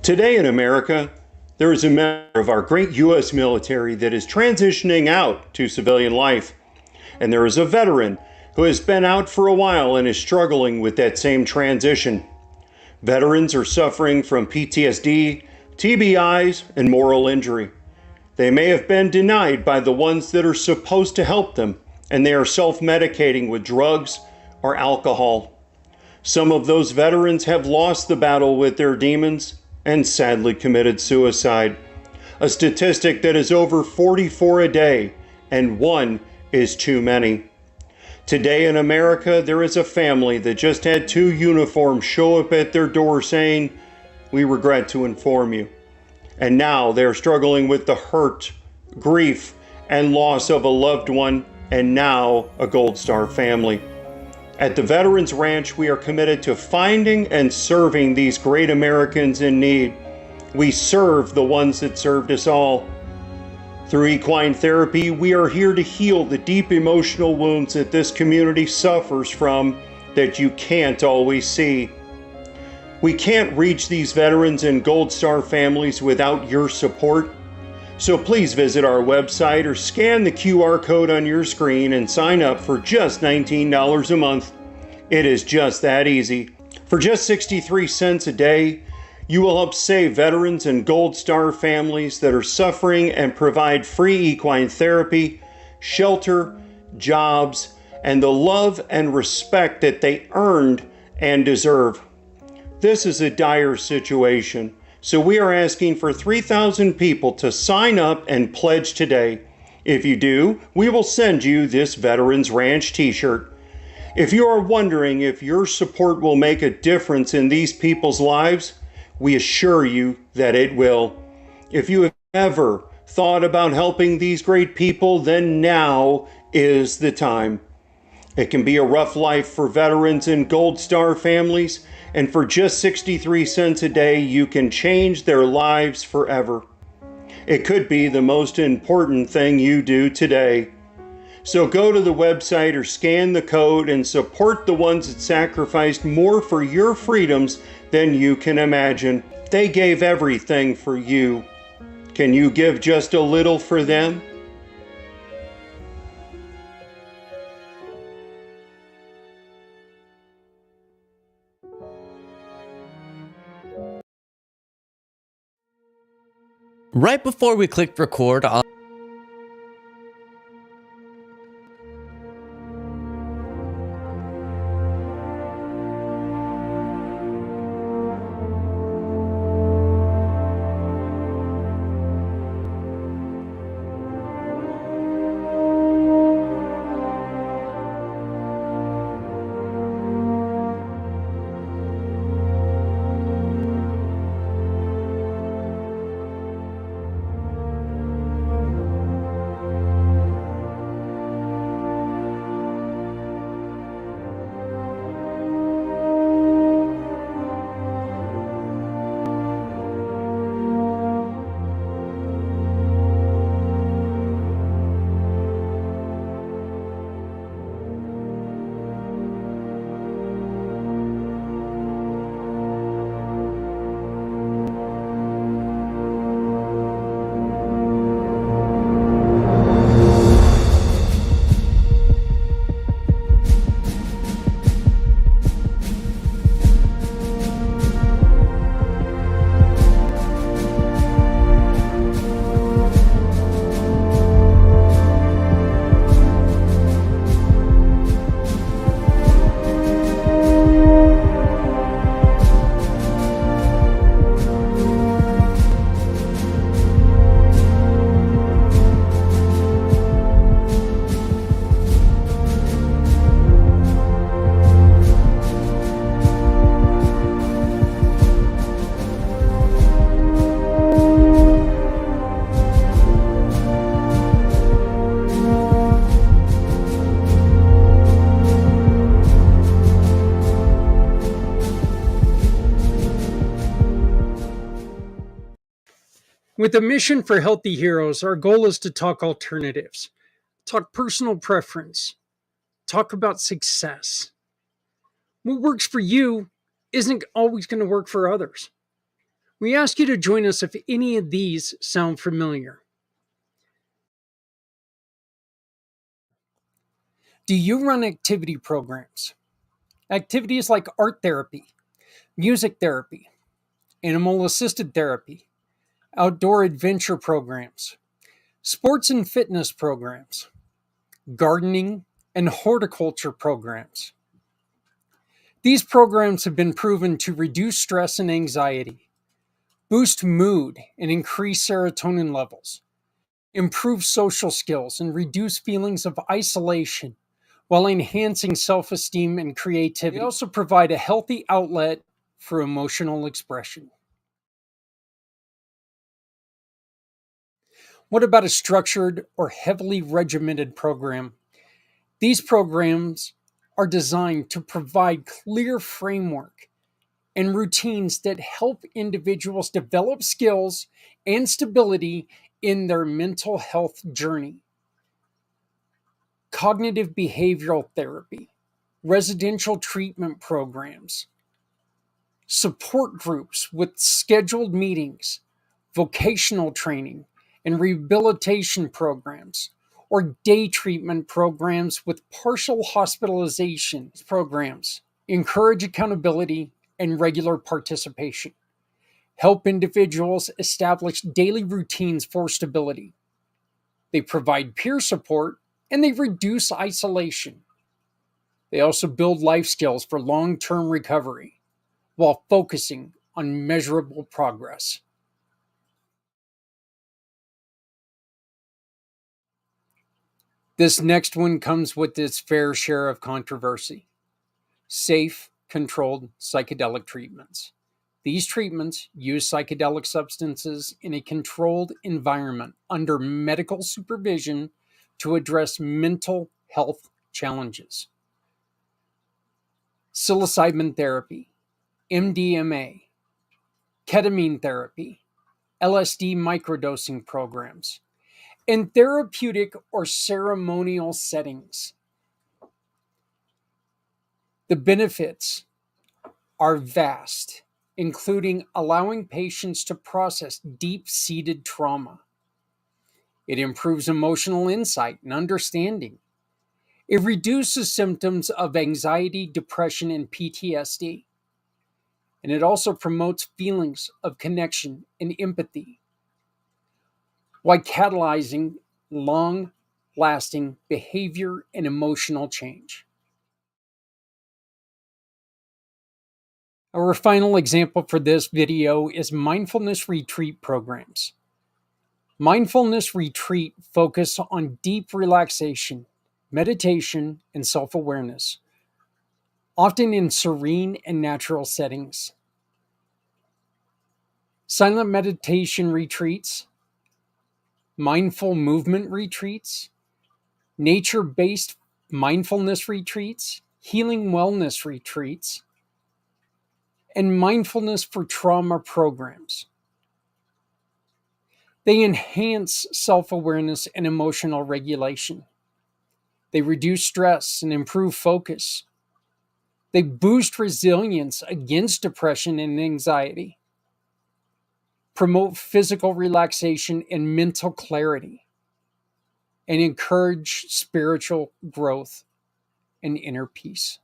Today in America, there is a member of our great U.S. military that is transitioning out to civilian life. And there is a veteran who has been out for a while and is struggling with that same transition. Veterans are suffering from PTSD, TBIs, and moral injury. They may have been denied by the ones that are supposed to help them, and they are self-medicating with drugs or alcohol. Some of those veterans have lost the battle with their demons and sadly committed suicide. A statistic that is over 44 a day, and one is too many. Today in America, there is a family that just had 2 uniforms show up at their door saying, "We regret to inform you." And now they're struggling with the hurt, grief, and loss of a loved one, and now a Gold Star family. At the Veterans Ranch, we are committed to finding and serving these great Americans in need. We serve the ones that served us all. Through equine therapy, we are here to heal the deep emotional wounds that this community suffers from that you can't always see. We can't reach these veterans and Gold Star families without your support. So please visit our website or scan the QR code on your screen and sign up for just $19 a month. It is just that easy. For just 63 cents a day, you will help save veterans and Gold Star families that are suffering and provide free equine therapy, shelter, jobs, and the love and respect that they earned and deserve. This is a dire situation, so we are asking for 3,000 people to sign up and pledge today. If you do, we will send you this Veterans Ranch t-shirt. If you are wondering if your support will make a difference in these people's lives, we assure you that it will. If you have ever thought about helping these great people, then now is the time. It can be a rough life for veterans and Gold Star families, and for just 63 cents a day, you can change their lives forever. It could be the most important thing you do today. So go to the website or scan the code and support the ones that sacrificed more for your freedoms than you can imagine. They gave everything for you. Can you give just a little for them? Right before we clicked record on With a mission for Healthy Heroes, our goal is to talk alternatives, talk personal preference, talk about success. What works for you isn't always going to work for others. We ask you to join us if any of these sound familiar. Do you run activity programs? Activities like art therapy, music therapy, animal assisted therapy, outdoor adventure programs, sports and fitness programs, gardening and horticulture programs. These programs have been proven to reduce stress and anxiety, boost mood and increase serotonin levels, improve social skills, and reduce feelings of isolation while enhancing self esteem and creativity. They also provide a healthy outlet for emotional expression. What about a structured or heavily regimented program? These programs are designed to provide clear framework and routines that help individuals develop skills and stability in their mental health journey. Cognitive behavioral therapy, residential treatment programs, support groups with scheduled meetings, vocational training, and rehabilitation programs, or day treatment programs with partial hospitalization programs. Encourage accountability and regular participation. Help individuals establish daily routines for stability. They provide peer support and they reduce isolation. They also build life skills for long term recovery while focusing on measurable progress. This next one comes with its fair share of controversy. Safe, controlled psychedelic treatments. These treatments use psychedelic substances in a controlled environment under medical supervision to address mental health challenges. Psilocybin therapy, MDMA, ketamine therapy, LSD microdosing programs, in therapeutic or ceremonial settings. The benefits are vast, including allowing patients to process deep seated trauma. It improves emotional insight and understanding. It reduces symptoms of anxiety, depression, and PTSD. And it also promotes feelings of connection and empathy while catalyzing long lasting behavior and emotional change. Our final example for this video is mindfulness retreat programs. Mindfulness retreat focus on deep relaxation, meditation, and self-awareness, often in serene and natural settings. Silent meditation retreats, mindful movement retreats, nature-based mindfulness retreats, healing wellness retreats, and mindfulness for trauma programs. They enhance self-awareness and emotional regulation. They reduce stress and improve focus. They boost resilience against depression and anxiety, promote physical relaxation and mental clarity, and encourage spiritual growth and inner peace.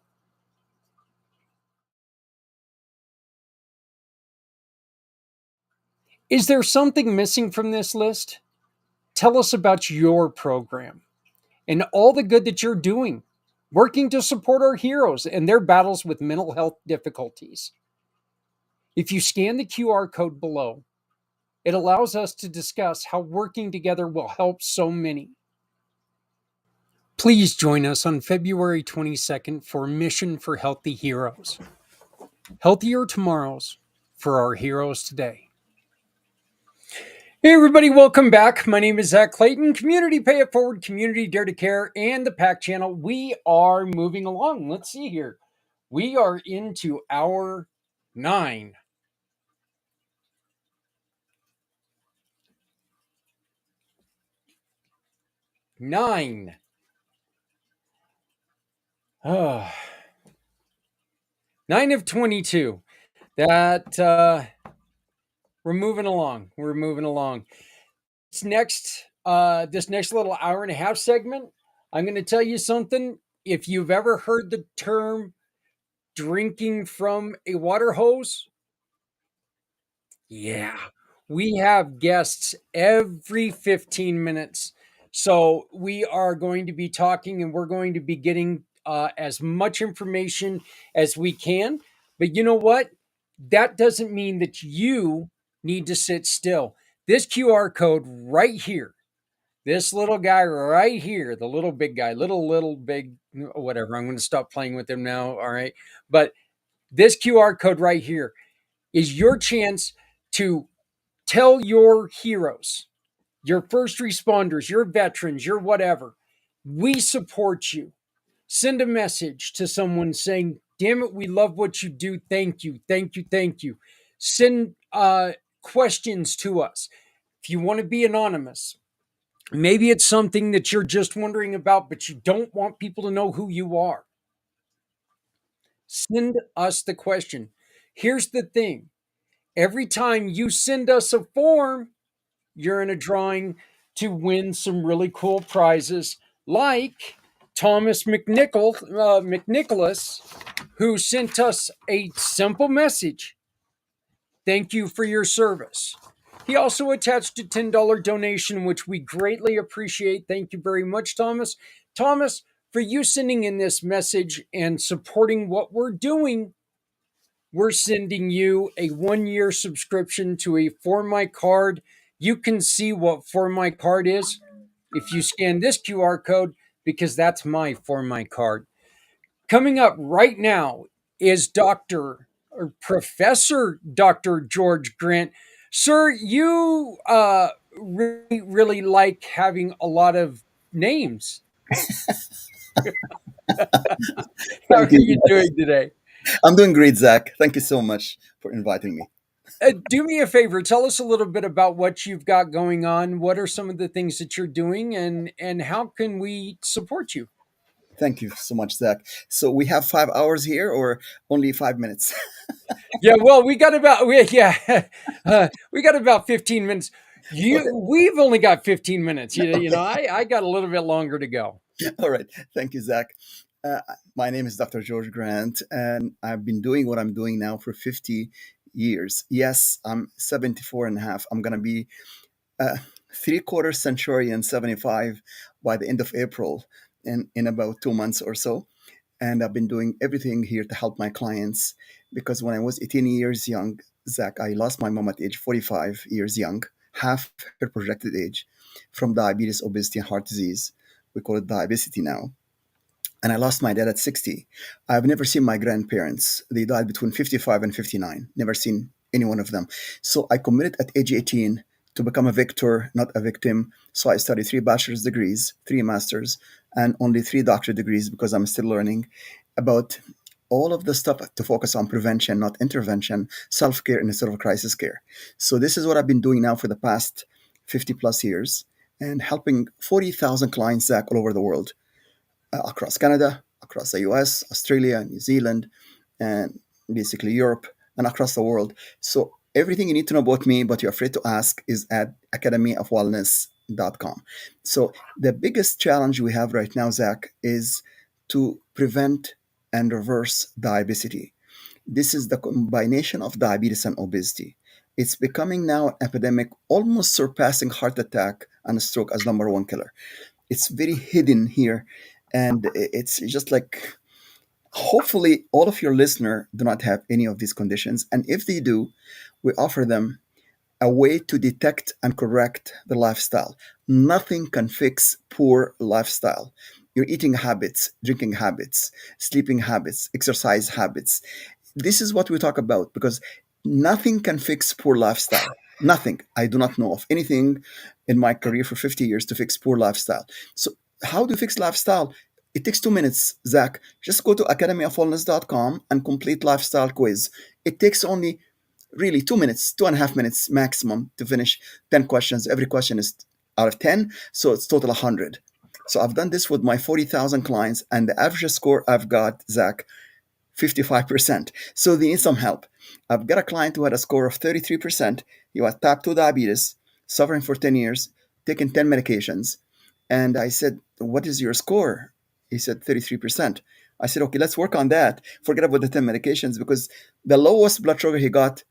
Is there something missing from this list? Tell us about your program and all the good that you're doing, working to support our heroes and their battles with mental health difficulties. If you scan the QR code below, it allows us to discuss how working together will help so many. Please join us on February 22nd for Mission for Healthy Heroes. Healthier tomorrows for our heroes today. Hey everybody, welcome back. My name is Zach Clayton, Community Pay It Forward, Community Dare to Care, and the PAC channel. We are moving along. Let's see here. We are into hour 9. Oh, 9 of 22. That We're moving along. We're moving along. This next little hour and a half segment, I'm going to tell you something. If you've ever heard the term drinking from a water hose, yeah, we have guests every 15 minutes. So we are going to be talking and we're going to be getting as much information as we can. But you know what? That doesn't mean that you need to sit still. This QR code right here, this little guy right here, the little big guy, little big, whatever. I'm going to stop playing with him now. All right. But this QR code right here is your chance to tell your heroes, your first responders, your veterans, your whatever, we support you. Send a message to someone saying, damn it, we love what you do. Thank you. Thank you. Thank you. Send questions to us. If you want to be anonymous, maybe it's something that you're just wondering about, but you don't want people to know who you are. Send us the question. Here's the thing. Every time you send us a form, you're in a drawing to win some really cool prizes, like Thomas McNicholas, who sent us a simple message. Thank you for your service. He also attached a $10 donation, which we greatly appreciate. Thank you very much, Thomas. Thomas, for you sending in this message and supporting what we're doing, we're sending you a 1-year subscription to a For My Card. You can see what For My Card is if you scan this QR code, because that's my For My Card. Coming up right now is Professor Dr. George Grant. Sir, you really like having a lot of names. How are Thank you. you doing today? I'm doing great, Zach. Thank you so much for inviting me. Do me a favor. Tell us a little bit about what you've got going on. What are some of the things that you're doing, and how can we support you? Thank you so much, Zach. So we have 5 hours here, or only 5 minutes? Yeah, well, we got about 15 minutes. Okay. We've only got 15 minutes. I got a little bit longer to go. All right. Thank you, Zach. Uh, my name is Dr. George Grant, and I've been doing what I'm doing now for 50 years. Yes, I'm 74 and a half. I'm going to be uh, three-quarter century and 75 by the end of April, in about 2 months or so. And I've been doing everything here to help my clients, because when I was 18 years young, Zach, I lost my mom at age 45 years young, half her projected age, from diabetes, obesity, and heart disease. We call it diabetes now. And I lost my dad at 60. I've never seen my grandparents. They died between 55 and 59. Never seen any one of them. So I committed at age 18 to become a victor, not a victim. So I studied 3 bachelor's degrees, 3 masters, and only 3 doctorate degrees, because I'm still learning about all of the stuff to focus on prevention, not intervention, self-care instead of crisis care. So this is what I've been doing now for the past 50 plus years, and helping 40,000 clients, Zach, all over the world, across Canada, across the US, Australia, New Zealand, and basically Europe, and across the world. So everything you need to know about me, but you're afraid to ask, is at academyofwellness.com. So the biggest challenge we have right now, Zach, is to prevent and reverse diabetes. This is the combination of diabetes and obesity. It's becoming now an epidemic, almost surpassing heart attack and stroke as number one killer. It's very hidden here, and it's just like, hopefully all of your listener do not have any of these conditions, and if they do, we offer them a way to detect and correct the lifestyle. Nothing can fix poor lifestyle. Your eating habits, drinking habits, sleeping habits, exercise habits. This is what we talk about, because nothing can fix poor lifestyle. Nothing. I do not know of anything in my career for 50 years to fix poor lifestyle. So how do you fix lifestyle? It takes 2 minutes, Zach. Just go to academyofwellness.com and complete lifestyle quiz. It takes only really 2 minutes, 2.5 minutes maximum to finish 10 questions. Every question is out of 10, so it's total 100. So I've done this with my 40,000 clients, and the average score I've got, Zach, 55%. So they need some help. I've got a client who had a score of 33%. He was type 2 diabetes, suffering for 10 years, taking 10 medications. And I said, "What is your score?" He said, 33%. I said, "Okay, let's work on that. Forget about the 10 medications because the lowest blood sugar he got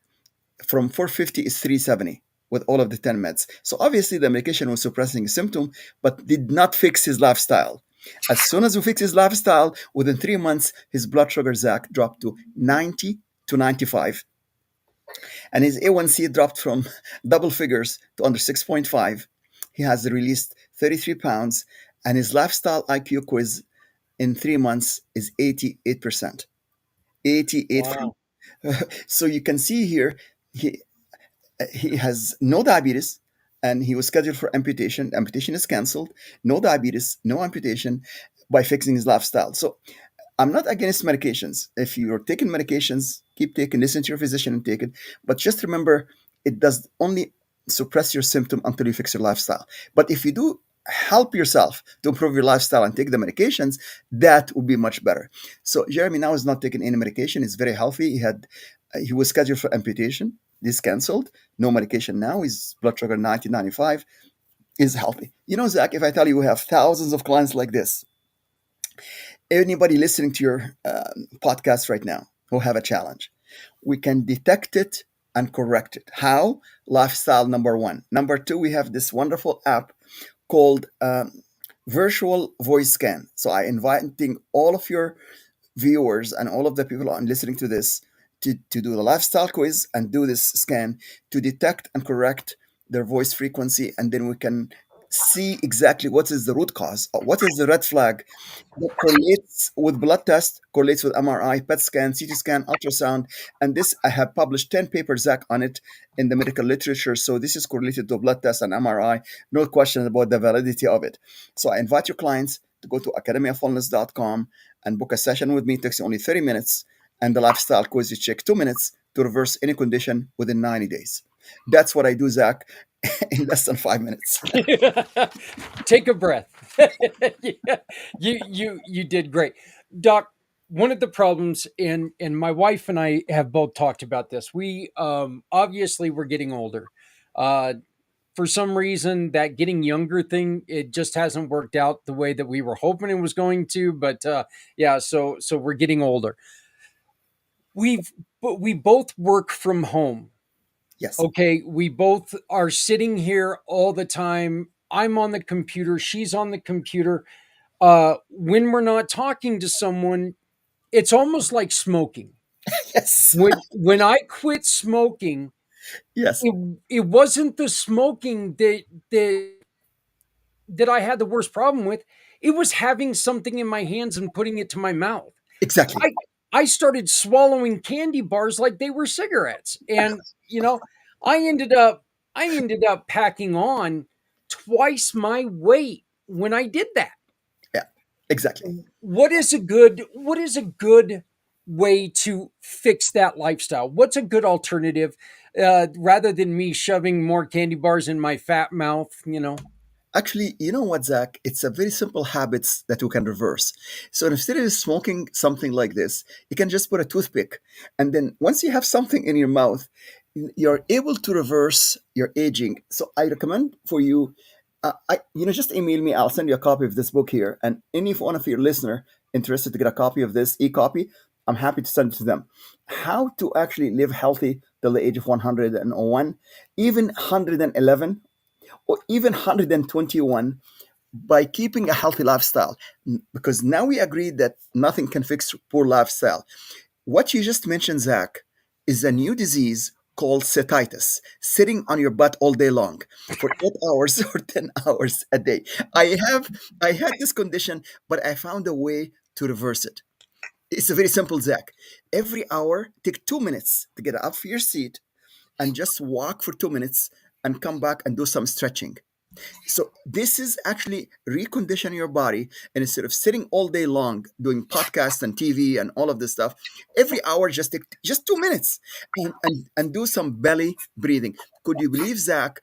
from 450 is 370 with all of the 10 meds. So obviously the medication was suppressing his symptom, but did not fix his lifestyle. As soon as we fix his lifestyle, within 3 months, his blood sugar, Zach, dropped to 90 to 95. And his A1C dropped from double figures to under 6.5. He has released 33 pounds, and his lifestyle IQ quiz in 3 months is 88%. 88. Wow. So you can see here, he he has no diabetes and he was scheduled for amputation. Amputation is canceled. No diabetes, no amputation by fixing his lifestyle. So I'm not against medications. If you're taking medications, keep taking, listen to your physician and take it. But just remember, it does only suppress your symptom until you fix your lifestyle. But if you do help yourself to improve your lifestyle and take the medications, that would be much better. So Jeremy now is not taking any medication. He's very healthy. He was scheduled for amputation. This canceled. No medication now. His blood sugar 90, 95 is healthy. You know, Zach, if I tell you we have thousands of clients like this, anybody listening to your podcast right now who have a challenge, we can detect it and correct it. How? Lifestyle, number one. Number two, we have this wonderful app called Virtual Voice Scan. So I inviting all of your viewers and all of the people on listening to this to do the lifestyle quiz and do this scan to detect and correct their voice frequency, and then we can see exactly what is the root cause, or what is the red flag that correlates with blood test, correlates with MRI, PET scan, CT scan, ultrasound. And this, I have published 10 papers, Zach, on it in the medical literature. So this is correlated to blood test and MRI. No question about the validity of it. So I invite your clients to go to academyofwellness.com and book a session with me. It takes only 30 minutes. And the lifestyle quiz, you check 2 minutes to reverse any condition within 90 days. That's what I do, Zach, in less than 5 minutes. Take a breath. Yeah, you did great, Doc. One of the problems, and my wife and I have both talked about this. We obviously we're getting older. Uh, for some reason, that getting younger thing, it just hasn't worked out the way that we were hoping it was going to. But yeah, so we're getting older. We both work from home. Yes. Okay, we both are sitting here all the time. I'm on the computer, she's on the computer. When we're not talking to someone, it's almost like smoking. Yes. When I quit smoking, Yes. it wasn't the smoking that I had the worst problem with. It was having something in my hands and putting it to my mouth. Exactly. I started swallowing candy bars like they were cigarettes. And I ended up packing on twice my weight when I did that. Yeah. Exactly. What is a good way to fix that lifestyle? What's a good alternative rather than me shoving more candy bars in my fat mouth? Actually, you know what, Zach? It's a very simple habits that we can reverse. So instead of smoking something like this, you can just put a toothpick. And then once you have something in your mouth, you're able to reverse your aging. So I recommend for you, just email me. I'll send you a copy of this book here. And any one of your listener interested to get a copy of this e-copy, I'm happy to send it to them. How to actually live healthy till the age of 101, even 111, or even 121 by keeping a healthy lifestyle. Because now we agreed that nothing can fix poor lifestyle. What you just mentioned, Zach, is a new disease called setitis, sitting on your butt all day long for 8 hours or 10 hours a day. I had this condition, but I found a way to reverse it. It's very simple, Zach. Every hour, take 2 minutes to get up from your seat and just walk for 2 minutes and come back and do some stretching. So this is actually reconditioning your body, and instead of sitting all day long doing podcasts and TV and all of this stuff, every hour just take just 2 minutes and do some belly breathing. Could you believe, Zach?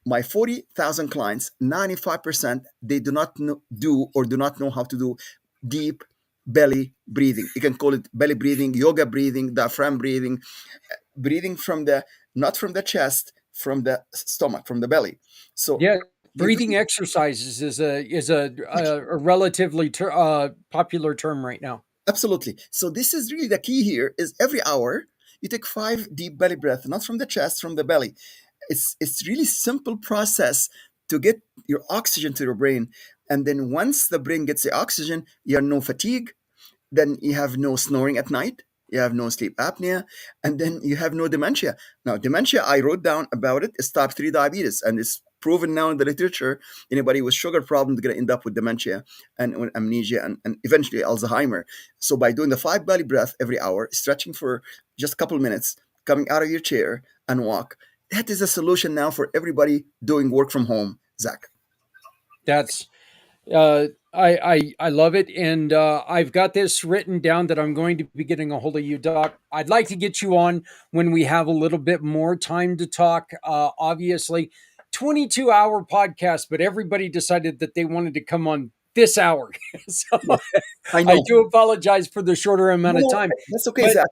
My 40,000 clients, 95%, they do not know, do or do not know how to do deep belly breathing. You can call it belly breathing, yoga breathing, diaphragm breathing, breathing from the, not from the chest, from the stomach, from the belly. So Yeah, this breathing exercises is a relatively popular term right now. absolutely. So this is really the key here is every hour you take 5 deep belly breath, not from the chest, from the belly. It's really simple process to get your oxygen to your brain. And then once the brain gets the oxygen, you have no fatigue, then you have no snoring at night, you have no sleep apnea, and then you have no dementia. Now, dementia, I wrote down about it, is type 3 diabetes, and it's proven now in the literature anybody with sugar problems is going to end up with dementia and with amnesia and eventually Alzheimer. So by doing the 5 belly breath every hour, stretching for just a couple minutes, coming out of your chair and walk, that is a solution now for everybody doing work from home, Zach. That's I love it, and I've got this written down that I'm going to be getting a hold of you, Doc. I'd like to get you on when we have a little bit more time to talk. Obviously, 22-hour podcast, but everybody decided that they wanted to come on this hour, so Yeah, I I know. do apologize for the shorter amount of No, time. that's okay, But Zach.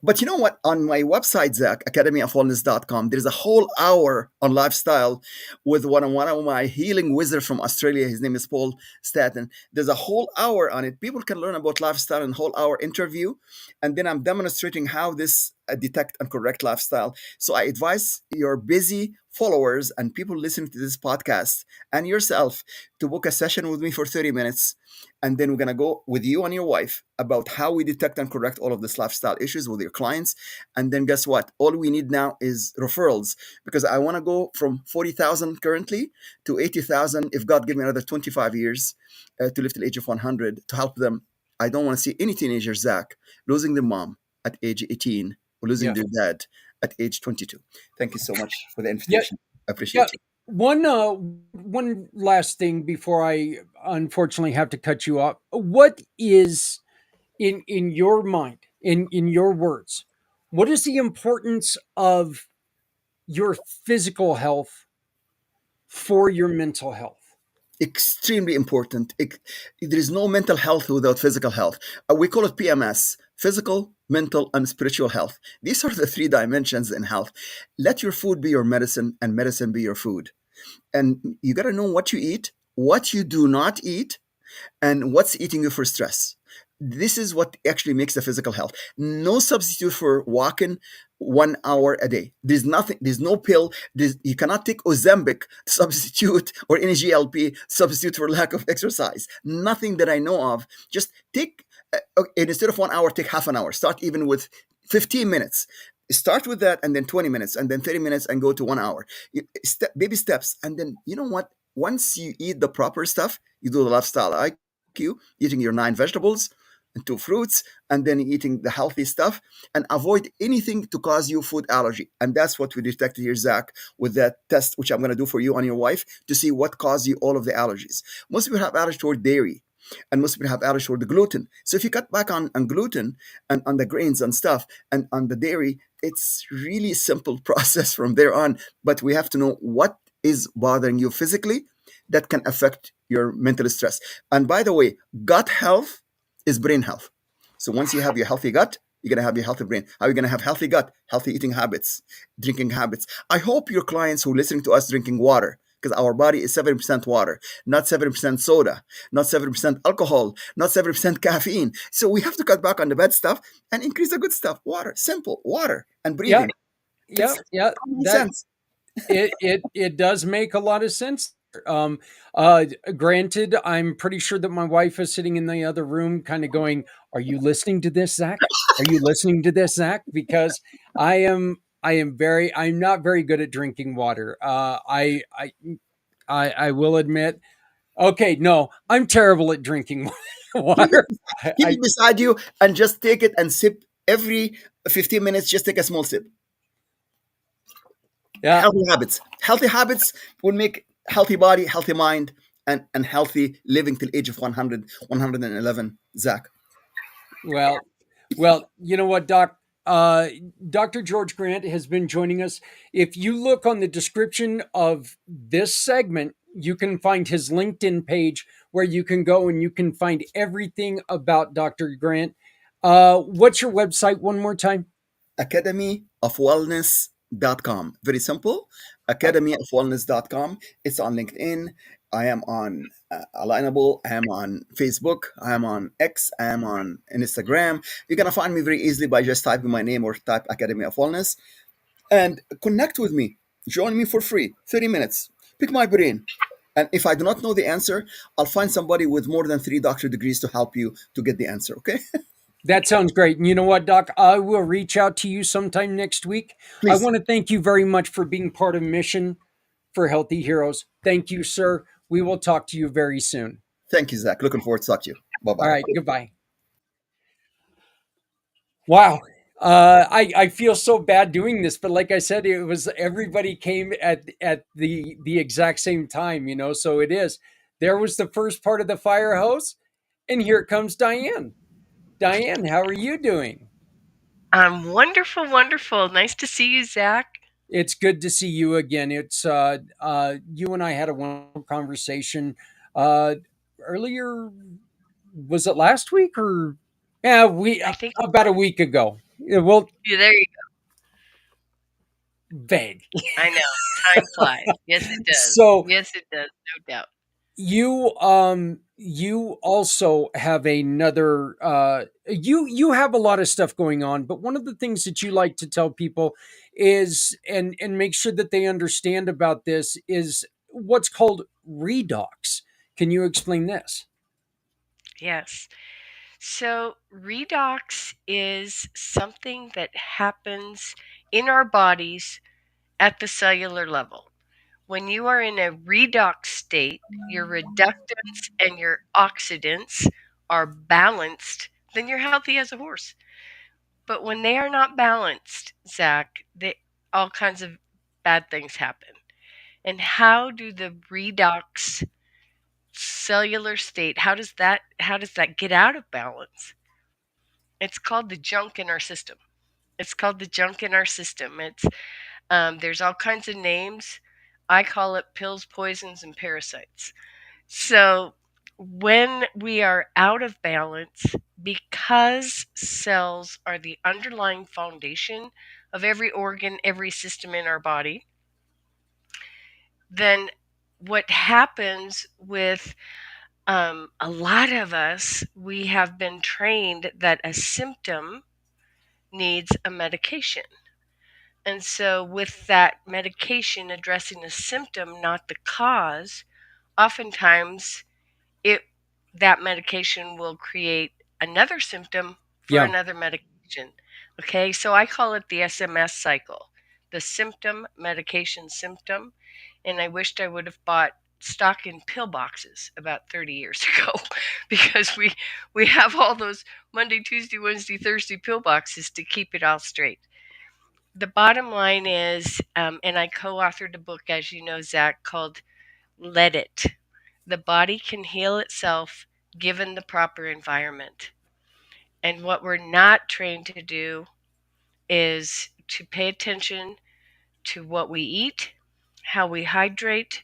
But you know what? On my website, Zach, academyofwellness.com, there's a whole hour on lifestyle with one of my healing wizards from Australia. His name is Paul Staten. There's a whole hour on it. People can learn about lifestyle in a whole hour interview. And then I'm demonstrating how this detect and correct lifestyle. So I advise your busy followers and people listening to this podcast and yourself to book a session with me for 30 minutes, and then we're going to go with you and your wife about how we detect and correct all of this lifestyle issues with your clients. And then guess what? All we need now is referrals, because I want to go from 40,000 currently to 80,000 if God give me another 25 years to live till the age of 100 to help them. I don't want to see any teenagers, Zach, losing their mom at age 18 or losing yeah, their dad at age 22. Thank you so much for the yeah, invitation. I yeah. appreciate you. One last thing before I unfortunately have to cut you off. What is in your mind, in your words, what is the importance of your physical health for your mental health? Extremely important. There is no mental health without physical health. We call it PMS: physical, mental, and spiritual health. These are the 3 dimensions in health. Let your food be your medicine, and medicine be your food. And you got to know what you eat, what you do not eat, and what's eating you for stress. This is what actually makes the physical health. No substitute for walking 1 hour a day. There's nothing, there's no pill. You cannot take Ozempic substitute or any GLP substitute for lack of exercise. Nothing that I know of. Just take, and instead of 1 hour, take half an hour. Start even with 15 minutes. Start with that, and then 20 minutes, and then 30 minutes, and go to 1 hour. Baby steps. And then, you know what? Once you eat the proper stuff, you do the lifestyle IQ, eating your 9 vegetables and 2 fruits, and then eating the healthy stuff, and avoid anything to cause you food allergy. And that's what we detected here, Zach, with that test, which I'm going to do for you and your wife to see what caused you all of the allergies. Most people have allergy toward dairy, and most people have allergy toward the gluten. So if you cut back on gluten and on the grains and stuff and on the dairy, it's really simple process from there on. But we have to know what is bothering you physically that can affect your mental stress. And by the way, gut health is brain health. So once you have your healthy gut, you're going to have your healthy brain. How are you going to have healthy gut, healthy eating habits, drinking habits? I hope your clients who are listening to us drinking water, because our body is 70% water, not 70% soda, not 70% alcohol, not 70% caffeine. So we have to cut back on the bad stuff and increase the good stuff. Water, simple, water and Yeah, breathing. yeah, It's yeah. common That sense. it does make a lot of sense. Um, Granted, I'm pretty sure that my wife is sitting in the other room, kind of going, "Are you listening to this, Zach? Are you listening to this, Zach?" Because I'm not very good at drinking water. I will admit. Okay, no, I'm terrible at drinking Keep water. it, I, keep I it beside you and just take it and sip every 15 minutes. Just take a small sip. yeah. Healthy habits will make healthy body, healthy mind, and healthy living till age of 100, 111. Zach. Well, well, you know what, Doc? Dr. George Grant has been joining us. If you look on the description of this segment, You can find his LinkedIn page where you can go and you can find everything about Dr. Grant. What's your website one more time? academyofwellness.com. Very simple. Academyofwellness.com. It's on LinkedIn. I am on Alignable. I am on Facebook. I am on X. I am on Instagram. You're going to find me very easily by just typing my name or type Academy of Wellness and connect with me. Join me for free, 30 minutes. Pick my brain. And if I do not know the answer, I'll find somebody with more than 3 doctorate degrees to help you to get the answer, okay? That sounds great. And you know what, Doc? I will reach out to you sometime next week. I Please. want to thank you very much for being part of Mission for Healthy Heroes. Thank you, sir. We will talk to you very soon. Thank you, Zach. Looking forward to talk to you. Bye All bye. right. Goodbye. Wow. I feel so bad doing this, but like I said, it was everybody came at the exact same time, you know. So it is. There was the first part of the fire hose, and here comes Diane. Diane, how are you doing? I'm wonderful, wonderful. Nice to see you, Zach. It's good to see you again. It's you and I had a wonderful conversation uh earlier. Was it last week or yeah, we I think about a week ago. Yeah, well, there you vague. go. I know. Time flies. Yes, it does. So Yes, it does. No doubt. you also have another you have a lot of stuff going on, but one of the things that you like to tell people is and make sure that they understand about this is what's called redox. Can you explain this? Yes. So, redox is something that happens in our bodies at the cellular level. When you are in a redox state, your reductants and your oxidants are balanced, then you're healthy as a horse. But when they are not balanced, Zach, all kinds of bad things happen. And how do the redox cellular state, how does that get out of balance? It's called the junk in our system. It's called the junk in our system. There's all kinds of names. I call it pills, poisons, and parasites. So when we are out of balance, because cells are the underlying foundation of every organ, every system in our body, then what happens with a lot of us, we have been trained that a symptom needs a medication. And so, with that medication addressing a symptom, not the cause, oftentimes it that medication will create another symptom for Yeah. another medication. Okay, so I call it the SMS cycle, the symptom, medication, symptom. And I wished I would have bought stock in pill boxes about 30 years ago because we have all those Monday, Tuesday, Wednesday, Thursday pill boxes to keep it all straight. The bottom line is, and I co-authored a book, as you know, Zach, called Let It. The body can heal itself given the proper environment. And what we're not trained to do is to pay attention to what we eat, how we hydrate,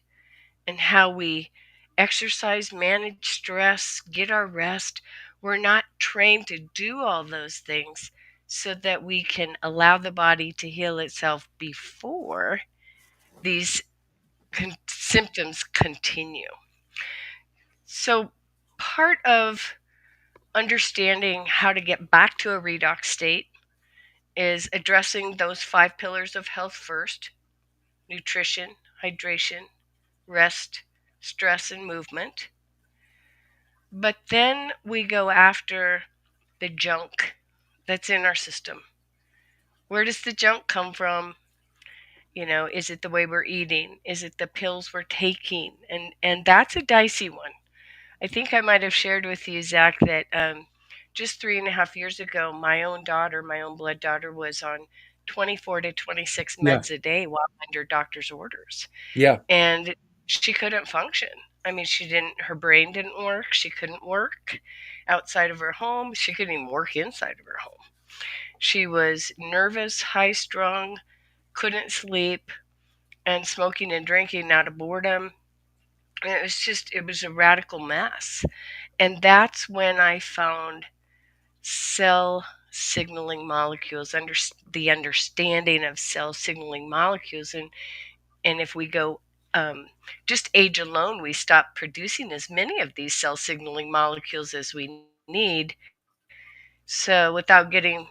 and how we exercise, manage stress, get our rest. We're not trained to do all those things so that we can allow the body to heal itself before these symptoms continue. So, part of understanding how to get back to a redox state is addressing those 5 pillars of health first: nutrition, hydration, rest, stress, and movement. But then we go after the junk that's in our system. Where does the junk come from? Is it the way we're eating? Is it the pills we're taking? And that's a dicey one. I think I might have shared with you, Zach, that just 3.5 years ago, my own daughter, my own blood daughter, was on 24 to 26 Yeah. meds a day while under doctor's orders. Yeah. And she couldn't function. I mean, her brain didn't work. She couldn't work outside of her home. She couldn't even work inside of her home. She was nervous, high strung, couldn't sleep, and smoking and drinking out of boredom. And it was a radical mess. And that's when I found cell signaling molecules, the understanding of cell signaling molecules. And if we go just age alone, we stop producing as many of these cell signaling molecules as we need. So without getting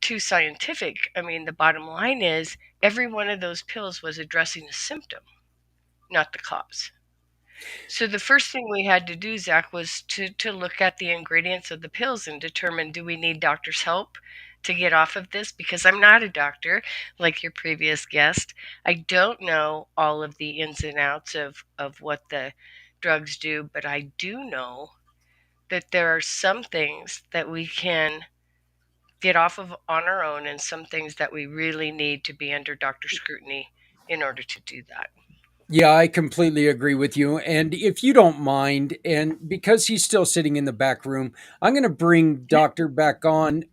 too scientific, I mean, the bottom line is every one of those pills was addressing a symptom, not the cause. So the first thing we had to do, Zach, was to look at the ingredients of the pills and determine, do we need doctor's help to get off of this? Because I'm not a doctor like your previous guest. I don't know all of the ins and outs of what the drugs do, but I do know that there are some things that we can get off of on our own and some things that we really need to be under doctor scrutiny in order to do that. Yeah, I completely agree with you. And if you don't mind, and because he's still sitting in the back room, I'm going to bring Doctor back on.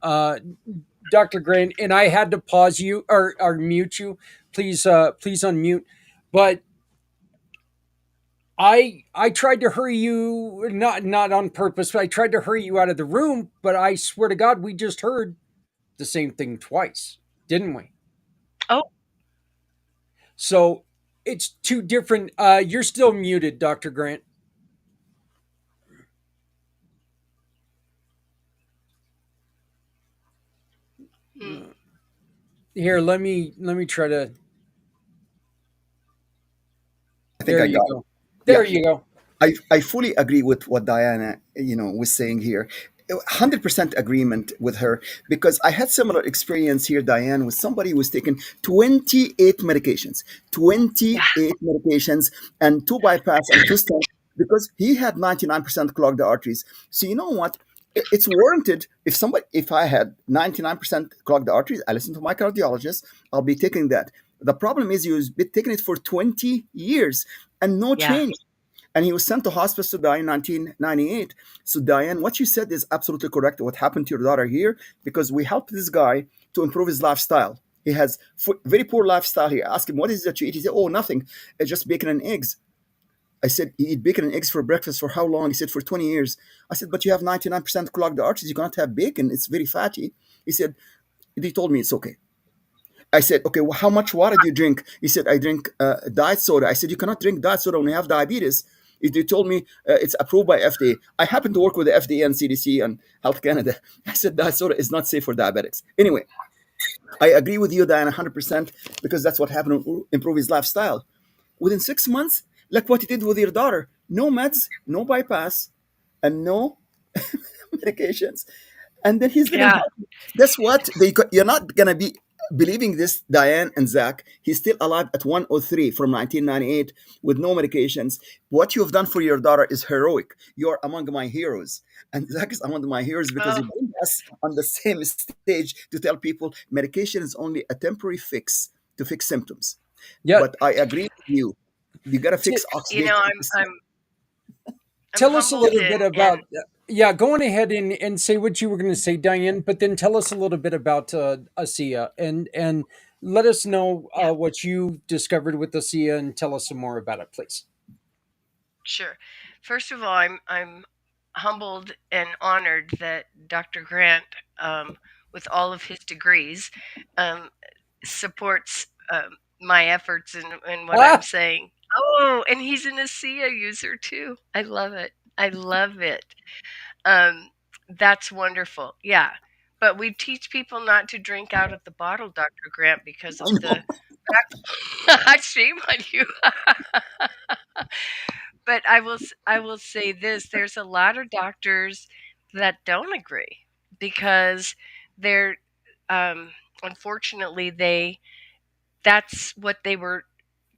Dr. Grant, and I had to pause you or mute you. Please unmute. But I tried to hurry you, not on purpose, but I tried to hurry you out of the room. But I swear to God, we just heard the same thing twice, didn't we? Oh, So it's two different. You're still muted, Dr. Grant. mm, Here, let me try to. I think There I you got it. go. Yeah, There you go. I fully agree with what Diana, was saying here. 100% agreement with her, because I had similar experience here, Diane, with somebody who was taking 28 medications, yeah, 28 medications, and two bypass and two stents, because he had 99% clogged arteries. So you know what? It's warranted. If I had 99% clogged arteries, I listen to my cardiologist. I'll be taking that. The problem is you've been taking it for 20 years and no yeah, change, and he was sent to hospice to die in 1998. So, Diane, what you said is absolutely correct. What happened to your daughter here? Because we helped this guy to improve his lifestyle. He has very poor lifestyle here. Ask him, what is it that you eat? He said, oh, nothing. It's just bacon and eggs. I said, you eat bacon and eggs for breakfast for how long? He said, for 20 years. I said, but you have 99% clogged arteries. You cannot have bacon. It's very fatty. He said, he told me it's okay. I said, okay, well, how much water do you drink? He said, I drink diet soda. I said, you cannot drink diet soda when you have diabetes. They told me it's approved by FDA. I happen to work with the FDA and CDC and Health Canada. I said, diet soda is not safe for diabetics. Anyway, I agree with you, Diana, 100%, because that's what happened to improve his lifestyle. Within 6 months, like what he did with your daughter, no meds, no bypass, and no medications. And then he's living yeah, happy. Guess what? You're not gonna be believing this, Diane and Zach. He's still alive at 103 from 1998 with no medications. What you have done for your daughter is heroic. You're among my heroes. And Zach is among my heroes because oh, he put us on the same stage to tell people medication is only a temporary fix to fix symptoms. Yeah. But I agree with you. You gotta T- fix you oxidation. know, I'm Tell us a humbled little bit and about. Yeah, go on ahead and say what you were going to say, Diane. But then tell us a little bit about ASEA and let us know yeah, what you discovered with ASEA and tell us some more about it, please. sure. First of all, I'm humbled and honored that Dr. Grant, with all of his degrees, um, supports my efforts and what I'm Ah, saying. Oh, and he's an ASEA user too. I love it. I love it. Um, that's wonderful. Yeah. But we teach people not to drink out of the bottle, Dr. Grant, because I of know. the shame on you. But I will say this, there's a lot of doctors that don't agree because they're um, unfortunately that's what they were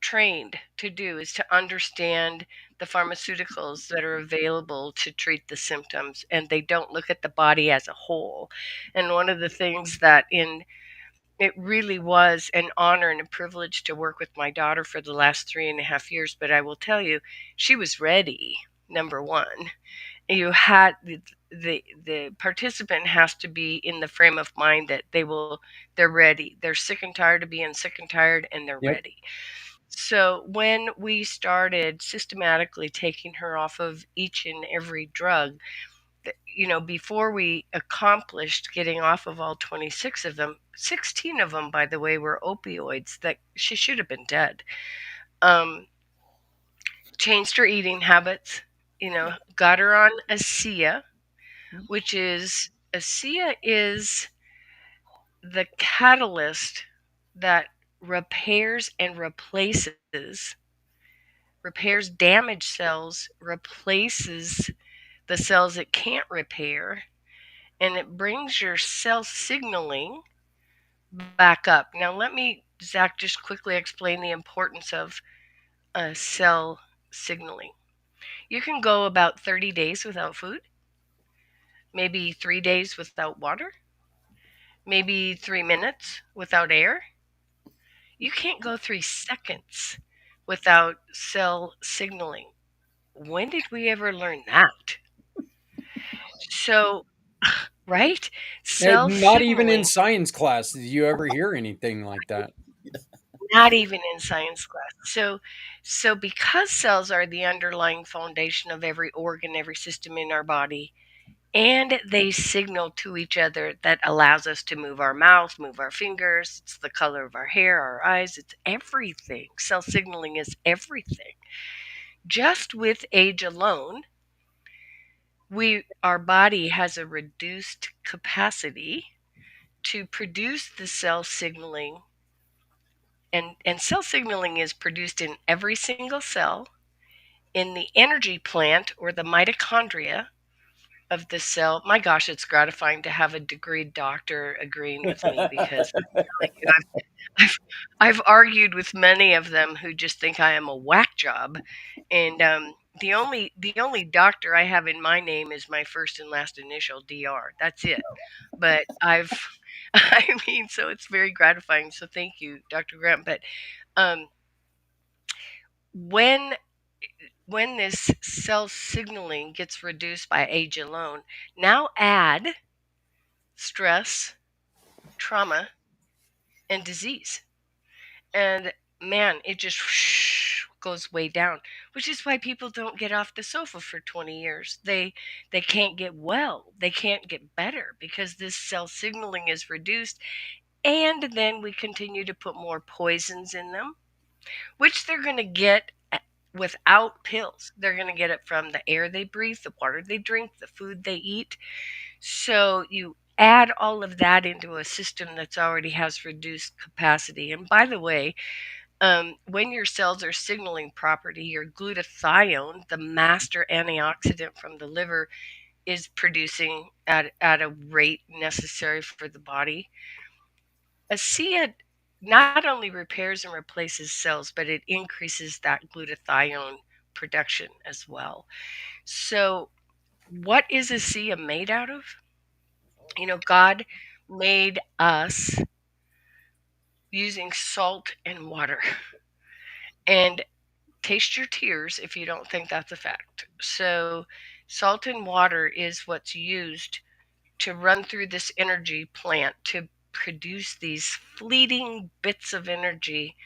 trained to do, is to understand the pharmaceuticals that are available to treat the symptoms, and they don't look at the body as a whole. And one of the things that in it really was an honor and a privilege to work with my daughter for the last 3.5 years. But I will tell you, she was ready. Number one, you had the participant has to be in the frame of mind that they're ready. They're sick and tired of being sick and tired, and they're yep. ready. So when we started systematically taking her off of each and every drug, before we accomplished getting off of all 26 of them, 16 of them, by the way, were opioids that she should have been dead. Changed her eating habits, got her on ASEA, which is ASEA is the catalyst that repairs and repairs damaged cells, replaces the cells it can't repair, and it brings your cell signaling back up. Now, let me, Zach, just quickly explain the importance of cell signaling. You can go about 30 days without food, maybe 3 days without water, maybe 3 minutes without air. You can't go 3 seconds without cell signaling. When did we ever learn that? So, right? Cell Not even in signaling, science class did you ever hear anything like that. not even in science class. So because cells are the underlying foundation of every organ, every system in our body, and they signal to each other that allows us to move our mouth, move our fingers, it's the color of our hair, our eyes, it's everything. Cell signaling is everything. Just with age alone, our body has a reduced capacity to produce the cell signaling, and cell signaling is produced in every single cell, in the energy plant or the mitochondria of the cell. My gosh, it's gratifying to have a degreed doctor agreeing with me, because I've, I've argued with many of them who just think I am a whack job, and the only doctor I have in my name is my first and last initial, Dr. That's it. But I've I mean, so it's very gratifying. So thank you, Dr. Grant. But um, when when this cell signaling gets reduced by age alone, now add stress, trauma, and disease. And man, it just goes way down, which is why people don't get off the sofa for 20 years. They can't get well. They can't get better because this cell signaling is reduced, and then we continue to put more poisons in them, which they're going to get without pills. They're going to get it from the air they breathe, the water they drink, the food they eat. So you add all of that into a system that's already has reduced capacity. And by the way, when your cells are signaling property, your glutathione, the master antioxidant from the liver, is producing at a rate necessary for the body. ASEA not only repairs and replaces cells, but it increases that glutathione production as well. So, what is ASEA made out of? God made us using salt and water. And taste your tears if you don't think that's a fact. So, salt and water is what's used to run through this energy plant to produce these fleeting bits of energy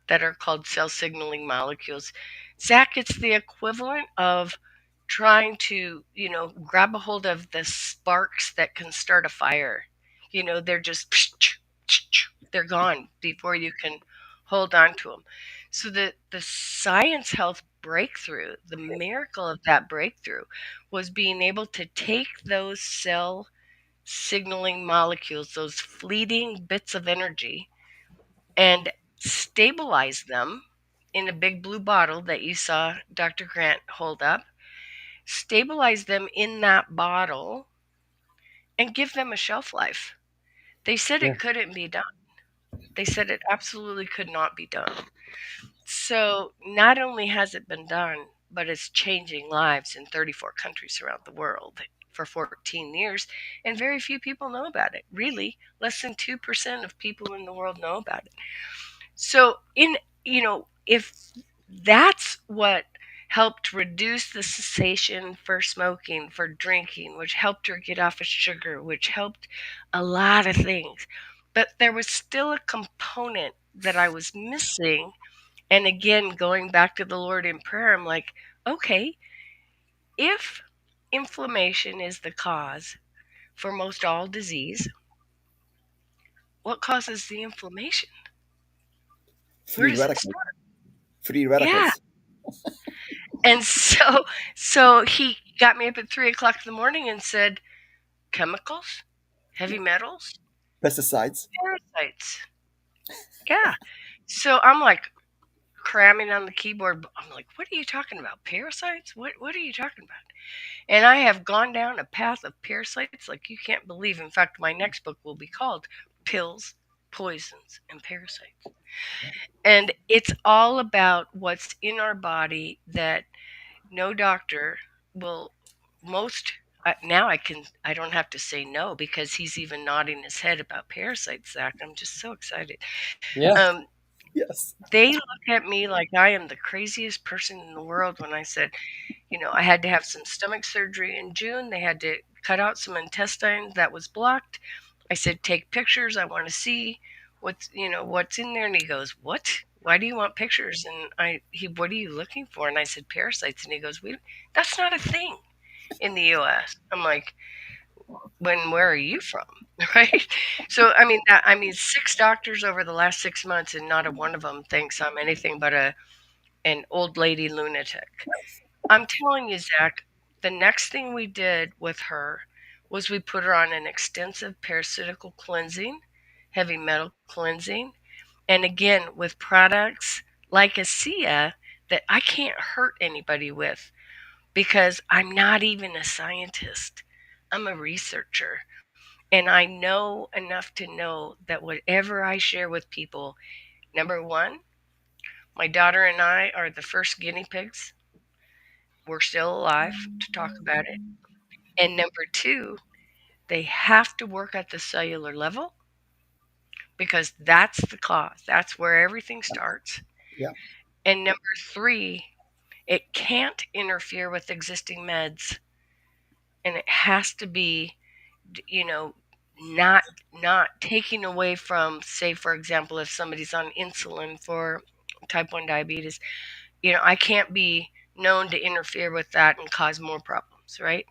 that are called cell signaling molecules. Zach, it's the equivalent of trying to, grab a hold of the sparks that can start a fire. They're just, they're gone before you can hold on to them. So the science health breakthrough, the miracle of that breakthrough, was being able to take those cell signaling molecules, those fleeting bits of energy, and stabilize them in a big blue bottle that you saw Dr. Grant hold up, stabilize them in that bottle, and give them a shelf life. They said Yeah. it couldn't be done. They said it absolutely could not be done. So not only has it been done, but it's changing lives in 34 countries around the world for 14 years, and very few people know about it. Really, less than 2% of people in the world know about it. So if that's what helped reduce the cessation for smoking, for drinking, which helped her get off of sugar, which helped a lot of things. But there was still a component that I was missing And again, going back to the Lord in prayer, I'm like, okay, if inflammation is the cause for most all disease, what causes the inflammation? Where Free does it radicals. start? Free Yeah. radicals. And so he got me up at 3 o'clock in the morning and said, chemicals, heavy metals, Pesticides. parasites. Yeah. So I'm like cramming on the keyboard. I'm like, what are you talking about? Parasites? What are you talking about? And I have gone down a path of parasites like you can't believe. In fact, my next book will be called Pills, Poisons, and Parasites. And it's all about what's in our body that no doctor will most now I don't have to say no because he's even nodding his head about parasites, Zach. I'm just so excited. Yeah. Um, Yes. they look at me like I am the craziest person in the world when I said, I had to have some stomach surgery in June. They had to cut out some intestine that was blocked. I said, take pictures. I want to see what's in there. And he goes, what? Why do you want pictures? And what are you looking for? And I said, parasites. And he goes, that's not a thing in the U.S. I'm like, where are you from? Right. So, I mean, 6 doctors over the last 6 months, and not a one of them thinks I'm anything but an old lady lunatic. I'm telling you, Zach, the next thing we did with her was we put her on an extensive parasitical cleansing, heavy metal cleansing, and again with products like ASEA that I can't hurt anybody with because I'm not even a scientist. I'm a researcher. And I know enough to know that whatever I share with people, number one, my daughter and I are the first guinea pigs. We're still alive to talk about it. And number two, they have to work at the cellular level because that's the cause. That's where everything starts. Yeah. And number three, it can't interfere with existing meds. And it has to be, you know, not taking away from, say, for example, if somebody's on insulin for type 1 diabetes, I can't be known to interfere with that and cause more problems, right?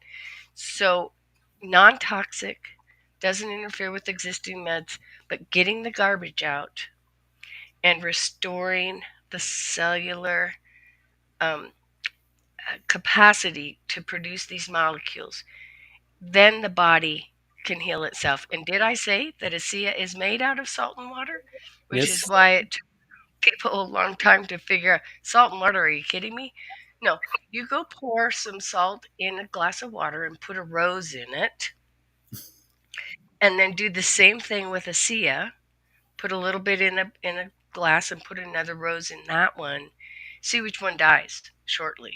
So, non toxic, doesn't interfere with existing meds, but getting the garbage out and restoring the cellular um, capacity to produce these molecules, then the body can heal itself. And did I say that ASEA is made out of salt and water? Which is Yes. why it took people a long time to figure out salt and water. Are you kidding me? No, you go pour some salt in a glass of water and put a rose in it, and then do the same thing with ASEA. Put a little bit in a glass and put another rose in that one. See which one dies shortly.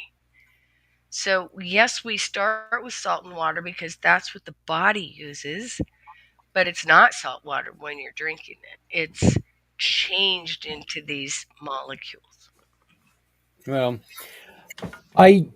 So yes, we start with salt and water because that's what the body uses, but it's not salt water when you're drinking it. It's changed into these molecules. Well, I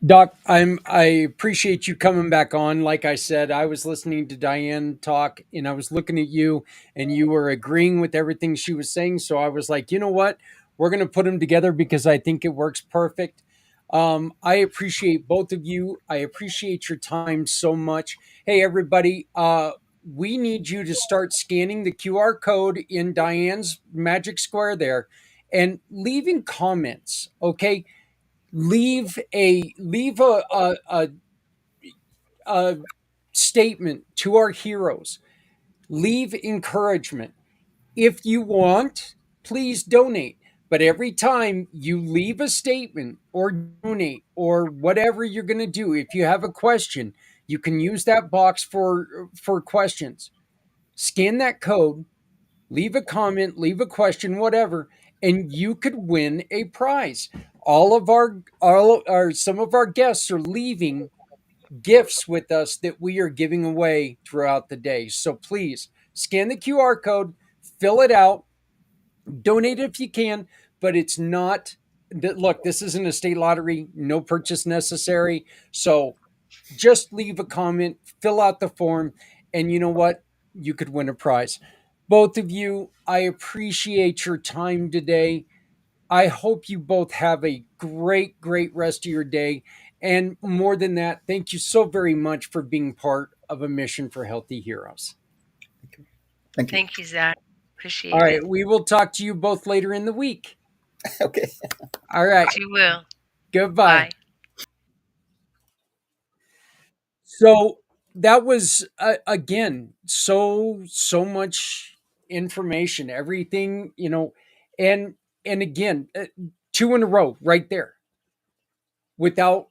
Doc, I appreciate you coming back on. Like I said, I was listening to Diane talk and I was looking at you and you were agreeing with everything she was saying. So I was like, you know what? We're going to put them together because I think it works perfect. I appreciate both of you. I appreciate your time so much. Hey, everybody, we need you to start scanning the QR code in Diane's Magic Square there and leaving comments. Okay, leave a statement to our heroes. Leave encouragement. If you want, please donate. But every time you leave a statement or donate or whatever you're going to do, if you have a question, you can use that box for questions. Scan that code, leave a comment, leave a question, whatever, and you could win a prize. All our some of our guests are leaving gifts with us that we are giving away throughout the day. So please scan the QR code, fill it out, donate if you can, but it's not look, this isn't a state lottery, no purchase necessary. So just leave a comment, fill out the form, and you know what? You could win a prize. Both of you, I appreciate your time today. I hope you both have a great, great rest of your day. And more than that, thank you so very much for being part of a mission for Healthy Heroes. Thank you. Thank you, Zach. All Appreciate right. it. We will talk to you both later in the week. Okay. All right. You will. Goodbye. Bye. So that was, again, so much information, everything, and again, two in a row right there. Without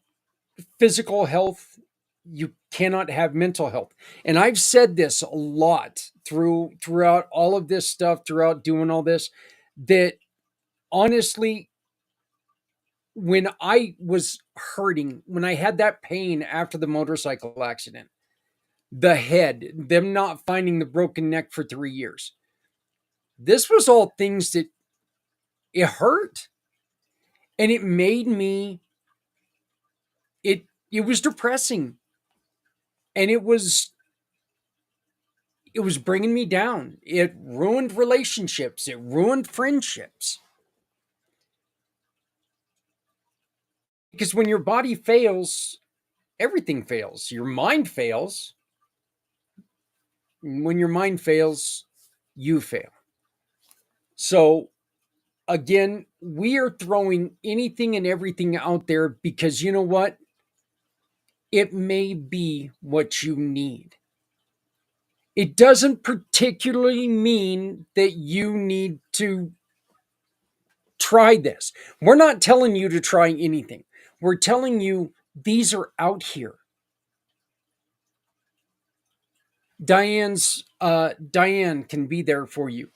physical health, you cannot have mental health. And I've said this a lot throughout all of this stuff, throughout doing all this, that honestly, when I was hurting, when I had that pain after the motorcycle accident, the head, them not finding the broken neck for 3 years, this was all things that it hurt. And it made me, it was depressing. And it was bringing me down. It ruined relationships. It ruined friendships. Because when your body fails, everything fails. Your mind fails. When your mind fails, you fail. So, again, we are throwing anything and everything out there because you know what? It may be what you need. It doesn't particularly mean that you need to try this. We're not telling you to try anything. We're telling you these are out here. Diane can be there for you.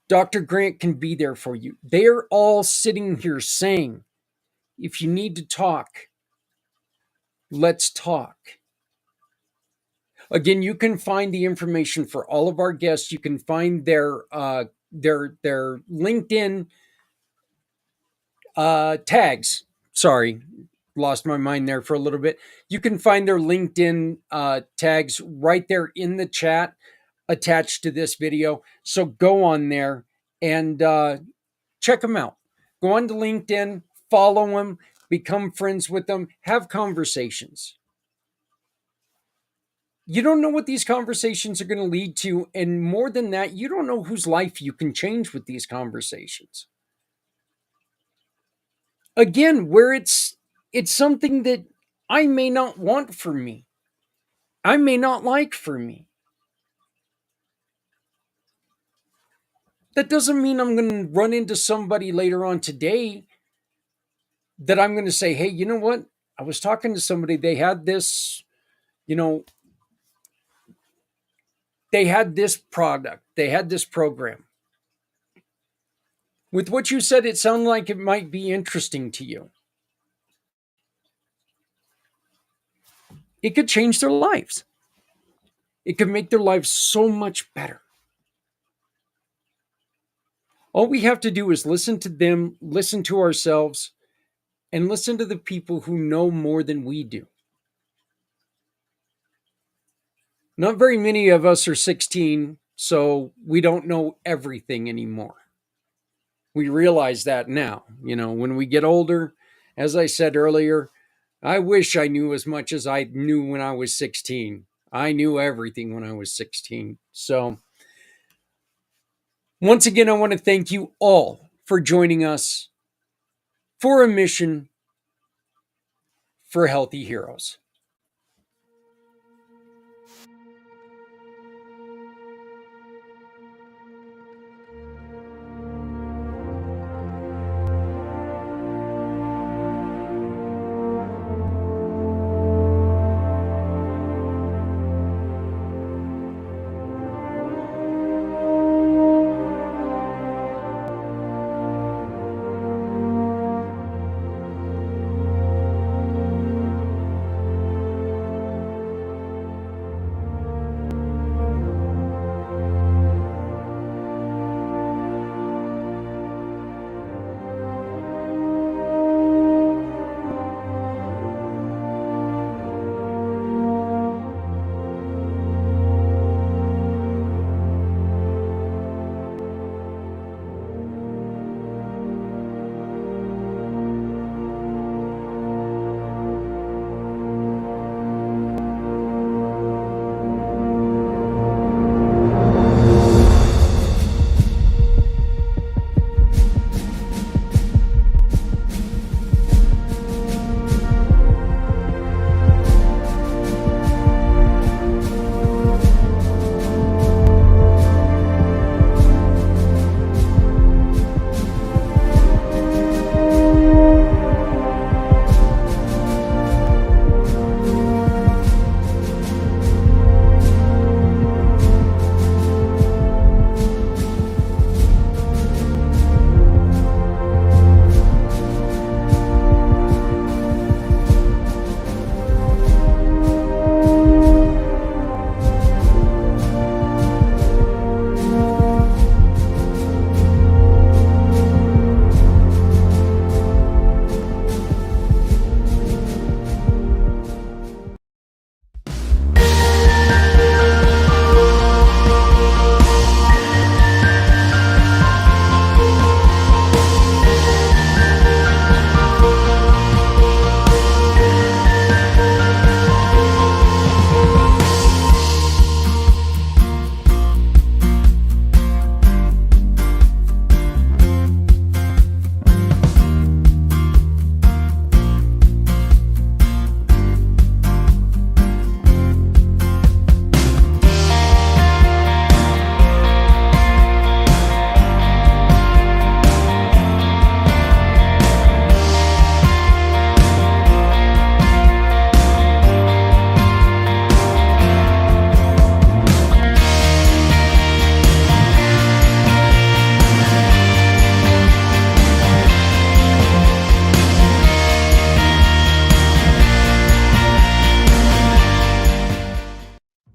Dr. Grant can be there for you. They're all sitting here saying, if you need to talk, let's talk. Again, you can find the information for all of our guests. You can find their LinkedIn tags. Sorry, lost my mind there for a little bit. You can find their LinkedIn tags right there in the chat attached to this video. So go on there and check them out. Go on to LinkedIn, follow them, become friends with them, have conversations. You don't know what these conversations are going to lead to. And more than that, you don't know whose life you can change with these conversations. Again, where it's something that I may not want for me. I may not like for me. That doesn't mean I'm going to run into somebody later on today that I'm going to say, hey, you know what? I was talking to somebody, they had this, they had this product, they had this program. With what you said, it sounded like it might be interesting to you. It could change their lives. It could make their lives so much better. All we have to do is listen to them, listen to ourselves, and listen to the people who know more than we do. Not very many of us are 16, so we don't know everything anymore. We realize that now. When we get older, as I said earlier, I wish I knew as much as I knew when I was 16. I knew everything when I was 16. So, once again, I want to thank you all for joining us for a mission for Healthy Heroes.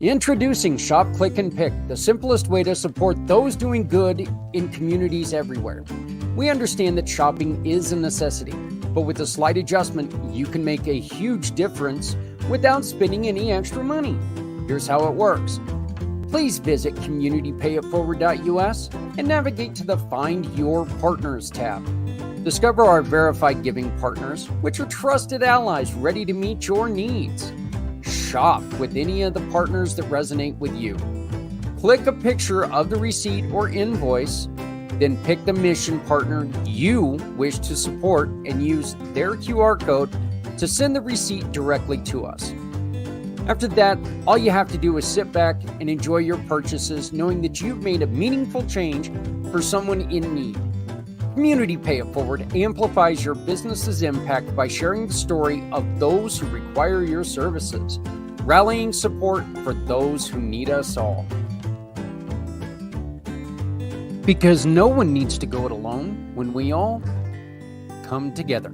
Introducing Shop, Click, and Pick, the simplest way to support those doing good in communities everywhere. We understand that shopping is a necessity, but with a slight adjustment, you can make a huge difference without spending any extra money. Here's how it works. Please visit communitypayitforward.us and navigate to the Find Your Partners tab. Discover our verified giving partners, which are trusted allies ready to meet your needs. Shop with any of the partners that resonate with you. Click a picture of the receipt or invoice, then pick the mission partner you wish to support and use their QR code to send the receipt directly to us. After that, all you have to do is sit back and enjoy your purchases, knowing that you've made a meaningful change for someone in need. Community Pay It Forward amplifies your business's impact by sharing the story of those who require your services, rallying support for those who need us all. Because no one needs to go it alone when we all come together.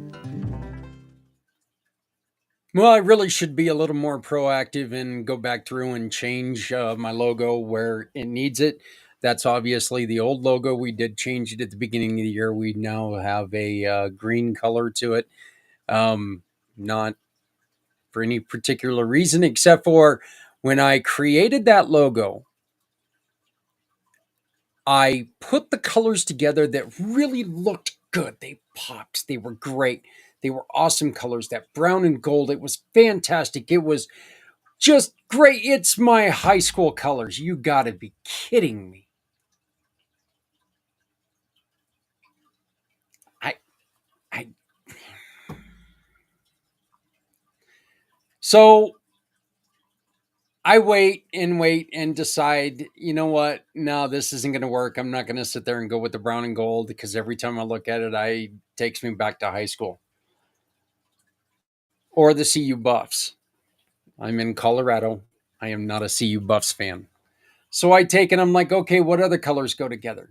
Well, I really should be a little more proactive and go back through and change my logo where it needs it. That's obviously the old logo. We did change it at the beginning of the year. We now have a green color to it. Not for any particular reason, except for when I created that logo, I put the colors together that really looked good. They popped. They were great. They were awesome colors. That brown and gold, it was fantastic. It was just great. It's my high school colors. You gotta be kidding me. So I wait and decide, you know what? No, this isn't going to work. I'm not going to sit there and go with the brown and gold because every time I look at it, it takes me back to high school or the CU Buffs. I'm in Colorado. I am not a CU Buffs fan. So I take it. I'm like, okay, what other colors go together?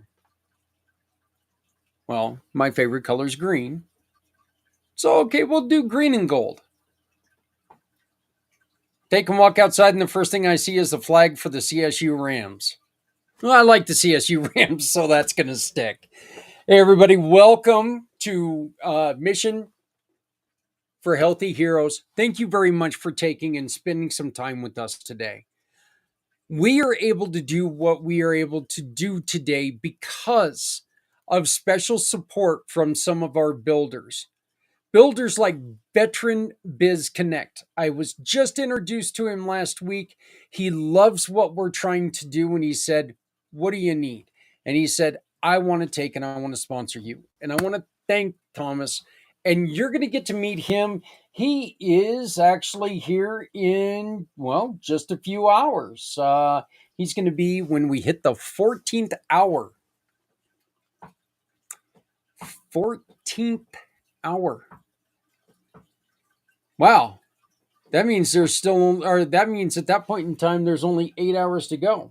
Well, my favorite color is green. So, okay, we'll do green and gold. Take and walk outside, and the first thing I see is the flag for the CSU Rams. Well, I like the CSU Rams, so that's going to stick. Hey, everybody, welcome to Mission for Healthy Heroes. Thank you very much for taking and spending some time with us today. We are able to do what we are able to do today because of special support from some of our builders. Builders like Veteran Biz Connect. I was just introduced to him last week. He loves what we're trying to do. And he said, what do you need? And he said, I want to take and I want to sponsor you. And I want to thank Thomas. And you're going to get to meet him. He is actually here in, well, just a few hours. He's going to be when we hit the 14th hour. 14th hour. Wow. That means that means at that point in time, there's only 8 hours to go.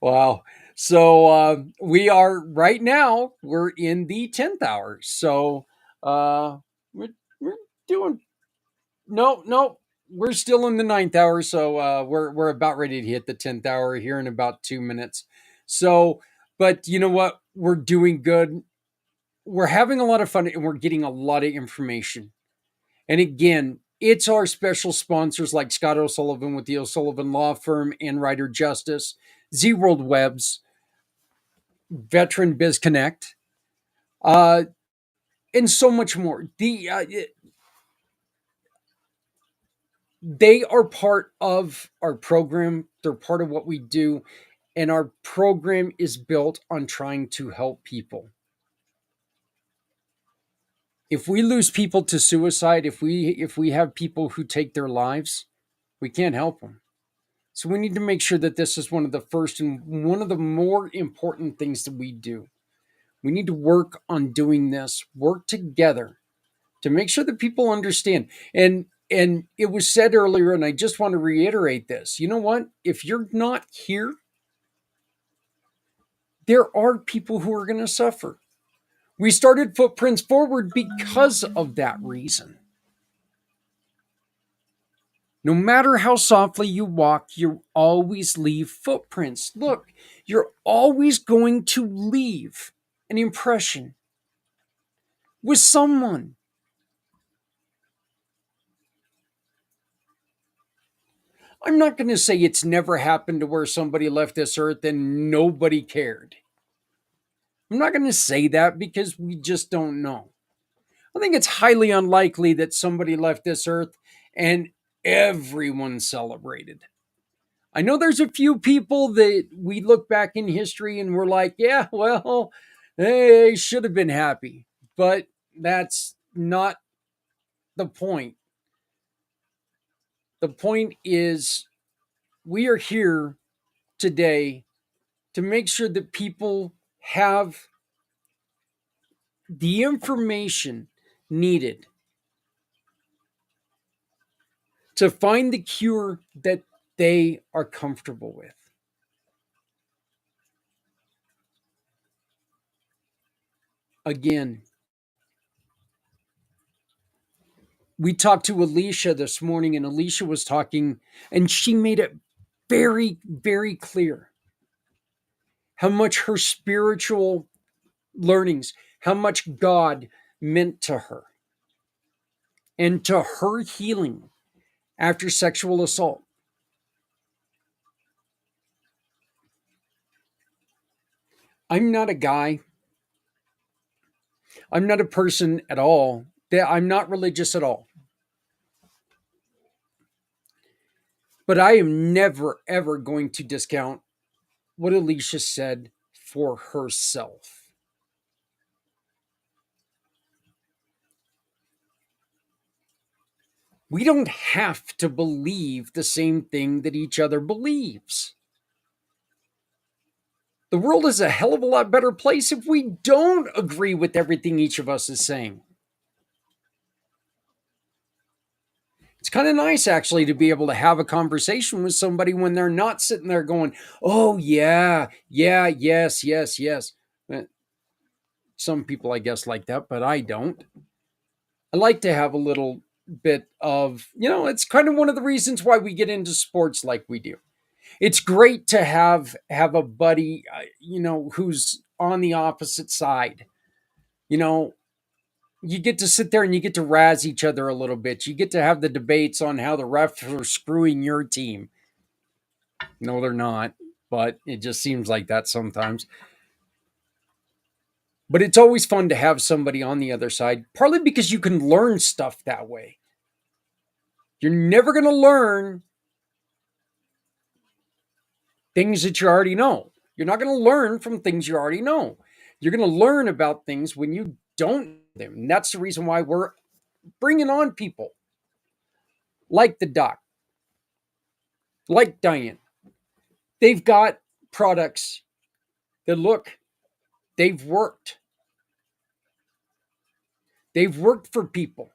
Wow. So we are right now, we're in the 10th hour. So we're doing, no, we're still in the 9th hour. So we're about ready to hit the 10th hour here in about 2 minutes. So, but you know what? We're doing good. We're having a lot of fun and we're getting a lot of information. And again, it's our special sponsors like Scott O'Sullivan with the O'Sullivan Law Firm and Rider Justice, Z World Webs, Veteran Biz Connect, and so much more. They are part of our program. They're part of what we do. And our program is built on trying to help people. If we lose people to suicide, if we have people who take their lives, we can't help them. So we need to make sure that this is one of the first and one of the more important things that we do. We need to work on doing this, work together to make sure that people understand. And it was said earlier, and I just want to reiterate this. You know what? If you're not here, there are people who are going to suffer. We started Footprints Forward because of that reason. No matter how softly you walk, you always leave footprints. Look, you're always going to leave an impression with someone. I'm not going to say it's never happened to where somebody left this earth and nobody cared. I'm not going to say that because we just don't know. I think it's highly unlikely that somebody left this earth and everyone celebrated. I know there's a few people that we look back in history and we're like, yeah, well, they should have been happy. But that's not the point. The point is, we are here today to make sure that people have the information needed to find the cure that they are comfortable with. Again, we talked to Alicia this morning, and Alicia was talking, and she made it very, very clear how much her spiritual learnings, how much God meant to her and to her healing after sexual assault. I'm not a guy, I'm not a person at all, I'm not religious at all. But I am never, ever going to discount what Alicia said for herself. We don't have to believe the same thing that each other believes. The world is a hell of a lot better place if we don't agree with everything each of us is saying. It's kind of nice, actually, to be able to have a conversation with somebody when they're not sitting there going, oh, yeah, yes. Some people, I guess, like that, but I don't. I like to have a little bit of, it's kind of one of the reasons why we get into sports like we do. It's great to have a buddy, who's on the opposite side. You get to sit there and you get to razz each other a little bit. You get to have the debates on how the refs are screwing your team. No, they're not, but it just seems like that sometimes. But it's always fun to have somebody on the other side, partly because you can learn stuff that way. You're never going to learn things that you already know. You're not going to learn from things you already know. You're going to learn about things when you don't know them. And that's the reason why we're bringing on people like the doc, like Diane. They've got products that look, they've worked. They've worked for people.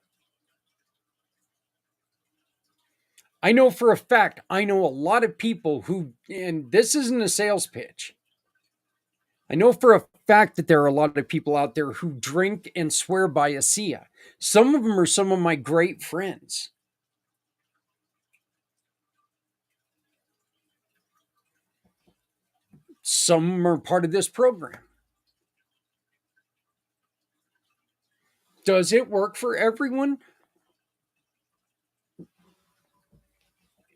I know for a fact, I know a lot of people who, and this isn't a sales pitch. I know for a fact that there are a lot of people out there who drink and swear by ASEA. Some of them are some of my great friends. Some are part of this program. Does it work for everyone?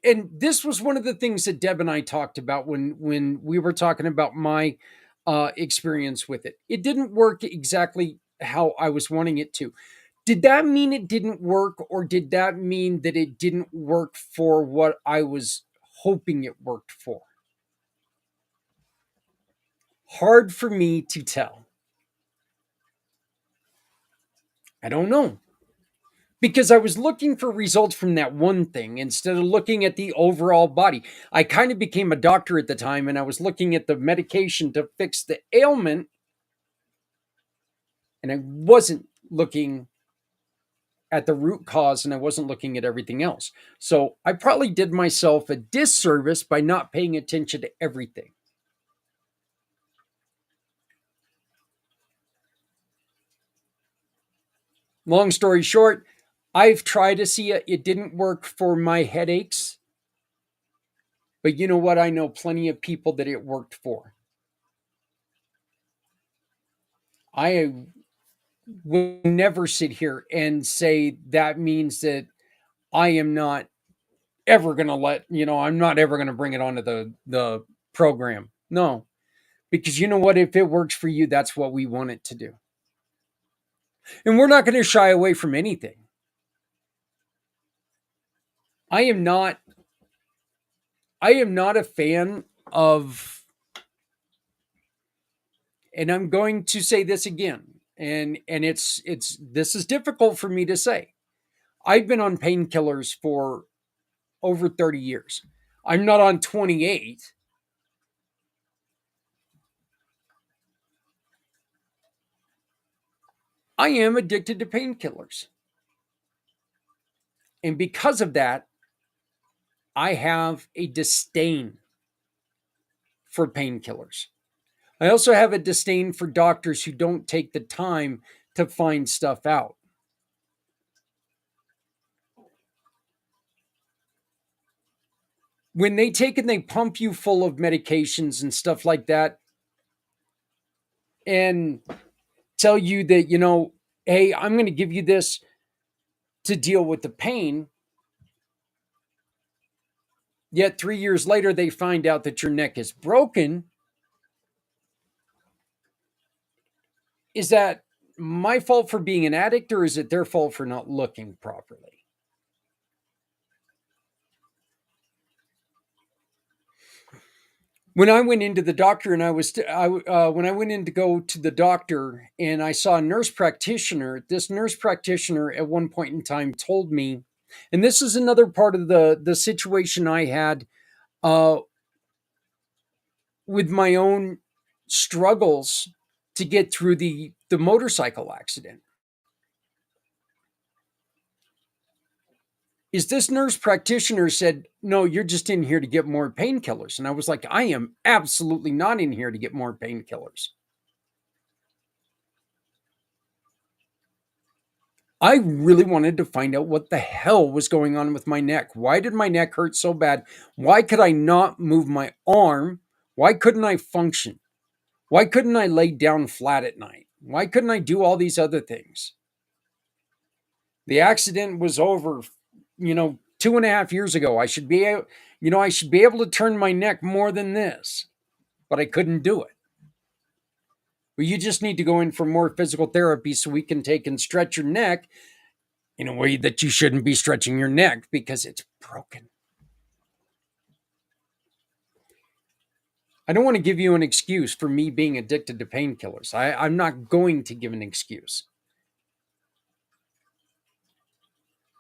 And this was one of the things that Deb and I talked about when we were talking about my experience with it. It didn't work exactly how I was wanting it to. Did that mean it didn't work, or did that mean that it didn't work for what I was hoping it worked for? Hard for me to tell. I don't know. Because I was looking for results from that one thing instead of looking at the overall body. I kind of became a doctor at the time, and I was looking at the medication to fix the ailment, and I wasn't looking at the root cause, and I wasn't looking at everything else. So I probably did myself a disservice by not paying attention to everything. Long story short, I've tried ASEA. It didn't work for my headaches. But you know what? I know plenty of people that it worked for. I will never sit here and say that means that I am not ever going to I'm not ever going to bring it onto the program. No, because you know what? If it works for you, that's what we want it to do. And we're not going to shy away from anything. I am not a fan of, and I'm going to say this again, and it's this is difficult for me to say. I've been on painkillers for over 30 years. I'm not on 28. I am addicted to painkillers. And because of that, I have a disdain for painkillers. I also have a disdain for doctors who don't take the time to find stuff out. When they take and they pump you full of medications and stuff like that and tell you that, hey, I'm going to give you this to deal with the pain. Yet 3 years later, they find out that your neck is broken. Is that my fault for being an addict, or is it their fault for not looking properly? When I went into the doctor and when I went in to go to the doctor and I saw a nurse practitioner, this nurse practitioner at one point in time told me, and this is another part of the situation I had with my own struggles to get through the motorcycle accident. Is this nurse practitioner said, no, you're just in here to get more painkillers. And I was like, I am absolutely not in here to get more painkillers. I really wanted to find out what the hell was going on with my neck. Why did my neck hurt so bad? Why could I not move my arm? Why couldn't I function? Why couldn't I lay down flat at night? Why couldn't I do all these other things? The accident was over, 2.5 years ago. I should be able to turn my neck more than this, but I couldn't do it. Well, you just need to go in for more physical therapy so we can take and stretch your neck in a way that you shouldn't be stretching your neck because it's broken. I don't want to give you an excuse for me being addicted to painkillers. I'm not going to give an excuse.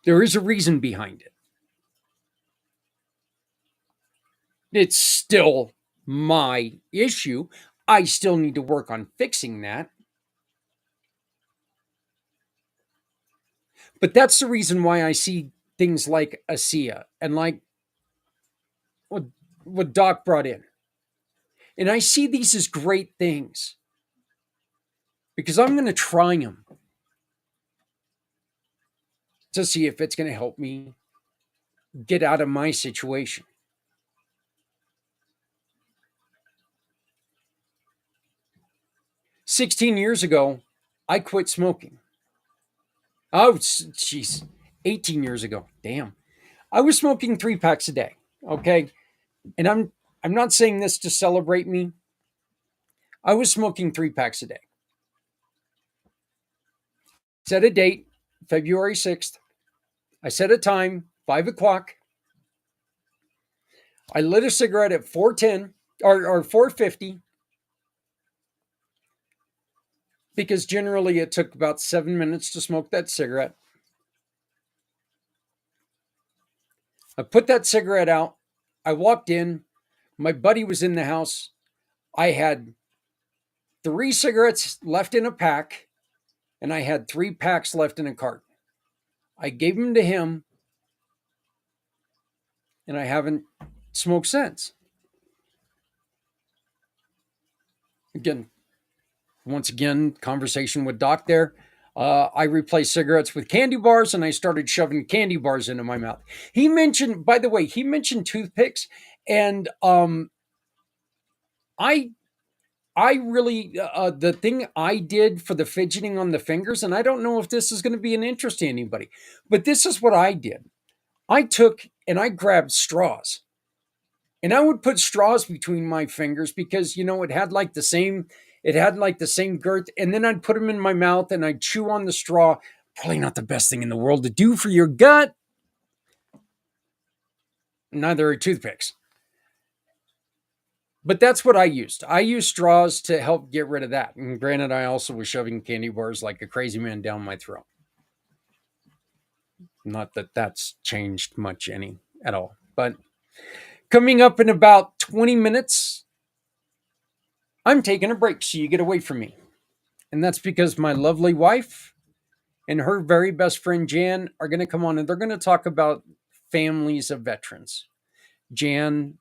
There is a reason behind it. It's still my issue. I still need to work on fixing that. But that's the reason why I see things like ASEA and like what Doc brought in. And I see these as great things because I'm going to try them to see if it's going to help me get out of my situation. "16 years ago, I quit smoking. Oh, jeez. 18 years ago. Damn. I was smoking 3 packs a day. Okay. And I'm not saying this to celebrate me. I was smoking 3 packs a day. Set a date, February 6th. I set a time, 5 o'clock. I lit a cigarette at 4:10 or 4:50 because generally it took about 7 minutes to smoke that cigarette. I put that cigarette out. I walked in. My buddy was in the house. I had 3 cigarettes left in a pack, and I had 3 packs left in a carton. I gave them to him, and I haven't smoked since. Once again, conversation with Doc there. I replaced cigarettes with candy bars, and I started shoving candy bars into my mouth. He mentioned, by the way, he mentioned toothpicks, and I I really the thing I did for the fidgeting on the fingers, and I don't know if this is going to be an interest to anybody, but this is what I did. I took and I grabbed straws, and I would put straws between my fingers because it had like the same girth, and then I'd put them in my mouth and I'd chew on the straw. Probably not the best thing in the world to do for your gut. Neither are toothpicks. But that's what I used. I used straws to help get rid of that. And granted, I also was shoving candy bars like a crazy man down my throat. Not that that's changed much any at all. But coming up in about 20 minutes, I'm taking a break so you get away from me. And that's because my lovely wife and her very best friend Jan are going to come on, and they're going to talk about families of veterans. Jan's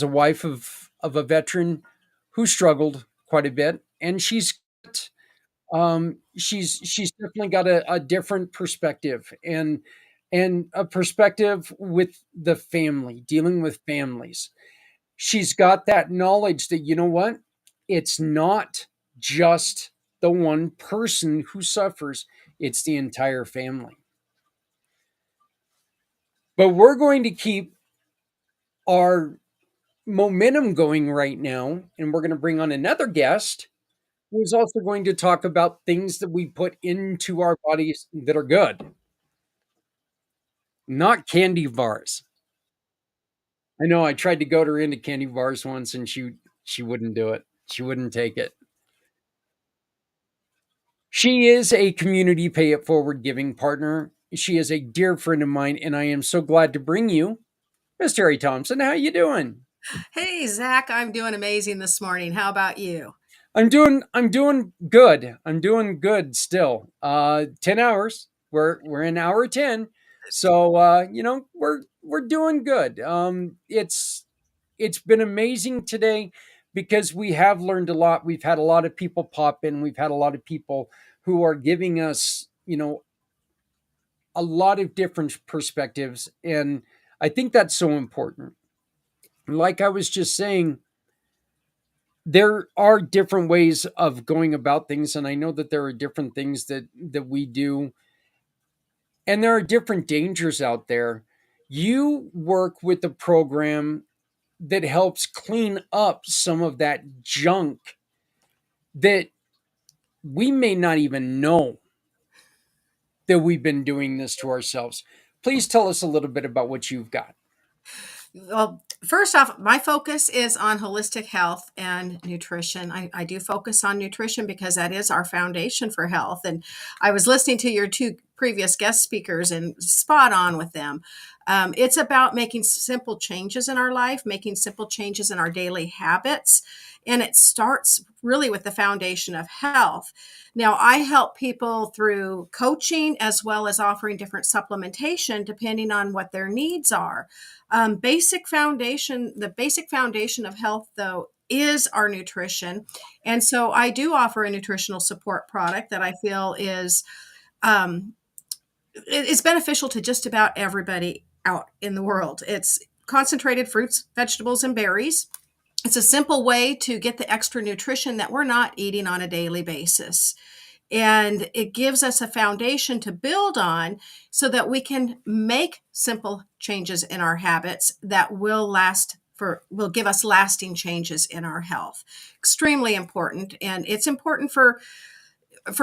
a wife of a veteran who struggled quite a bit, and she's definitely got a different perspective and a perspective with the family, dealing with families. She's got that knowledge that, you know what, it's not just the one person who suffers, it's the entire family. But we're going to keep our momentum going right now, and we're going to bring on another guest who's also going to talk about things that we put into our bodies that are good, not candy bars. I know I tried to goad her into candy bars once, and she wouldn't do it. She wouldn't take it. She is a community pay it forward giving partner. She is a dear friend of mine, and I am so glad to bring you Miss Terry Thompson. How you doing? Hey, Zach, I'm doing amazing this morning. How about you? I'm doing good. I'm doing good still. 10 hours. We're in hour 10. So we're doing good. It's been amazing today because we have learned a lot. We've had a lot of people pop in. We've had a lot of people who are giving us, a lot of different perspectives, and I think that's so important. Like I was just saying, there are different ways of going about things, and I know that there are different things that we do, and there are different dangers out there. You work with a program that helps clean up some of that junk that we may not even know that we've been doing this to ourselves. Please tell us a little bit about what you've got. Well, first off, my focus is on holistic health and nutrition. I do focus on nutrition because that is our foundation for health. And I was listening to your two previous guest speakers and spot on with them. It's about making simple changes in our life, making simple changes in our daily habits. And it starts really with the foundation of health. Now, I help people through coaching as well as offering different supplementation depending on what their needs are. The basic foundation of health, though, is our nutrition. And so I do offer a nutritional support product that I feel um, is beneficial to just about everybody out in the world. It's concentrated fruits, vegetables, and berries. It's a simple way to get the extra nutrition that we're not eating on a daily basis. And it gives us a foundation to build on so that we can make simple changes in our habits that will give us lasting changes in our health. Extremely important. And it's important for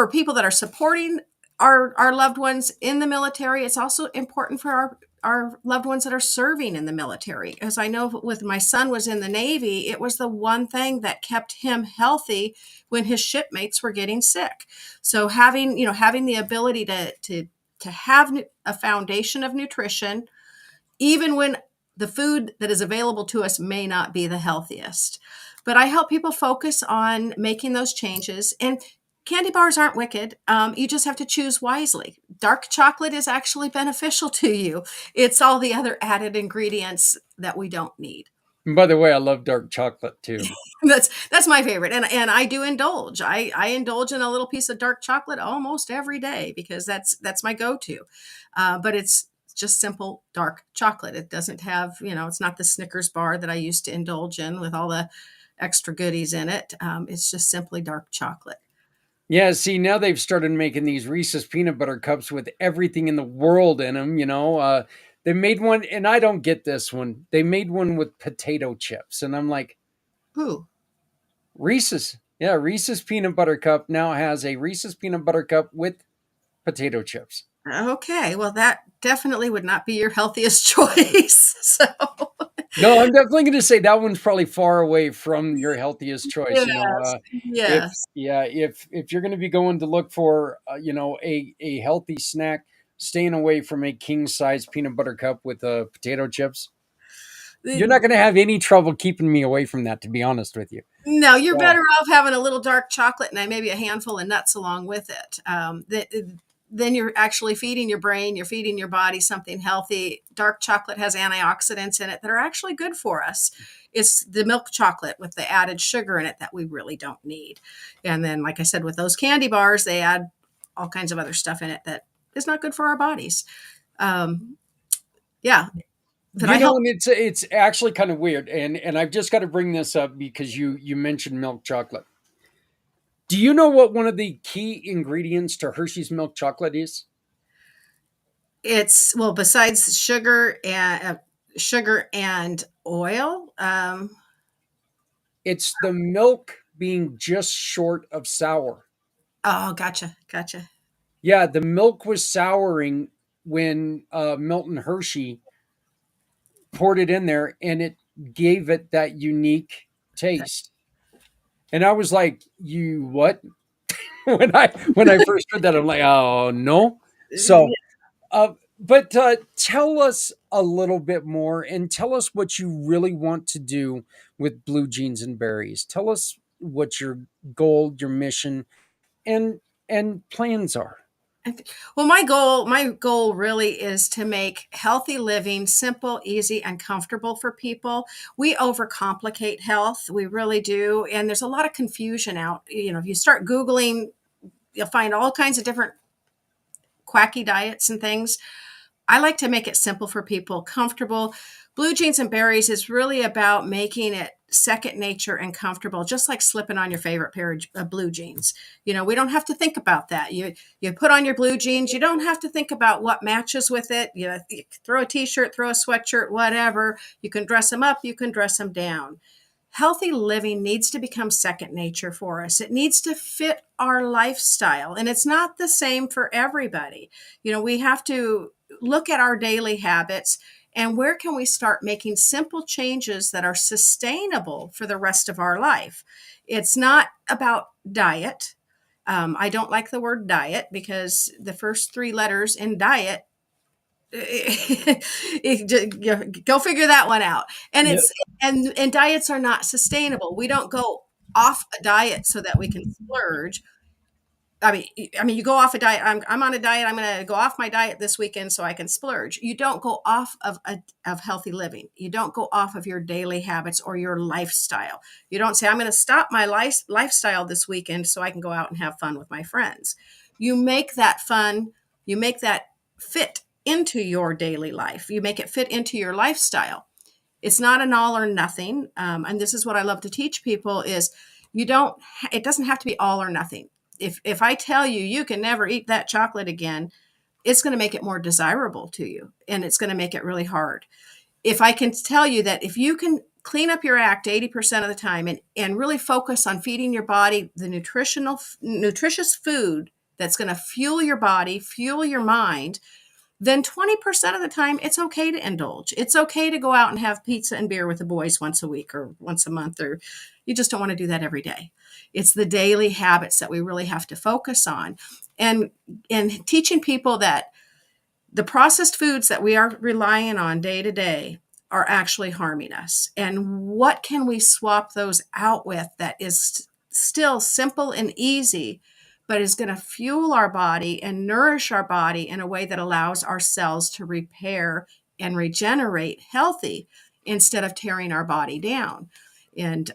people that are supporting our loved ones in the military. It's also important for our loved ones that are serving in the military. As I know with my son was in the Navy, it was the one thing that kept him healthy when his shipmates were getting sick. So having the ability to have a foundation of nutrition, even when the food that is available to us may not be the healthiest. But I help people focus on making those changes. And candy bars aren't wicked. You just have to choose wisely. Dark chocolate is actually beneficial to you. It's all the other added ingredients that we don't need. And by the way, I love dark chocolate too. That's my favorite, and I do indulge. I indulge in a little piece of dark chocolate almost every day because that's my go-to. But it's just simple dark chocolate. It doesn't have, it's not the Snickers bar that I used to indulge in with all the extra goodies in it. It's just simply dark chocolate. Yeah, see, now they've started making these Reese's peanut butter cups with everything in the world in them. They made one, and I don't get this one. They made one with potato chips, and I'm like, Ooh, Reese's. Yeah, Reese's peanut butter cup now has a Reese's peanut butter cup with potato chips. okay. Well, that definitely would not be your healthiest choice. So, No, I'm definitely going to say that one's probably far away from your healthiest choice. yes, If yes. yeah, if you're going to be going to look for a healthy snack, staying away from a king size peanut butter cup with potato chips, you're not going to have any trouble keeping me away from that. To be honest with you. No, you're Yeah. better off having a little dark chocolate and maybe a handful of nuts along with it. Then you're actually feeding your brain, you're feeding your body something healthy. Dark chocolate has antioxidants in it that are actually good for us. It's the milk chocolate with the added sugar in it that we really don't need. And then, like I said, with those candy bars, they add all kinds of other stuff in it that is not good for our bodies. Um, yeah, but I help. And it's actually kind of weird, and I've just got to bring this up because you mentioned milk chocolate. Do you know what one of the key ingredients to Hershey's milk chocolate is? It's well, besides sugar and oil. It's the milk being just short of sour. Oh, gotcha. Yeah, the milk was souring when Milton Hershey poured it in there, and it gave it that unique taste. And I was like, "You what?" when I first heard that, I'm like, "Oh no!" So, but tell us a little bit more, and tell us what you really want to do with Blue Jeans and Berries. Tell us what your goal, your mission, and plans are. Well, my goal really is to make healthy living simple, easy, and comfortable for people. We overcomplicate health, we really do, and there's a lot of confusion out. If you start Googling, you'll find all kinds of different quacky diets and things. I like to make it simple for people, comfortable. Blue Jeans and Berries is really about making it second nature and comfortable, just like slipping on your favorite pair of blue jeans. We don't have to think about that. You put on your blue jeans, you don't have to think about what matches with it. You throw a t-shirt, throw a sweatshirt, whatever. You can dress them up, you can dress them down. Healthy living needs to become second nature for us. It needs to fit our lifestyle, and it's not the same for everybody. We have to look at our daily habits and where can we start making simple changes that are sustainable for the rest of our life. It's not about diet. I don't like the word diet because the first three letters in diet, go figure that one out. And Yeah. and diets are not sustainable. We don't go off a diet so that we can splurge. I mean, you go off a diet. I'm on a diet. I'm going to go off my diet this weekend so I can splurge. You don't go off of healthy living. You don't go off of your daily habits or your lifestyle. You don't say, I'm going to stop my lifestyle this weekend so I can go out and have fun with my friends. You make that fun. You make that fit into your daily life. You make it fit into your lifestyle. It's not an all or nothing. And this is what I love to teach people is it doesn't have to be all or nothing. If I tell you you can never eat that chocolate again, it's going to make it more desirable to you and it's going to make it really hard. If I can tell you that if you can clean up your act 80% of the time and really focus on feeding your body the nutritious food that's going to fuel your body, fuel your mind, then 20% of the time it's okay to indulge. It's okay to go out and have pizza and beer with the boys once a week or once a month, or you just don't want to do that every day. It's the daily habits that we really have to focus on. And teaching people that the processed foods that we are relying on day to day are actually harming us. And what can we swap those out with that is still simple and easy, but is going to fuel our body and nourish our body in a way that allows our cells to repair and regenerate healthy instead of tearing our body down. And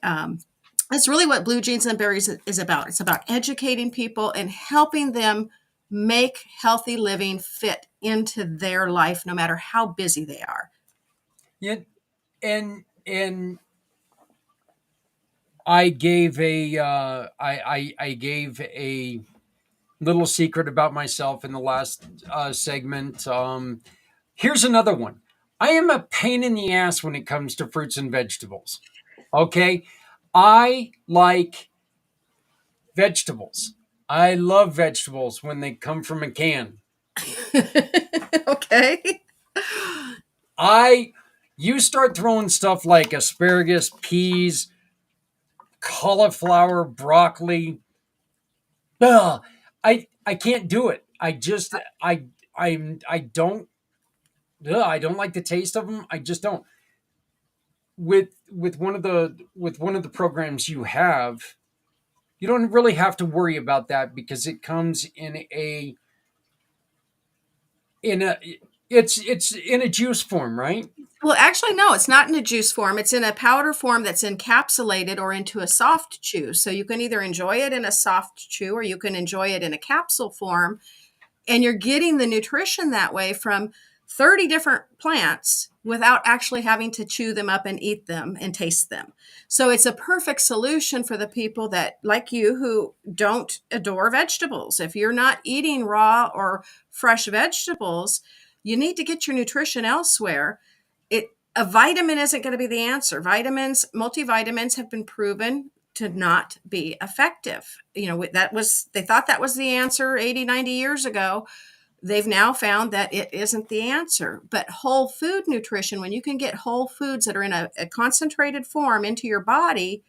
That's really what Blue Jeans and Berries is about. It's about educating people and helping them make healthy living fit into their life, no matter how busy they are. Yeah, and I gave I gave a little secret about myself in the last segment. Here's another one. I am a pain in the ass when it comes to fruits and vegetables. Okay, I like vegetables. I love vegetables when they come from a can. Okay. I You start throwing stuff like asparagus, peas, cauliflower, broccoli. Ugh, I can't do it. I don't I don't like the taste of them. I just don't. With one of the programs you have, you don't really have to worry about that because it comes in a it's in a juice form, right? Well, actually, no, it's not in a juice form. It's in a powder form that's encapsulated or into a soft chew. So you can either enjoy it in a soft chew or you can enjoy it in a capsule form. And you're getting the nutrition that way from 30 different plants without actually having to chew them up and eat them and taste them. So it's a perfect solution for the people that, like you, who don't adore vegetables. If you're not eating raw or fresh vegetables, you need to get your nutrition elsewhere. it a vitamin isn't going to be the answer. Vitamins, multivitamins have been proven to not be effective. They thought that was the answer 80, 90 years ago. They've now found that it isn't the answer. But whole food nutrition, when you can get whole foods that are in a concentrated form into your body,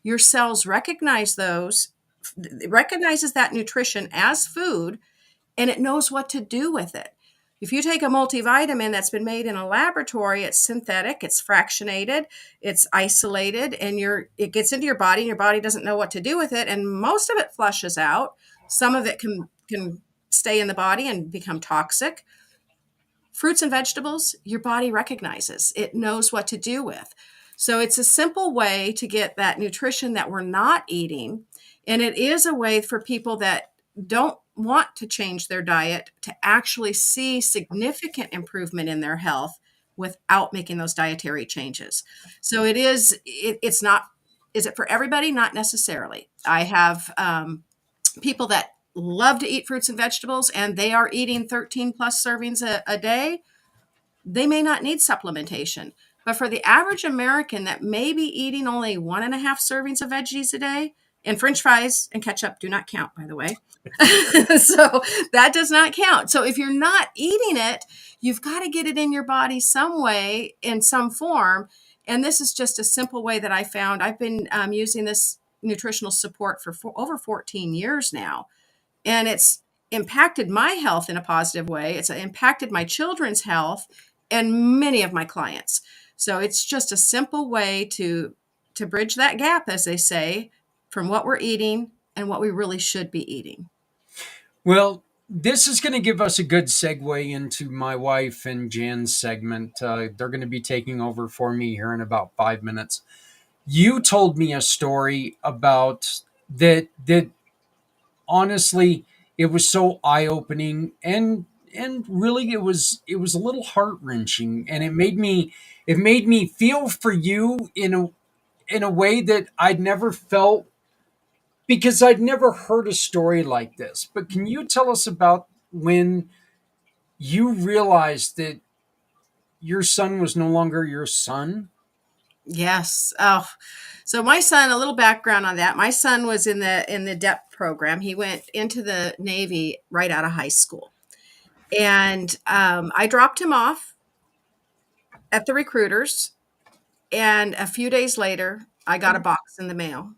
your cells recognize those, it recognizes that nutrition as food, and it knows what to do with it. If you take a multivitamin that's been made in a laboratory, it's synthetic, it's fractionated, it's isolated, and it gets into your body, and your body doesn't know what to do with it, and most of it flushes out. Some of it can stay in the body and become toxic. Fruits and vegetables, your body recognizes. It knows what to do with. So it's a simple way to get that nutrition that we're not eating, and it is a way for people that don't want to change their diet to actually see significant improvement in their health without making those dietary changes. So it's not, is it for everybody? Not necessarily. I have people that love to eat fruits and vegetables and they are eating 13 plus servings a day. They may not need supplementation. But for the average American that may be eating only 1.5 servings of veggies a day, and French fries and ketchup do not count, by the way. So that does not count. So if you're not eating it, you've got to get it in your body some way, in some form. And this is just a simple way that I found. I've been using this nutritional support for over 14 years now. And it's impacted my health in a positive way. It's impacted my children's health and many of my clients. So it's just a simple way to bridge that gap, as they say, from what we're eating and what we really should be eating. Well, this is going to give us a good segue into my wife and Jan's segment. They're going to be taking over for me here in about 5 minutes. You told me a story about that honestly, it was so eye-opening and really it was a little heart-wrenching, and it made me feel for you in a way that I'd never felt because I'd never heard a story like this. But can you tell us about when you realized that your son was no longer your son? Yes. Oh, so my son, a little background on that. My son was in the DEP program. He went into the Navy right out of high school. And I dropped him off at the recruiters. And a few days later, I got a box in the mail.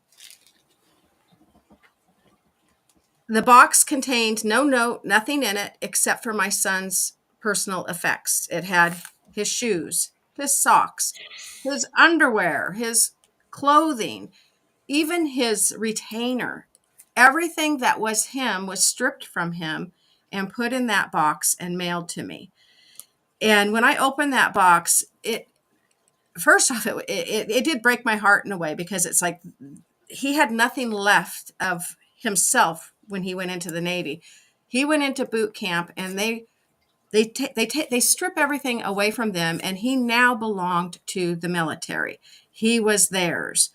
The box contained no note, nothing in it except for my son's personal effects. It had his shoes, his socks, his underwear, his clothing, even his retainer. Everything that was him was stripped from him and put in that box and mailed to me. And when I opened that box, it first off, it did break my heart in a way, because it's like he had nothing left of himself when he went into the Navy. He went into boot camp, and they strip everything away from them, and he now belonged to the military. He was theirs.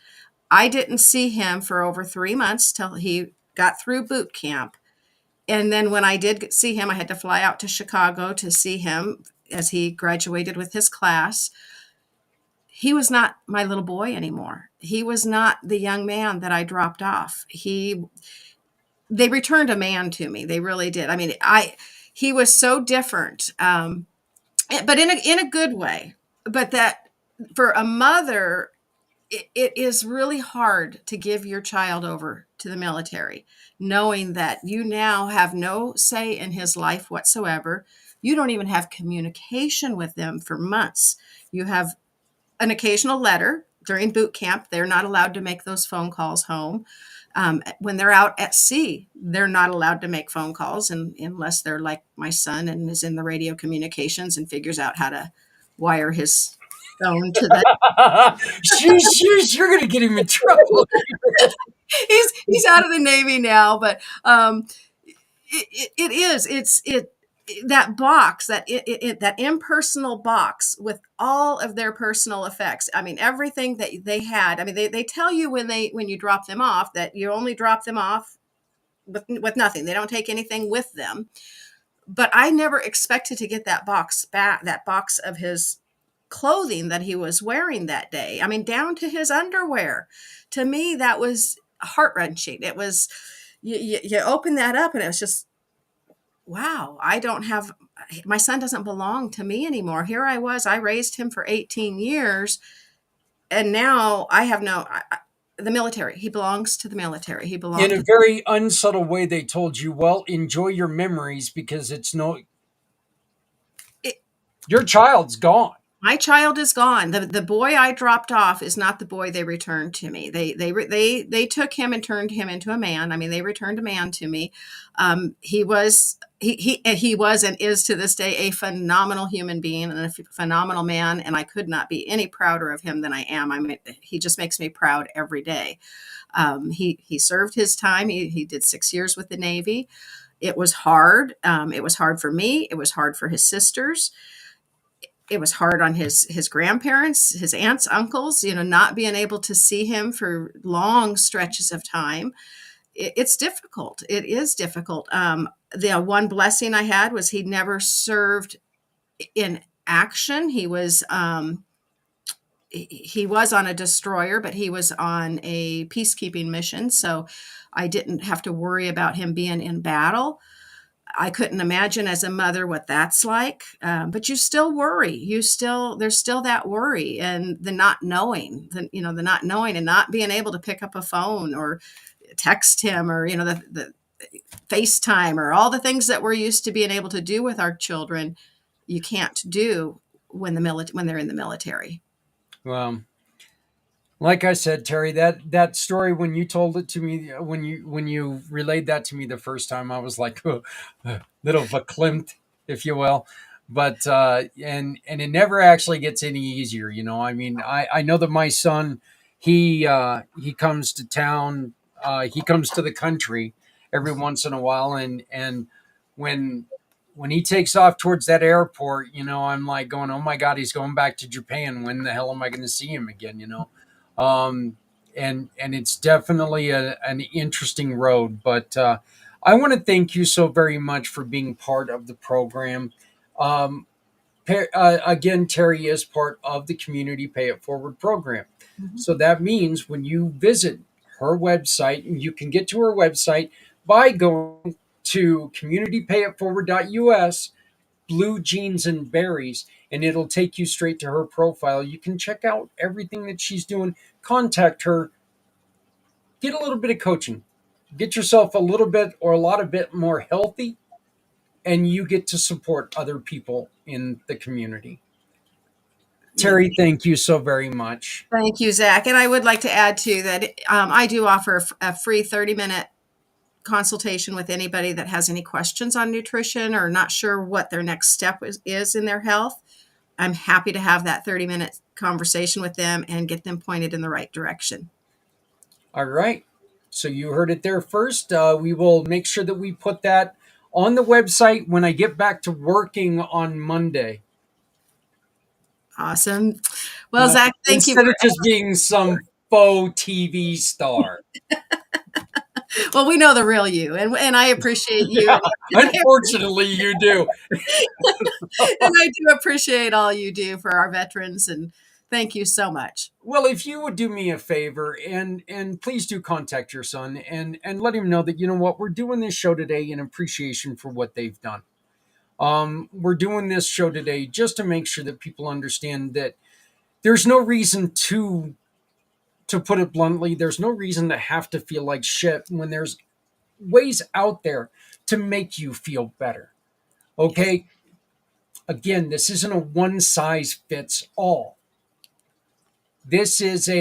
I didn't see him for over 3 months till he got through boot camp. And then when I did see him, I had to fly out to Chicago to see him as he graduated with his class. He was not my little boy anymore. He was not the young man that I dropped off. They returned a man to me. They really did. I mean, he was so different, but in a good way. But that for a mother, it is really hard to give your child over to the military, knowing that you now have no say in his life whatsoever. You don't even have communication with them for months. You have an occasional letter during boot camp. They're not allowed to make those phone calls home. When they're out at sea, they're not allowed to make phone calls unless they're like my son and is in the radio communications and figures out how to wire his phone to the. You're going to get him in trouble. He's out of the Navy now, but it's that box, that impersonal box with all of their personal effects. I mean, everything that they had. I mean, they tell you when you drop them off that you only drop them off with nothing. They don't take anything with them. But I never expected to get that box back, that box of his clothing that he was wearing that day. I mean, down to his underwear. To me, that was heart-wrenching. It was, you open that up and it was just, wow, my son doesn't belong to me anymore. Here I was, I raised him for 18 years, and now I have the military. He belongs to the military. He belongs In a very unsubtle way, they told you, well, enjoy your memories because your child's gone. My child is gone. The boy I dropped off is not the boy they returned to me. They took him and turned him into a man. I mean, they returned a man to me. He was and is to this day a phenomenal human being and a phenomenal man. And I could not be any prouder of him than I am. I mean, he just makes me proud every day. He served his time. He did 6 years with the Navy. It was hard. It was hard for me. It was hard for his sisters. It was hard on his grandparents, his aunts, uncles, not being able to see him for long stretches of time. It's difficult. It is difficult. The one blessing I had was he never served in action. He was on a destroyer, but he was on a peacekeeping mission. So I didn't have to worry about him being in battle. I couldn't imagine as a mother what that's like, but you still worry. There's still that worry and the not knowing, the not knowing and not being able to pick up a phone or text him or, the FaceTime or all the things that we're used to being able to do with our children. You can't do when they're in the military. Well, like I said, Terry, that story when you told it to me, when you relayed that to me the first time, I was like a little verklempt, if you will. But and it never actually gets any easier, I mean, I know that my son, he comes to town, he comes to the country every once in a while, and when he takes off towards that airport, I'm like going, oh my God, he's going back to Japan. When the hell am I going to see him again? And it's definitely an interesting road. But I want to thank you so very much for being part of the program. Again, Terry is part of the Community Pay It Forward program. Mm-hmm. So that means when you visit her website, and you can get to her website by going to communitypayitforward.us, Blue Jeans and Berries, and it'll take you straight to her profile. You can check out everything that she's doing. Contact her. Get a little bit of coaching. Get yourself a little bit or a lot of bit more healthy, and you get to support other people in the community. Terry, thank you so very much. Thank you, Zach. And I would like to add, too, that I do offer a free 30-minute consultation with anybody that has any questions on nutrition or not sure what their next step is in their health. I'm happy to have that 30-minute conversation with them and get them pointed in the right direction. All right. So you heard it there first. We will make sure that we put that on the website when I get back to working on Monday. Awesome. Well, Zach, thank you. Instead of just being some faux TV star. Well, we know the real you, and I appreciate you. Unfortunately, you do. And I do appreciate all you do for our veterans, and thank you so much. Well, if you would do me a favor and please do contact your son and let him know that, you know what, we're doing this show today in appreciation for what they've done. We're doing this show today just to make sure that people understand that there's no reason to put it bluntly, there's no reason to have to feel like shit when there's ways out there to make you feel better. Okay? Again, this isn't a one size fits all. This is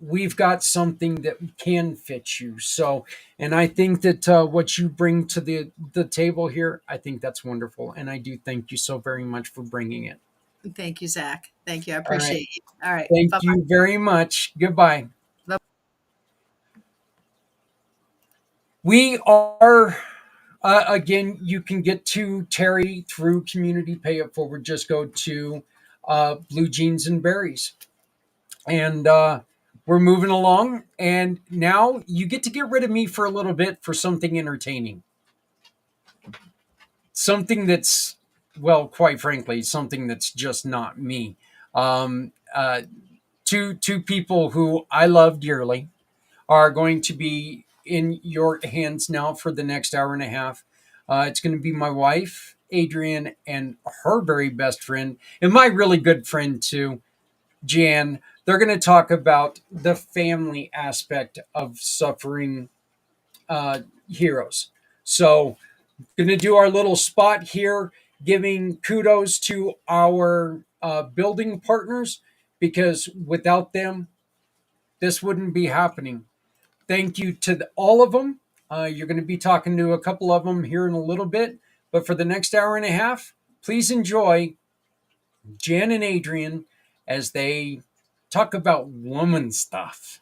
we've got something that can fit you. So, and I think that what you bring to the table here, I think that's wonderful. And I do thank you so very much for bringing it. Thank you, Zach. Thank you. I appreciate you. All right. Thank Bye-bye. you very much. Goodbye. Bye. We are, again, you can get to Terry through Community Pay It Forward. Just go to Blue Jeans and Berries. And we're moving along. And now you get to get rid of me for a little bit for something entertaining. Something that's, well, quite frankly, something that's just not me. Two people who I love dearly are going to be in your hands now for the next hour and a half. It's going to be my wife, Adrienne, and her very best friend, and my really good friend too, Jan. They're going to talk about the family aspect of suffering heroes. So, going to do our little spot here, giving kudos to our building partners, because without them, this wouldn't be happening. Thank you to all of them. You're going to be talking to a couple of them here in a little bit. But for the next hour and a half, please enjoy Jan and Adrienne as they talk about woman stuff.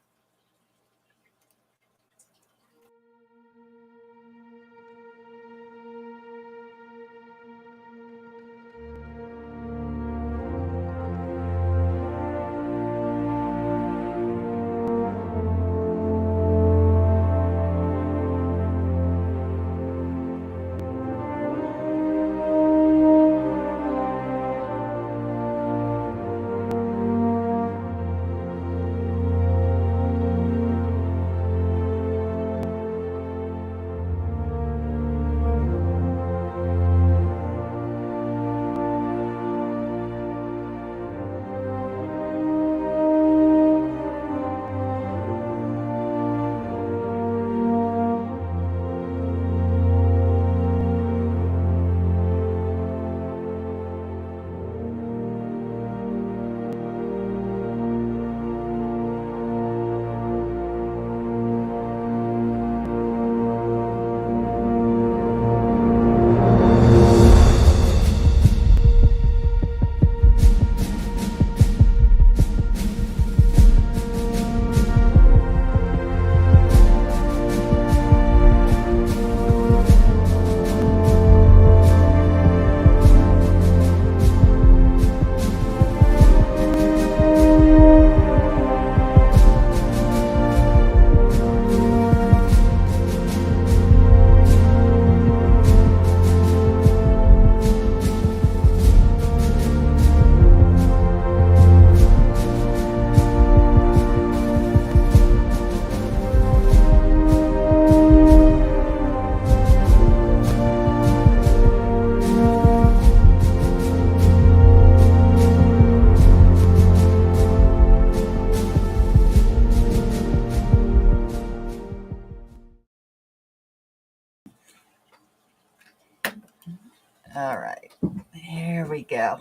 All right, there we go.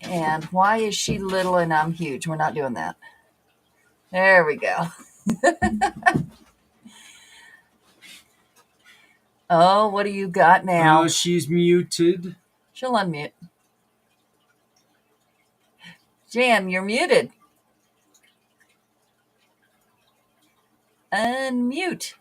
And why is she little and I'm huge? We're not doing that. There we go. Oh, what do you got now? She's muted. She'll unmute. Jan, you're muted. unmute.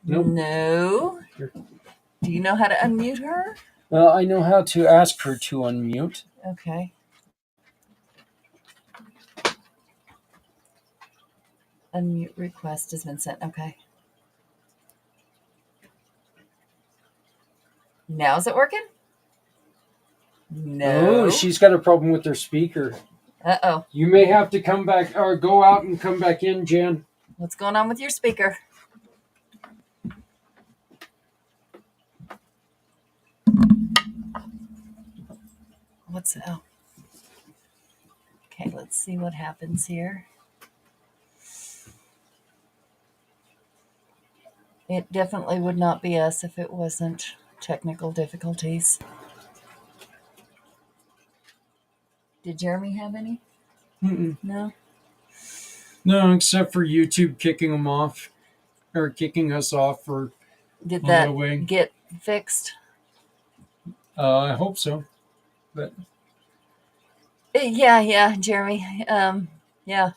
Nope. No. Do you know how to unmute her? Well, I know how to ask her to unmute. Okay. Unmute request has been sent. Okay. Now is it working? No. Oh, she's got a problem with her speaker. Uh-oh. You may have to come back or go out and come back in, Jen. What's going on with your speaker? What's oh. Okay, let's see what happens here. It definitely would not be us if it wasn't technical difficulties. Did Jeremy have any? Mm-mm. No? No, except for YouTube kicking them off or kicking us off for Did a that little way. get fixed? I hope so. But Yeah, Jeremy. Yeah.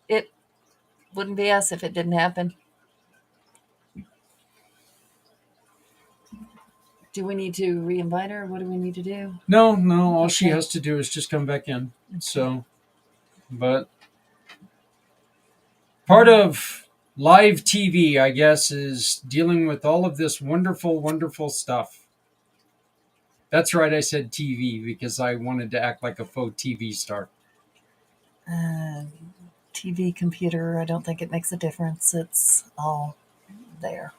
It wouldn't be us if it didn't happen. Do we need to re-invite her? What do we need to do? no, all she Okay. has to do is just come back in. So, but part of live TV, I guess, is dealing with all of this wonderful, wonderful stuff. That's right, I said TV because I wanted to act like a faux TV star. TV, computer, I don't think it makes a difference. It's all there.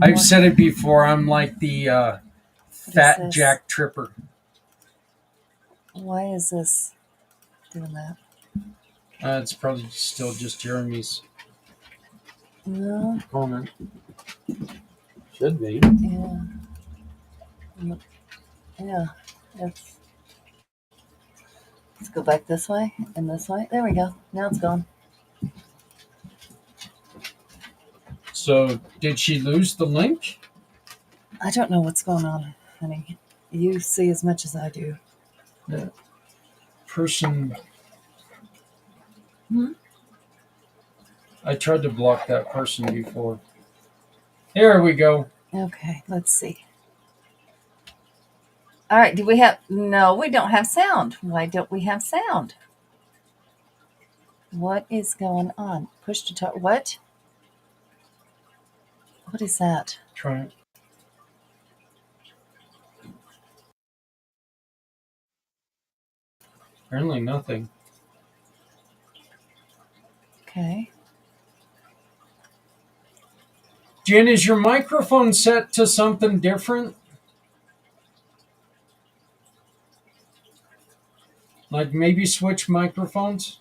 I've said it before, I'm like the fat this? Jack Tripper. Why is this doing that? It's probably still just Jeremy's No, comment. Should be. yeah. Let's go back this way and this way. There we go. Now it's gone. So, did she lose the link? I don't know what's going on, honey. You see as much as I do. That person. I tried to block that person before. Here we go. Okay, let's see. All right, do we have... No, we don't have sound. Why don't we have sound? What is going on? Push to talk. What? What is that? Try it. Apparently nothing. Okay. Jen, is your microphone set to something different? Like maybe switch microphones?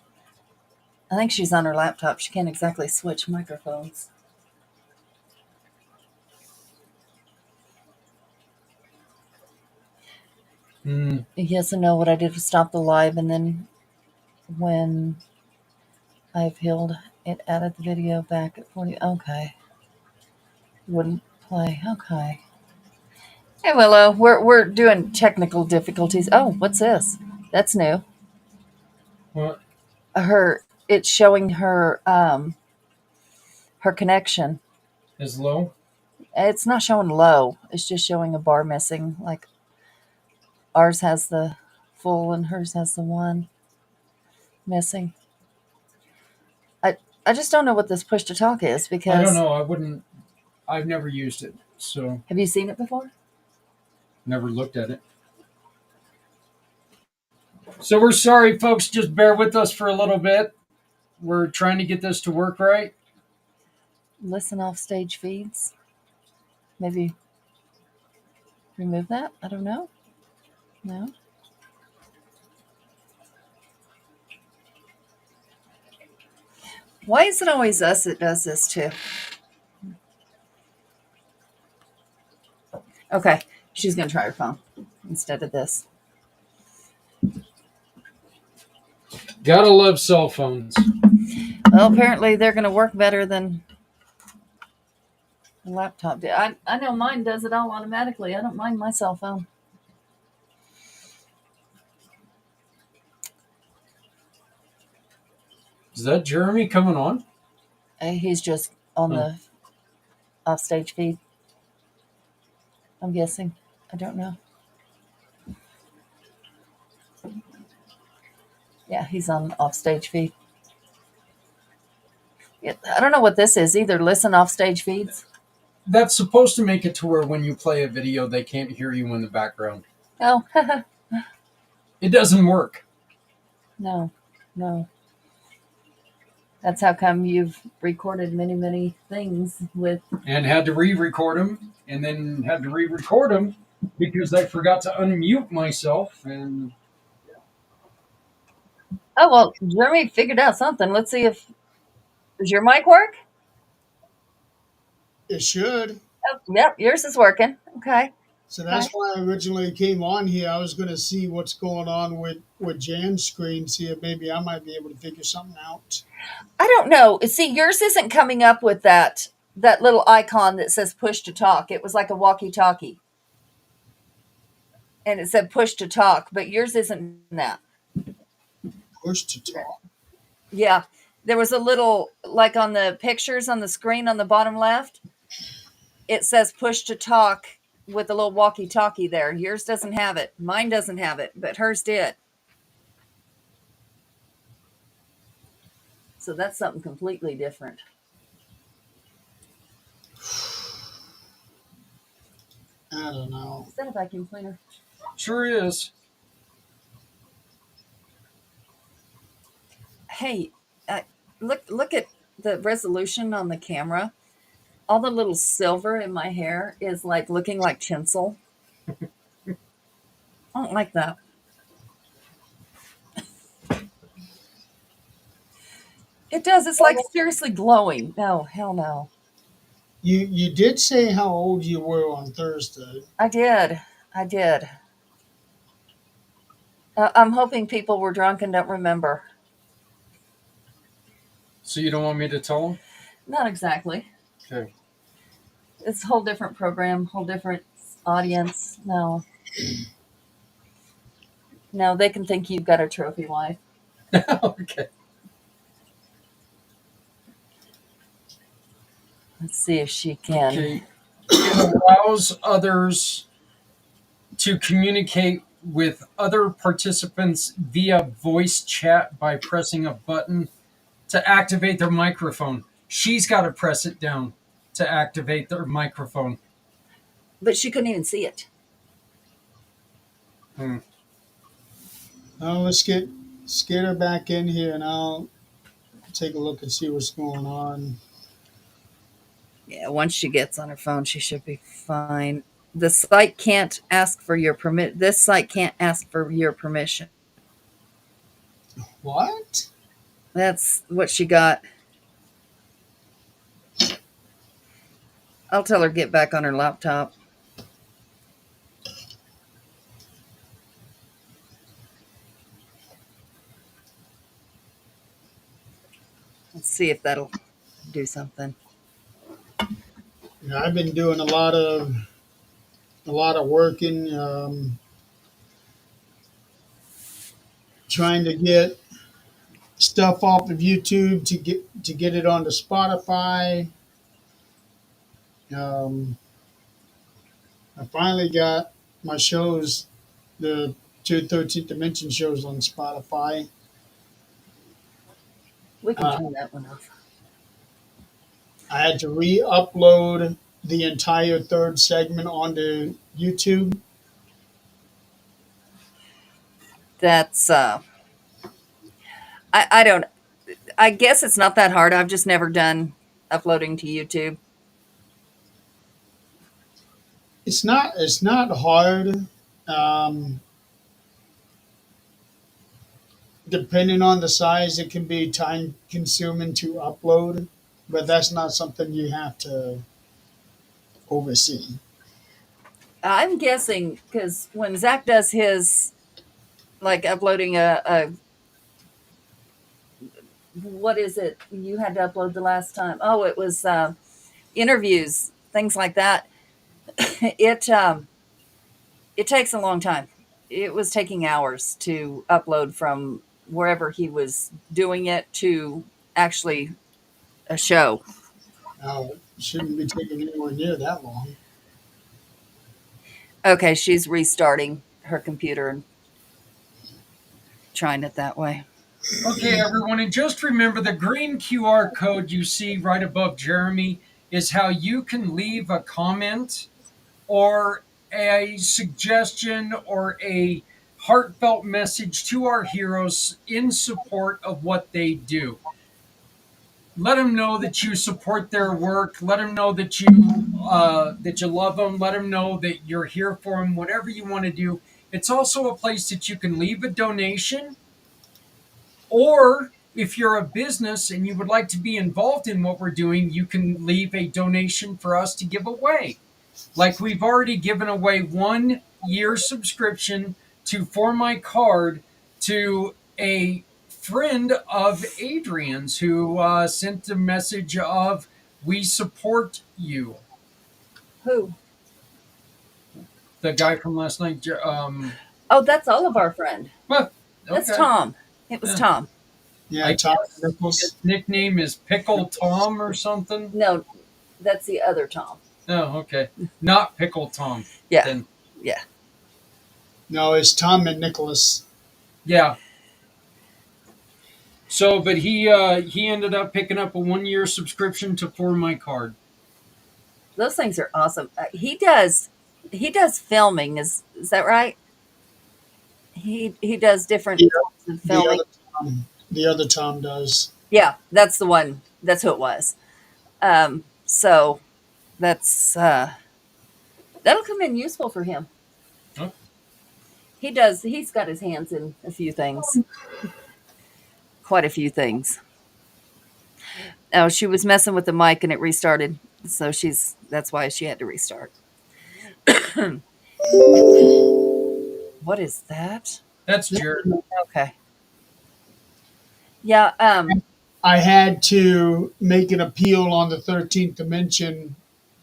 I think she's on her laptop. She can't exactly switch microphones. Yes and no. What I did was stop the live, and then when I've healed, it added the video back at 40. Okay. Wouldn't play. Okay. Hey, Willow. We're doing technical difficulties. Oh, what's this? That's new. What? It's showing her her connection. Is low? It's not showing low. It's just showing a bar missing. Like ours has the full and hers has the one missing. I just don't know what this push to talk is because I don't know. I've never used it, so have you seen it before? never looked at it. So we're sorry, folks. Just bear with us for a little bit. We're trying to get this to work right. Listen off stage feeds. Maybe remove that? I don't know. No. Why is it always us that does this too? Okay, she's going to try her phone instead of this. Gotta love cell phones. Well, apparently they're going to work better than the laptop did. I know mine does it all automatically. I don't mind my cell phone. Is that Jeremy coming on? He's just on the offstage feed. I'm guessing. I don't know. Yeah, he's on offstage feed. Yeah, I don't know what this is either. Listen offstage feeds. That's supposed to make it to where when you play a video, they can't hear you in the background. Oh, It doesn't work. no. That's how come you've recorded many, many things with. And had to re-record them, and then had to re-record them because I forgot to unmute myself. And Oh, well, Jeremy figured out something. Let's see if. Does your mic work? It should. Oh, yep, yours is working. Okay. So that's Okay. why I originally came on here. I was going to see what's going on with Jan's screen, see if maybe I might be able to figure something out. I don't know. See, yours isn't coming up with that little icon that says push to talk. It was like a walkie-talkie. And it said push to talk, but yours isn't that. Push to talk. Yeah. There was a little, like on the pictures on the screen on the bottom left, it says push to talk with a little walkie-talkie there. Yours doesn't have it. Mine doesn't have it, but hers did. So that's something completely different. I don't know. Is that a vacuum cleaner? sure is. Hey, look at the resolution on the camera. All the little silver in my hair is like looking like tinsel. I don't like that. It does. It's like seriously glowing. No, hell no. You did say how old you were on Thursday. I did. I'm hoping people were drunk and don't remember. So you don't want me to tell them? Not exactly. Okay. It's a whole different program, whole different audience. No, they can think you've got a trophy wife. Okay. Let's see if she can. Okay. It allows others to communicate with other participants via voice chat by pressing a button to activate their microphone. She's got to press it down to activate their microphone. But she couldn't even see it. Let's get her back in here, and I'll take a look and see what's going on. Yeah, once she gets on her phone, she should be fine. The site can't ask for your permit. This site can't ask for your permission. What? That's what she got. I'll tell her to get back on her laptop. Let's see if that'll do something. I've been doing a lot of working, trying to get stuff off of YouTube to get it onto Spotify. I finally got my shows, the 213th Dimension shows on Spotify. We can turn that one off. I had to re-upload the entire third segment onto YouTube. That's I guess it's not that hard. I've just never done uploading to YouTube. It's not hard. Depending on the size, it can be time consuming to upload, but that's not something you have to oversee. I'm guessing because when Zach does his, like uploading a what is it you had to upload the last time? Oh, it was interviews, things like that. It takes a long time. It was taking hours to upload from wherever he was doing it to actually a show. It shouldn't be taking anywhere near that long. Okay, she's restarting her computer and trying it that way. Okay, everyone, and just remember the green QR code you see right above Jeremy is how you can leave a comment or a suggestion or a heartfelt message to our heroes in support of what they do. Let them know that you support their work. Let them know that you love them. Let them know that you're here for them. Whatever you want to do. It's also a place that you can leave a donation, or if you're a business and you would like to be involved in what we're doing, you can leave a donation for us to give away. Like we've already given away 1 year subscription to For My Card to a friend of Adrienne's who sent a message of, "We support you." Who? The guy from last night. Oh, that's Oliver friend. Well, That's okay. Tom. It was Yeah. Tom. Yeah, I Tom guess Nichols. his nickname is Pickle Tom or something. No, that's the other Tom. Oh, okay. Not Pickle Tom. Yeah. Then. Yeah. No, it's Tom and Nicholas. Yeah. So, but he ended up picking up a 1 year subscription to For My Card. Those things are awesome. He does filming. Is that right? He does different Yeah, types of filming. The other Tom does. Yeah, that's the one. That's who it was. So that's that'll come in useful for him. Oh. He does. He's got his hands in a few things. Quite a few things. Oh, she was messing with the mic and it restarted. So that's why she had to restart. What is that? That's Jared. Okay. Yeah, I had to make an appeal on the 13th Dimension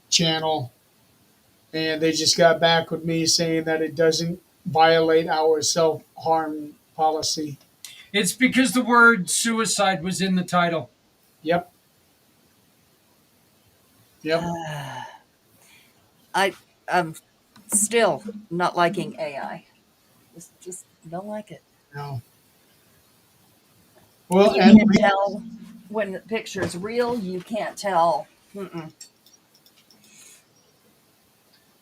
channel, and they just got back with me saying that it doesn't violate our self harm policy. It's because the word suicide was in the title. Yep. Yep. I'm still not liking AI. Just don't like it. No. Well, You and can't tell when the picture's real. You can't tell. Mm-mm.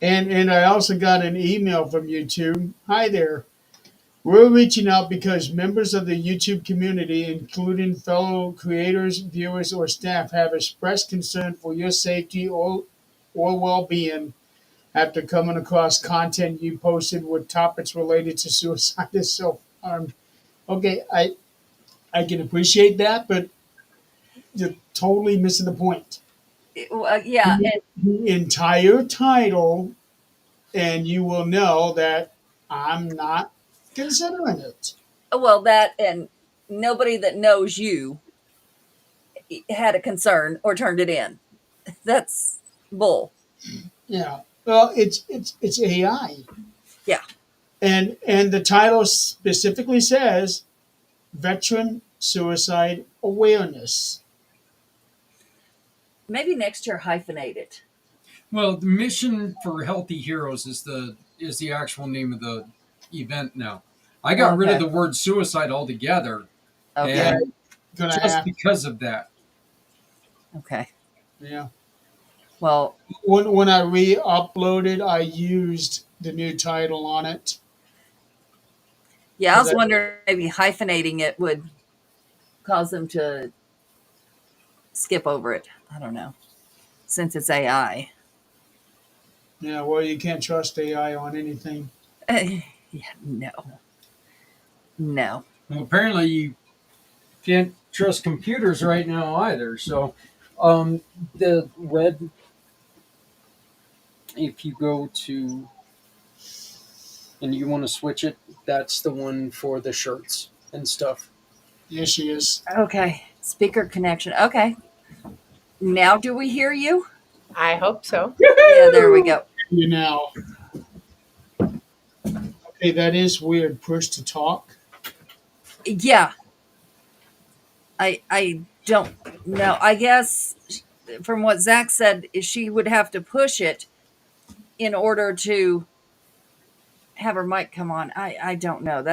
And I also got an email from YouTube. Hi there. We're reaching out because members of the YouTube community, including fellow creators, viewers, or staff, have expressed concern for your safety or well-being after coming across content you posted with topics related to suicide and self-harm. Okay, I can appreciate that, but you're totally missing the point. Yeah, The entire title, and you will know that I'm not considering it. well, that and nobody that knows you had a concern or turned it in. That's bull. Yeah. Well, it's AI. Yeah. And the title specifically says veteran suicide awareness. Maybe next year hyphenate it. Well, the Mission for Healthy Heroes is the actual name of the event now. I got rid of the word suicide altogether. Okay. And Gonna just have, because of that. Okay. yeah. Well, When I re-uploaded, I used the new title on it. yeah, I was wondering maybe hyphenating it would cause them to skip over it. I don't know. Since it's AI. Yeah, well, you can't trust AI on anything. Yeah, no. No. Well, apparently you can't trust computers right now either. So, the red, if you go to, and you want to switch it, that's the one for the shirts and stuff. Yes, she is. Okay. Speaker connection. Okay. Now do we hear you? I hope so. Yeah, there we go. You now. Okay, that is weird. Push to talk. Yeah, I don't know. I guess from what Zach said, she would have to push it in order to have her mic come on. I don't know.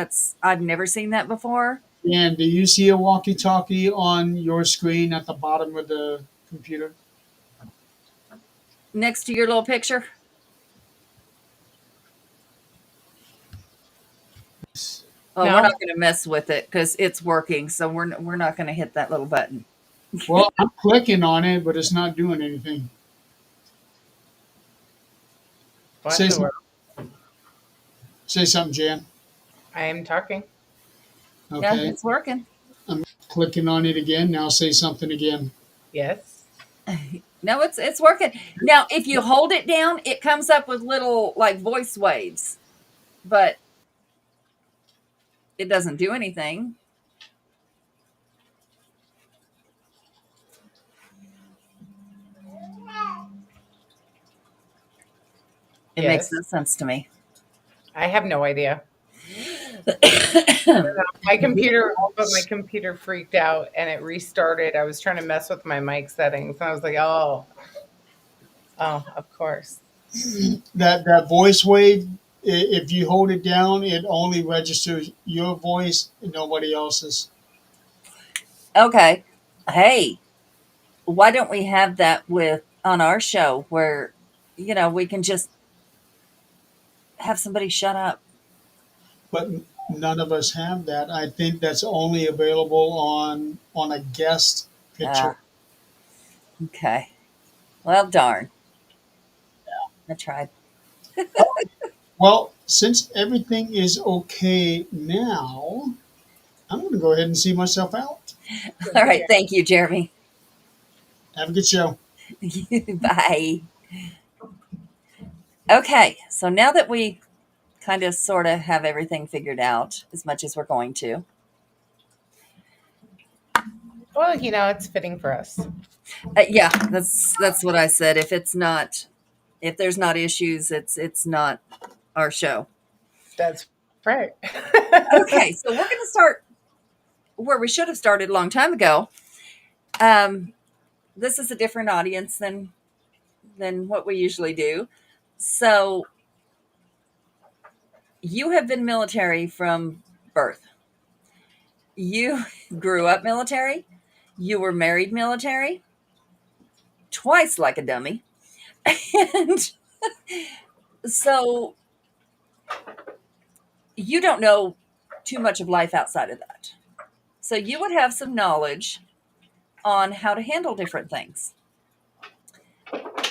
I've never seen that before. And do you see a walkie-talkie on your screen at the bottom of the computer? Next to your little picture. Well, we're No? not going to mess with it because it's working. So we're not going to hit that little button. Well, I'm clicking on it, but it's not doing anything. What Say in the some, world? say something, Jan. I am talking. Yeah, Okay. it's working. I'm clicking on it again. Now say something again. Yes. No, it's working. Now, if you hold it down, it comes up with little like voice waves, but it doesn't do anything. It makes Yes. no sense to me. I have no idea. My computer freaked out and it restarted. I was trying to mess with my mic settings and I was like, oh, of course. That voice wave, if you hold it down, it only registers your voice and nobody else's. Okay. Hey, why don't we have that with on our show where we can just have somebody shut up? But none of us have that. I think that's only available on a guest picture. Okay. Well, darn. I tried. Well, since everything is okay now, I'm going to go ahead and see myself out. All right. Thank you, Jeremy. Have a good show. Bye. Okay. So now that we kind of sort of have everything figured out as much as we're going to. Well, it's fitting for us. Yeah, that's what I said. If there's not issues, it's not our show. That's right. Okay, so we're going to start where we should have started a long time ago. This is a different audience than what we usually do. So you have been military from birth. You grew up military. You were married military. Twice like a dummy. And so you don't know too much of life outside of that. So you would have some knowledge on how to handle different things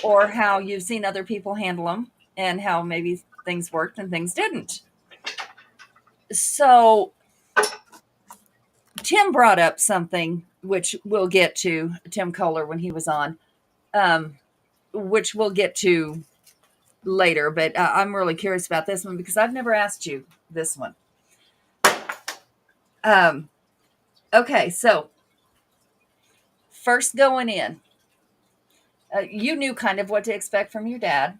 or how you've seen other people handle them and how maybe things worked and things didn't. So Tim brought up something which we'll get to, Tim Kohler when he was on, which we'll get to later, but I'm really curious about this one because I've never asked you this one. Okay, so first going in, you knew kind of what to expect from your dad,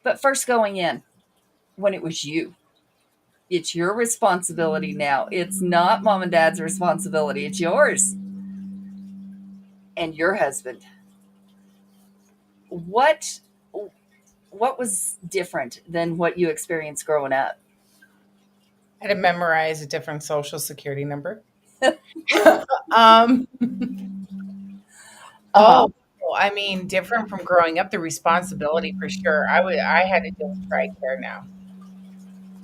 but first going in, when it was you, it's your responsibility now. It's not mom and dad's responsibility. It's yours and your husband. What was different than what you experienced growing up? I had to memorize a different social security number. um, oh, I mean, different from growing up, the responsibility for sure. I had to deal with TRICARE now.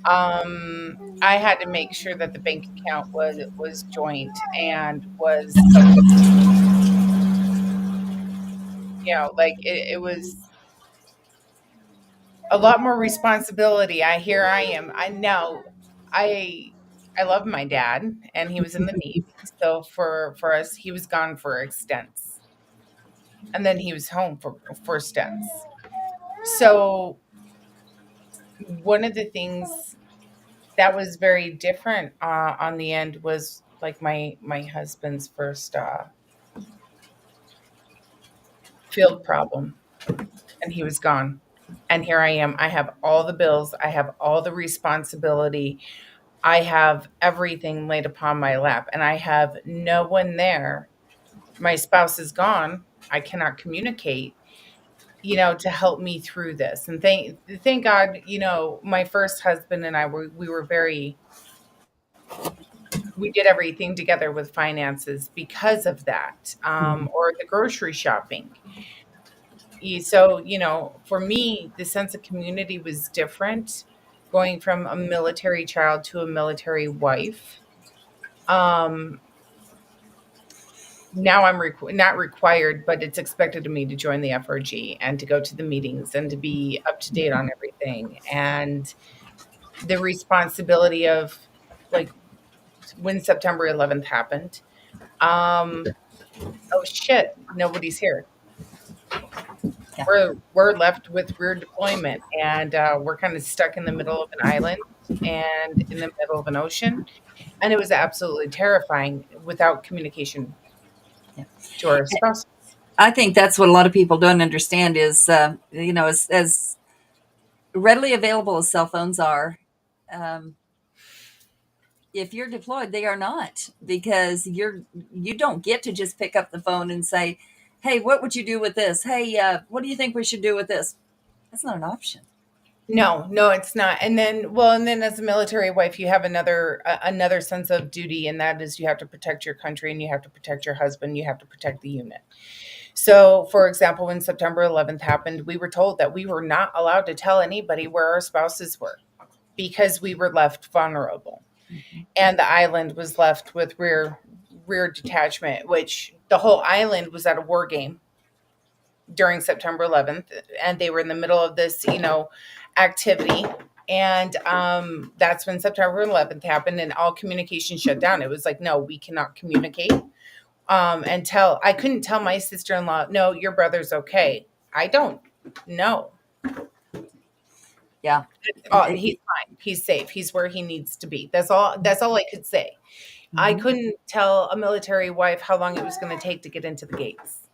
I had to make sure that the bank account was joint and was, like it was a lot more responsibility. I am. I know. I love my dad, and he was in the Navy. So for us, he was gone for extents, and then he was home for stints. So one of the things that was very different on the end was like my husband's first field problem, and he was gone. And here I am. I have all the bills. I have all the responsibility I have everything laid upon my lap, and I have no one there. My spouse is gone. I cannot communicate, to help me through this. And thank God, my first husband and I we were very, we did everything together with finances because of that, or the grocery shopping. So, for me, the sense of community was different going from a military child to a military wife. Um, Now I'm not required, but it's expected of me to join the FRG and to go to the meetings and to be up to date on everything. And the responsibility of, like, when September 11th happened, oh shit, nobody's here. Yeah. We're left with rear deployment, and we're kind of stuck in the middle of an island and in the middle of an ocean, and it was absolutely terrifying without communication Yeah. to our spouses. I think that's what a lot of people don't understand is, as readily available as cell phones are, um, if you're deployed, they are not, because you don't get to just pick up the phone and say, "Hey, what would you do with this? Hey, what do you think we should do with this?" That's not an option. No, it's not. And then as a military wife, you have another sense of duty, and that is you have to protect your country, and you have to protect your husband, you have to protect the unit. So, for example, when September 11th happened, we were told that we were not allowed to tell anybody where our spouses were because we were left vulnerable. And the island was left with rear detachment, which the whole island was at a war game during September 11th, and they were in the middle of this, activity. And that's when September 11th happened, and all communication shut down. It was like, no, we cannot communicate. And I couldn't tell my sister-in-law, no, your brother's okay. I don't know. Yeah. He's fine. He's safe. He's where he needs to be. That's all I could say. I couldn't tell a military wife how long it was going to take to get into the gates,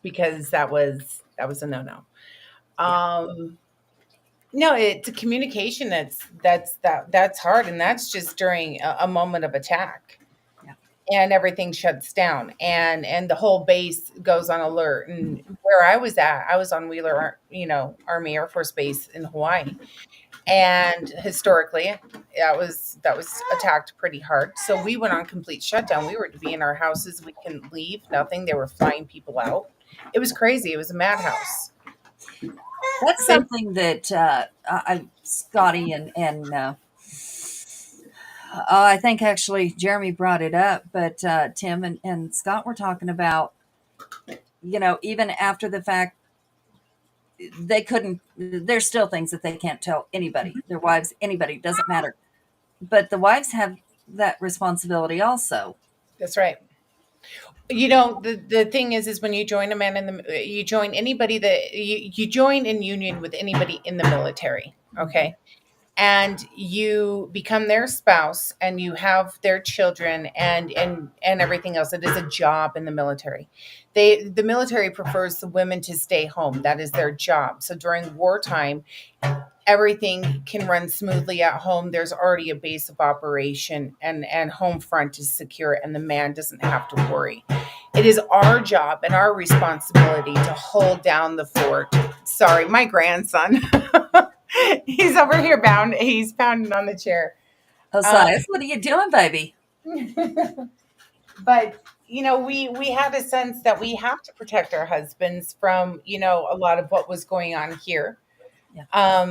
because that was a no-no. No, it's a communication that's hard, and that's just during a moment of attack. Yeah. And everything shuts down, and the whole base goes on alert. And where I was at, I was on Wheeler, Army Air Force Base in Hawaii, and historically, that was attacked pretty hard. So we went on complete shutdown. We were to be in our houses. We couldn't leave. Nothing. They were flying people out. It was crazy. It was a madhouse. That's something that Scotty and I think actually Jeremy brought it up, but Tim and Scott were talking about, even after the fact, they couldn't, there's still things that they can't tell anybody, their wives, anybody, doesn't matter. But the wives have that responsibility also. That's right. The thing is when you join you join anybody that you join in union with anybody in the military, okay? And you become their spouse, and you have their children and everything else. It is a job in the military. The military prefers the women to stay home. That is their job. So during wartime, everything can run smoothly at home. There's already a base of operation, and home front is secure, and the man doesn't have to worry. It is our job and our responsibility to hold down the fort. Sorry, my grandson. He's over here he's pounding on the chair. Osias, what are you doing, baby? But we had a sense that we have to protect our husbands from a lot of what was going on here. Yeah.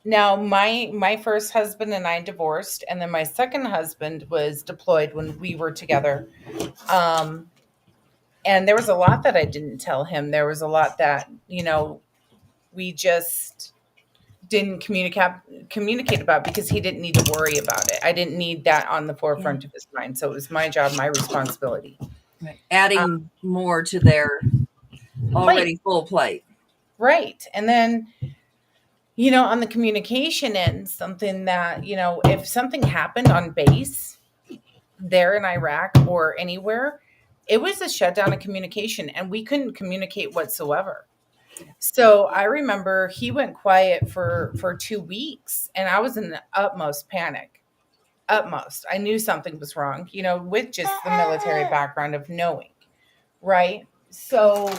Now my first husband and I divorced, and then my second husband was deployed when we were together. And there was a lot that I didn't tell him. There was a lot that we just didn't communicate about, because he didn't need to worry about it. I didn't need that on the forefront of his mind. So it was my job, my responsibility. Right. Adding more to their already full plate. Right. And then, on the communication end, something that, if something happened on base there in Iraq or anywhere, it was a shutdown of communication, and we couldn't communicate whatsoever. So I remember he went quiet for 2 weeks, and I was in the utmost panic. Utmost. I knew something was wrong, with just the military background of knowing, right? So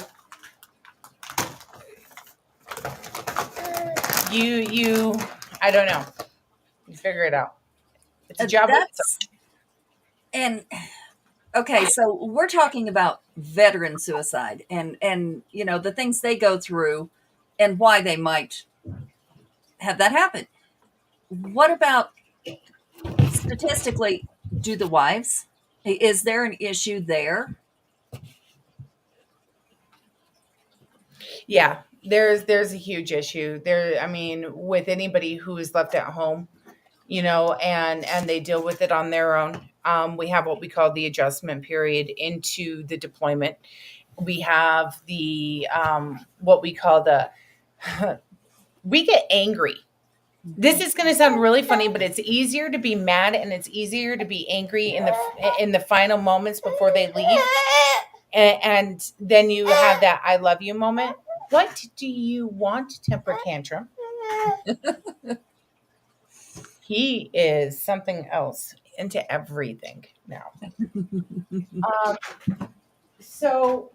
you I don't know. You figure it out. It's a job. That's and okay, so we're talking about veteran suicide and the things they go through and why they might have that happen. What about statistically, do the wives? Is there an issue there? Yeah, there's a huge issue there. I mean, with anybody who is left at home, and they deal with it on their own. We have what we call the adjustment period into the deployment. We have the what we call the we get angry. This is going to sound really funny, but it's easier to be mad and it's easier to be angry in the final moments before they leave. And then you have that I love you moment. What do you want, temper tantrum? He is something else into everything now. So,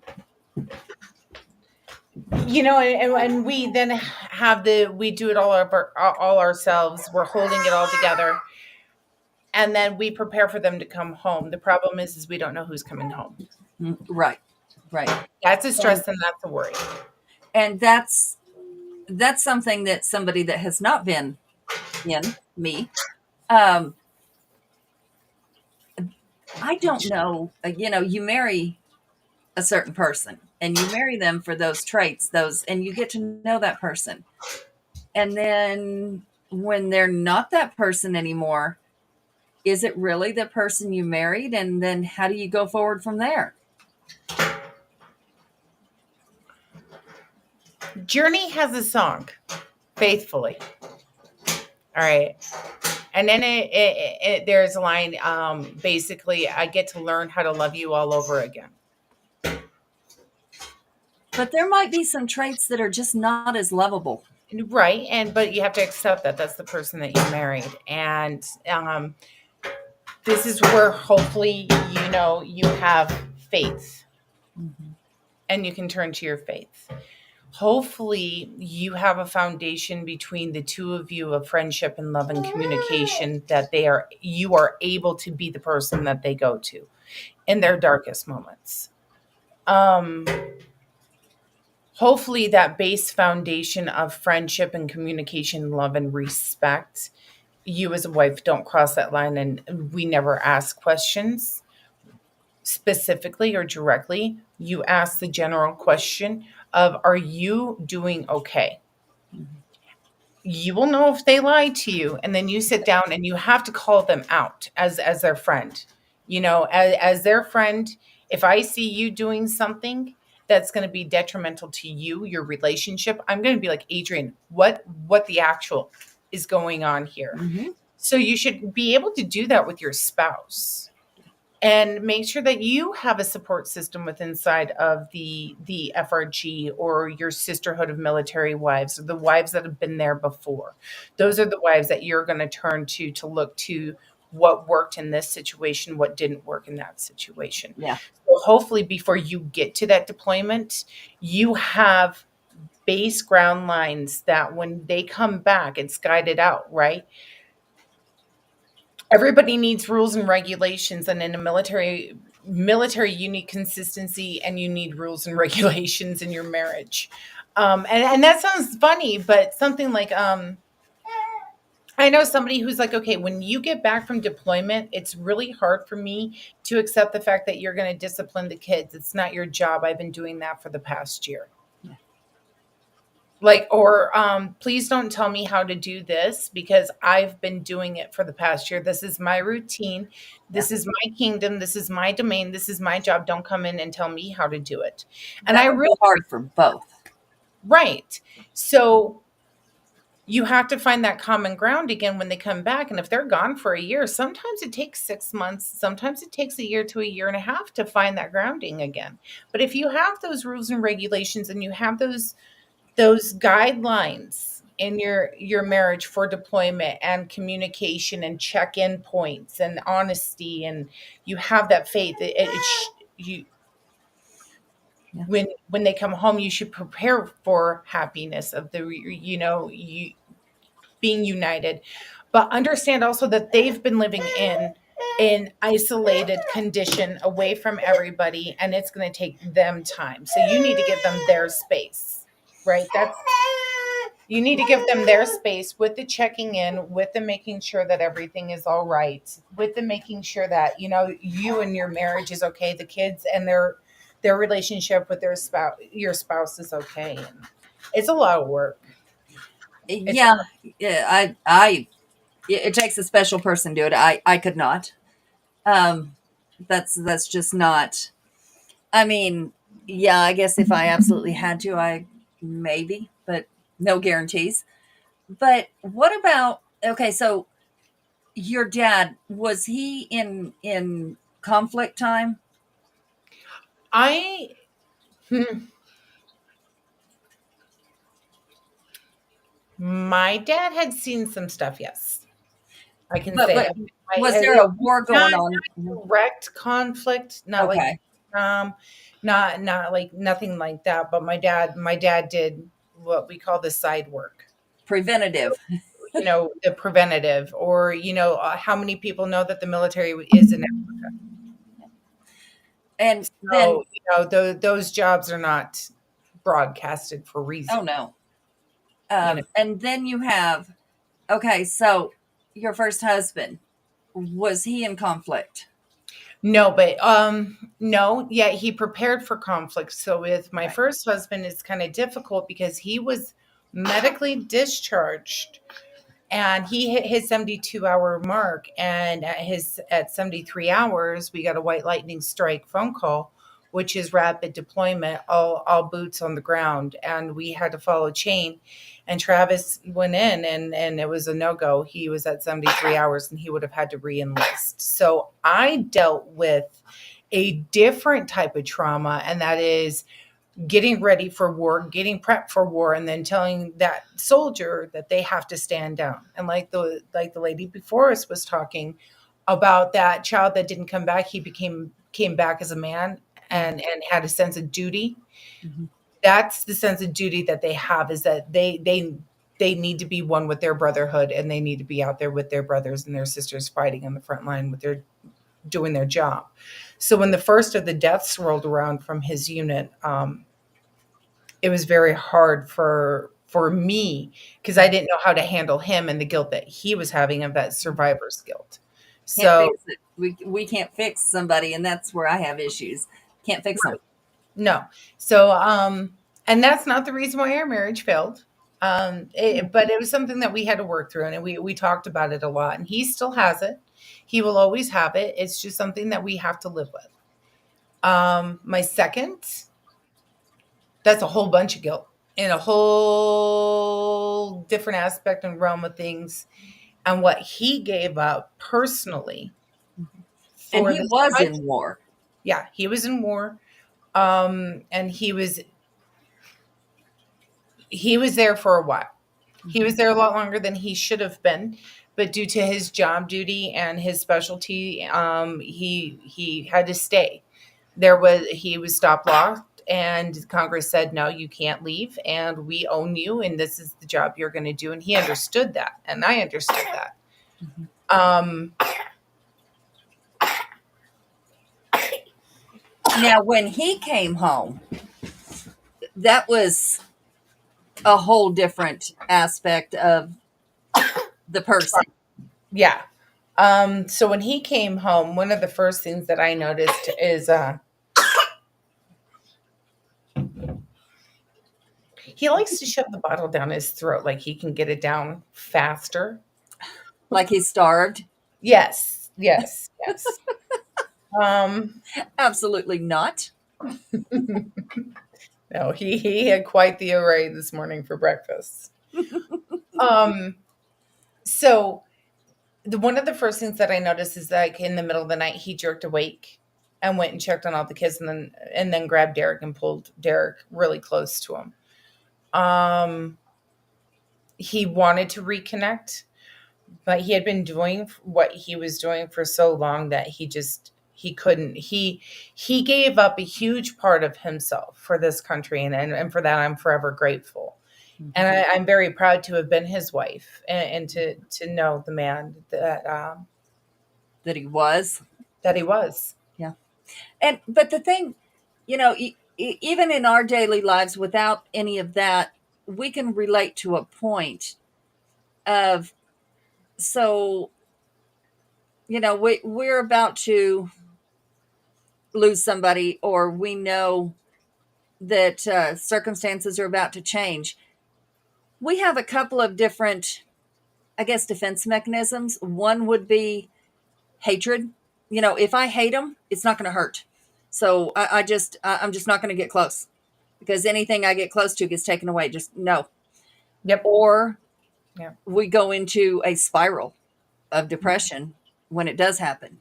and we then we do it all ourselves. We're holding it all together. And then we prepare for them to come home. The problem is we don't know who's coming home. Right. That's a stress and that's a worry. And that's something that somebody that has not been in me, I don't know. You marry a certain person and you marry them for those traits, and you get to know that person. And then when they're not that person anymore, is it really the person you married? And then how do you go forward from there? Journey has a song, Faithfully. All right. And then there's a line, basically, I get to learn how to love you all over again. But there might be some traits that are just not as lovable. Right. But you have to accept that that's the person that you married. And this is where hopefully, you have faith. Mm-hmm. And you can turn to your faith. Hopefully you have a foundation between the two of you of friendship and love and communication that you are able to be the person that they go to in their darkest moments. Hopefully that base foundation of friendship and communication, love and respect, you as a wife don't cross that line and we never ask questions specifically or directly. You ask the general question of, are you doing okay? Mm-hmm. You will know if they lie to you, and then you sit down and you have to call them out as their friend. As their friend, if I see you doing something that's going to be detrimental to you, your relationship, I'm going to be like, Adrienne, what the actual is going on here? Mm-hmm. So you should be able to do that with your spouse. And make sure that you have a support system within inside of the FRG or your sisterhood of military wives, or the wives that have been there before. Those are the wives that you're going to turn to look to what worked in this situation, what didn't work in that situation. Yeah. So hopefully before you get to that deployment, you have base ground lines that when they come back, it's guided out, right? Everybody needs rules and regulations, and in a military, you need consistency and you need rules and regulations in your marriage. And that sounds funny, but something like, I know somebody who's like, okay, when you get back from deployment, it's really hard for me to accept the fact that you're going to discipline the kids. It's not your job. I've been doing that for the past year. Please don't tell me how to do this because I've been doing it for the past year. This is my routine. This is my kingdom. This is my domain. This is my job. Don't come in and tell me how to do it. And that would be hard for both. Right. So you have to find that common ground again when they come back. And if they're gone for a year, sometimes it takes 6 months. Sometimes it takes a year to a year and a half to find that grounding again. But if you have those rules and regulations and you have those those guidelines in your marriage for deployment and communication and check-in points and honesty, and you have that faith, you Yeah. when they come home, you should prepare for happiness of you being united, but understand also that they've been living in an isolated condition away from everybody, and it's going to take them time. So you need to give them their space, right? That's You need to give them their space with the checking in, with the making sure that everything is all right, with the making sure that you and your marriage is okay, the kids and their relationship with your spouse is okay. And it's a lot of work. It's Yeah, yeah. It takes a special person to do it. I could not. Um, that's just not. I mean, yeah. I guess if I absolutely had to, I maybe, but no guarantees. But what about, okay? So your dad, was he in conflict time? I My dad had seen some stuff, yes. I can say But that. I was there a war going not on? direct conflict, not like, Okay, um, not like nothing like that, but my dad did what we call the side work. preventative. The preventative, or how many people know that the military is in Africa? And then, So, those jobs are not broadcasted for reason, oh no. you know. And then you have, okay, so your first husband, was he in conflict? No, but no, yeah, he prepared for conflict. So with my Okay. first husband, it's kind of difficult because he was medically discharged and he hit his 72-hour mark, and at 73 hours we got a white lightning strike phone call, which is rapid deployment, all boots on the ground, and we had to follow chain. And Travis went in, and it was a no-go. He was at 73 hours and he would have had to re-enlist. So I dealt with a different type of trauma, and that is getting ready for war, getting prepped for war, and then telling that soldier that they have to stand down. And like the lady before us was talking about, that child that didn't come back, he came back as a man and had a sense of duty. Mm-hmm. That's the sense of duty that they have, is that they need to be one with their brotherhood, and they need to be out there with their brothers and their sisters fighting on the front line with their doing their job. So when the first of the deaths rolled around from his unit, it was very hard for me, because I didn't know how to handle him and the guilt that he was having, of that survivor's guilt. Can't So fix it. We can't fix somebody, and that's where I have issues. Can't fix them. no, so and that's not the reason why our marriage failed. But it was something that we had to work through, and we talked about it a lot. And he still has it. He will always have it. It's just something that we have to live with. My second, that's a whole bunch of guilt in a whole different aspect and realm of things, and what he gave up personally And for he the was time. in war. Yeah, he was in war, and he was there for a while. He was there a lot longer than he should have been, but due to his job duty and his specialty, he had to stay. He was stop locked, and Congress said, no, you can't leave, and we own you, and this is the job you're going to do. And he understood that, and I understood that. Mm-hmm. Now, when he came home, that was a whole different aspect of the person. Yeah. So when he came home, one of the first things that I noticed is he likes to shove the bottle down his throat, like he can get it down faster. Like he's starved. Yes. Absolutely not. No, he had quite the array this morning for breakfast. So one of the first things that I noticed is, like, in the middle of the night, he jerked awake and went and checked on all the kids, and then grabbed Derek and pulled Derek really close to him. Um, he wanted to reconnect, but he had been doing what he was doing for so long that he couldn't. He gave up a huge part of himself for this country, and for that I'm forever grateful. And I'm very proud to have been his wife, and to know the man That he was. that he was. Yeah. But the thing, even in our daily lives, without any of that, we can relate to a point of, so, we're about to lose somebody, or we know that circumstances are about to change. We have a couple of different, I guess, defense mechanisms. One would be hatred. If I hate them, it's not going to hurt. So I'm just not going to get close, because anything I get close to gets taken away. Just no. Yep. Or Yeah. we go into a spiral of depression when it does happen.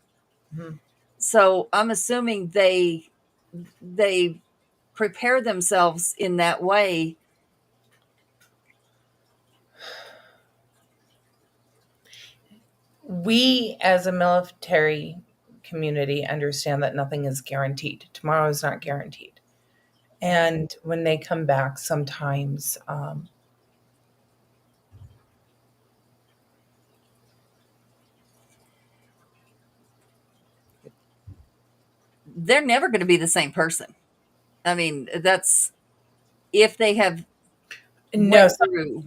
Mhm. So I'm assuming they prepare themselves in that way. We, as a military community, understand that nothing is guaranteed. Tomorrow is not guaranteed. And when they come back, sometimes They're never going to be the same person. I mean, that's if they have no, went through.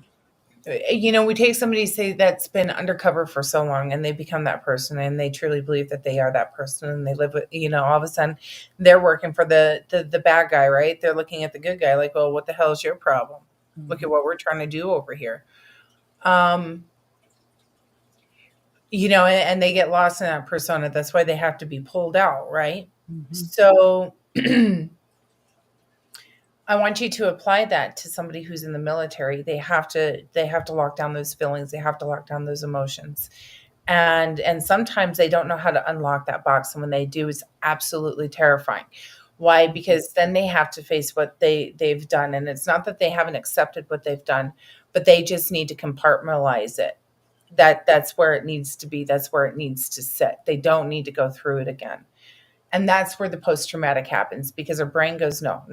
we take somebody, say, that's been undercover for so long, and they become that person, and they truly believe that they are that person, and they live with, all of a sudden they're working for the bad guy, right? They're looking at the good guy like, well, what the hell is your problem? Look at what we're trying to do over here. And they get lost in that persona. That's why they have to be pulled out, right? Mm-hmm. So I want you to apply that to somebody who's in the military. They have to lock down those feelings. They have to lock down those emotions. And sometimes they don't know how to unlock that box. And when they do, it's absolutely terrifying. Why? Because then they have to face what they've done. And it's not that they haven't accepted what they've done, but they just need to compartmentalize it. That's where it needs to be. That's where it needs to sit. They don't need to go through it again. And that's where the post-traumatic happens, because our brain goes, no,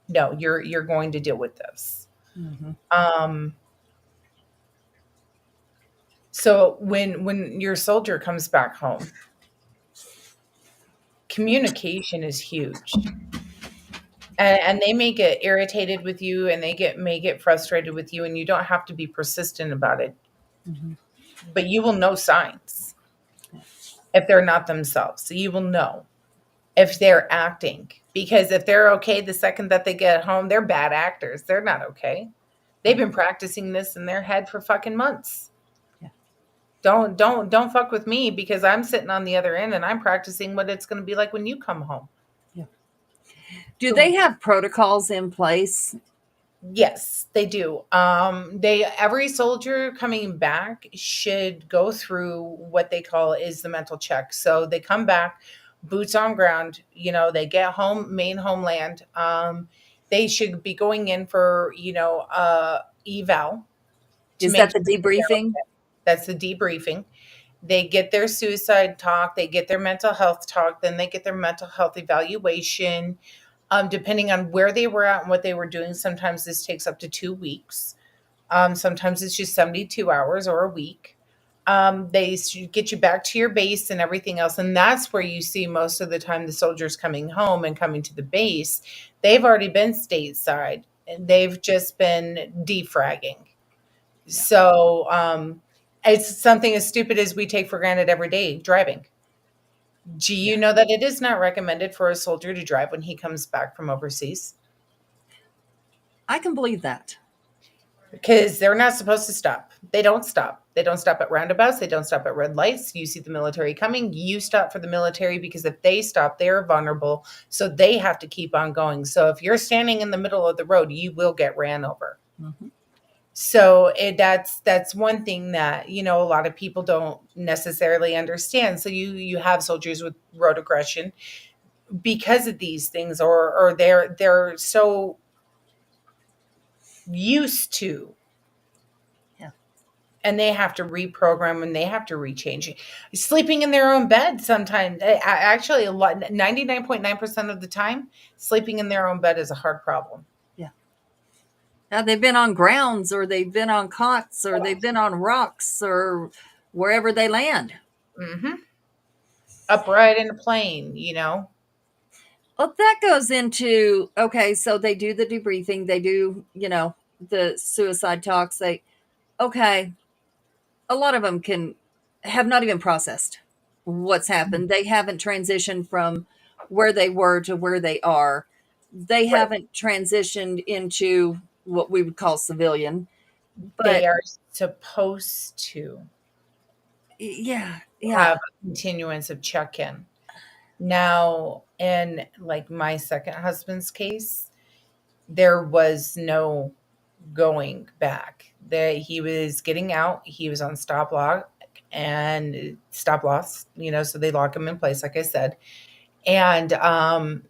you're going to deal with this. Mm-hmm. So when your soldier comes back home, communication is huge. And they may get irritated with you, and they may get frustrated with you, and you don't have to be persistent about it. Mm-hmm. But you will know signs if they're not themselves. So you will know if they're acting. Because if they're okay the second that they get home, they're bad actors. They're not okay. They've been practicing this in their head for fucking months. Yeah. Don't fuck with me, because I'm sitting on the other end and I'm practicing what it's going to be like when you come home. Yeah. Do they have protocols in place? Yes, they do. Every soldier coming back should go through what they call is the mental check. So they come back, boots on ground, they get home, main homeland. They should be going in for, eval. Is that the debriefing? That's the debriefing. They get their suicide talk, they get their mental health talk, then they get their mental health evaluation. Depending on where they were at and what they were doing, sometimes this takes up to 2 weeks. Sometimes it's just 72 hours or a week. They get you back to your base and everything else. And that's where you see most of the time the soldiers coming home and coming to the base. They've already been stateside, and they've just been defragging. Yeah. So it's something as stupid as we take for granted every day, driving. Do you know that it is not recommended for a soldier to drive when he comes back from overseas? I can believe that. Because they're not supposed to stop. They don't stop. They don't stop at roundabouts. They don't stop at red lights. You see the military coming, you stop for the military, because if they stop, they're vulnerable. So they have to keep on going. So if you're standing in the middle of the road, you will get ran over. Mm-hmm. So that's one thing that, a lot of people don't necessarily understand. So you have soldiers with road aggression because of these things, or they're so used to. Yeah. And they have to reprogram and they have to rechange. Sleeping in their own bed sometimes. Actually, 99.9% of the time, sleeping in their own bed is a hard problem. Yeah. Now they've been on grounds, or they've been on cots, or they've been on rocks, or wherever they land. Mm-hmm. Upright in a plane, you know. Well, that goes into, okay, so they do the debriefing, they do, the suicide talks. Okay, a lot of them have not even processed what's happened. They haven't transitioned from where they were to where they are. They Right. haven't transitioned into what we would call civilian. They But are supposed to yeah, have a continuance of check-in. Now, in like my second husband's case, there was no going back. That he was getting out. He was on stop loss, so they lock him in place, like I said. And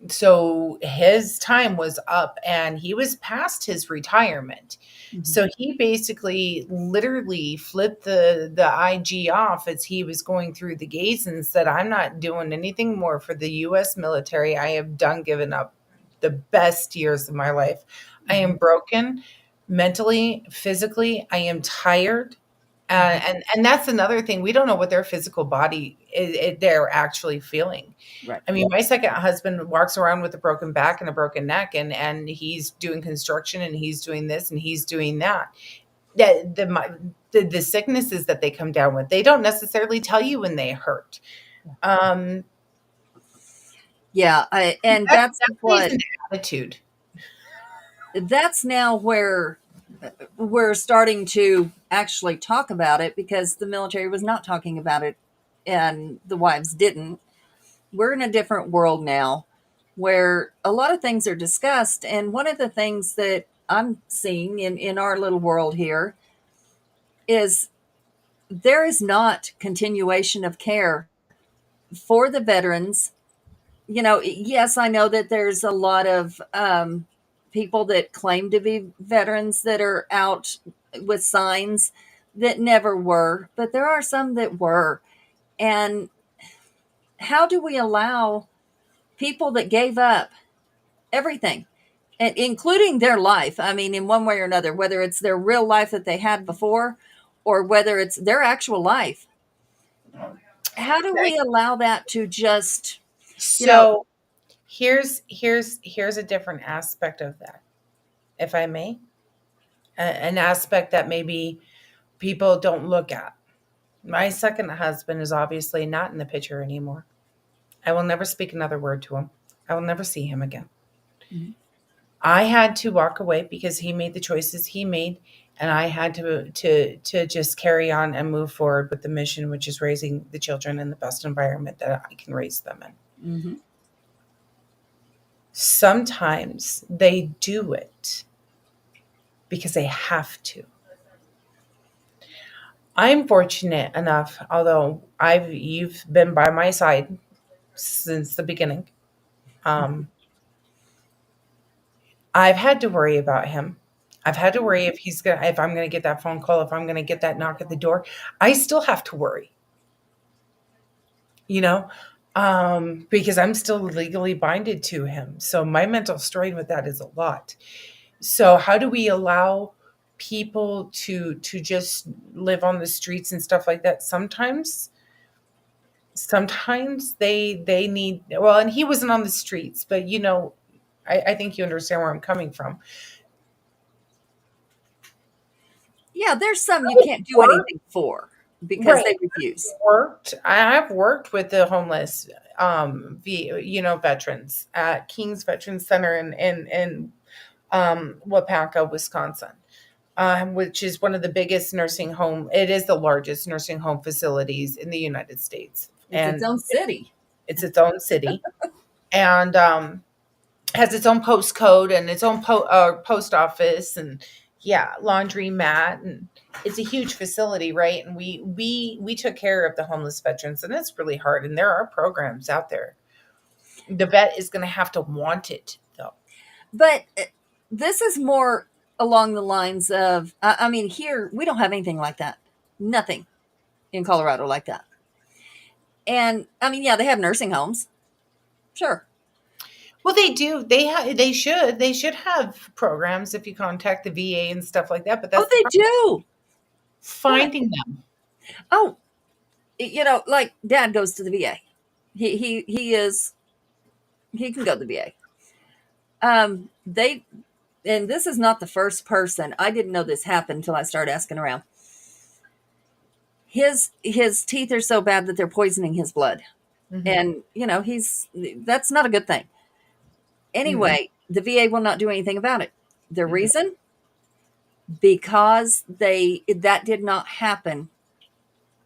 so his time was up and he was past his retirement. So he basically literally flipped the IG off as he was going through the gates and said, I'm not doing anything more for the US military. I have done given up the best years of my life. I am broken mentally, physically. I am tired. And that's another thing. We don't know what their physical body they're actually feeling. Right. I mean, my second husband walks around with a broken back and a broken neck, and he's doing construction and he's doing this and he's doing that. The sicknesses that they come down with, they don't necessarily tell you when they hurt. Yeah, and that's what an attitude. That's now where we're starting to actually talk about it, because the military was not talking about it and the wives didn't. We're in a different world now where a lot of things are discussed. And one of the things that I'm seeing in our little world here is there is not continuation of care for the veterans. Yes, I know that there's a lot of people that claim to be veterans that are out with signs that never were, but there are some that were. And how do we allow people that gave up everything, and including their life, I mean, in one way or another, whether it's their real life that they had before or whether it's their actual life, how do we allow that to just, So here's a different aspect of that, if I may. An aspect that maybe people don't look at. My second husband is obviously not in the picture anymore. I will never speak another word to him. I will never see him again. Mhm. I had to walk away because he made the choices he made, and I had to just carry on and move forward with the mission, which is raising the children in the best environment that I can raise them in. Mm-hmm. Sometimes they do it because they have to. I'm fortunate enough, although you've been by my side since the beginning. I've had to worry about him. I've had to worry if I'm gonna get that phone call, if I'm gonna get that knock at the door. I still have to worry. Because I'm still legally binded to him. So my mental strain with that is a lot. So how do we allow people to just live on the streets and stuff like that? Sometimes they need, well, and he wasn't on the streets, but I think you understand where I'm coming from. Yeah, there's some you can't do anything for because they refuse. I've worked with the homeless, veterans at King's Veterans Center in Wapaka, Wisconsin, which is one of the biggest nursing home. It is the largest nursing home facilities in the United States. It's its own city. It's its own city, and has its own postcode and its own post office, and laundry mat, and it's a huge facility, right? And we took care of the homeless veterans, and it's really hard. And there are programs out there. The vet is going to have to want it, though. But this is more along the lines of, I mean, here we don't have anything like that. Nothing in Colorado like that. And I mean, yeah, they have nursing homes. Sure. Well, they do. They should. They should have programs if you contact the VA and stuff like that. But Oh, that's the they problem. do. Finding them. Oh, you know, like Dad goes to the VA. He can go to the VA. They, and this is not the first person. I didn't know this happened until I started asking around. His teeth are so bad that they're poisoning his blood. Mhm. And you know, that's not a good thing. Anyway, the VA will not do anything about it. The reason? Because that did not happen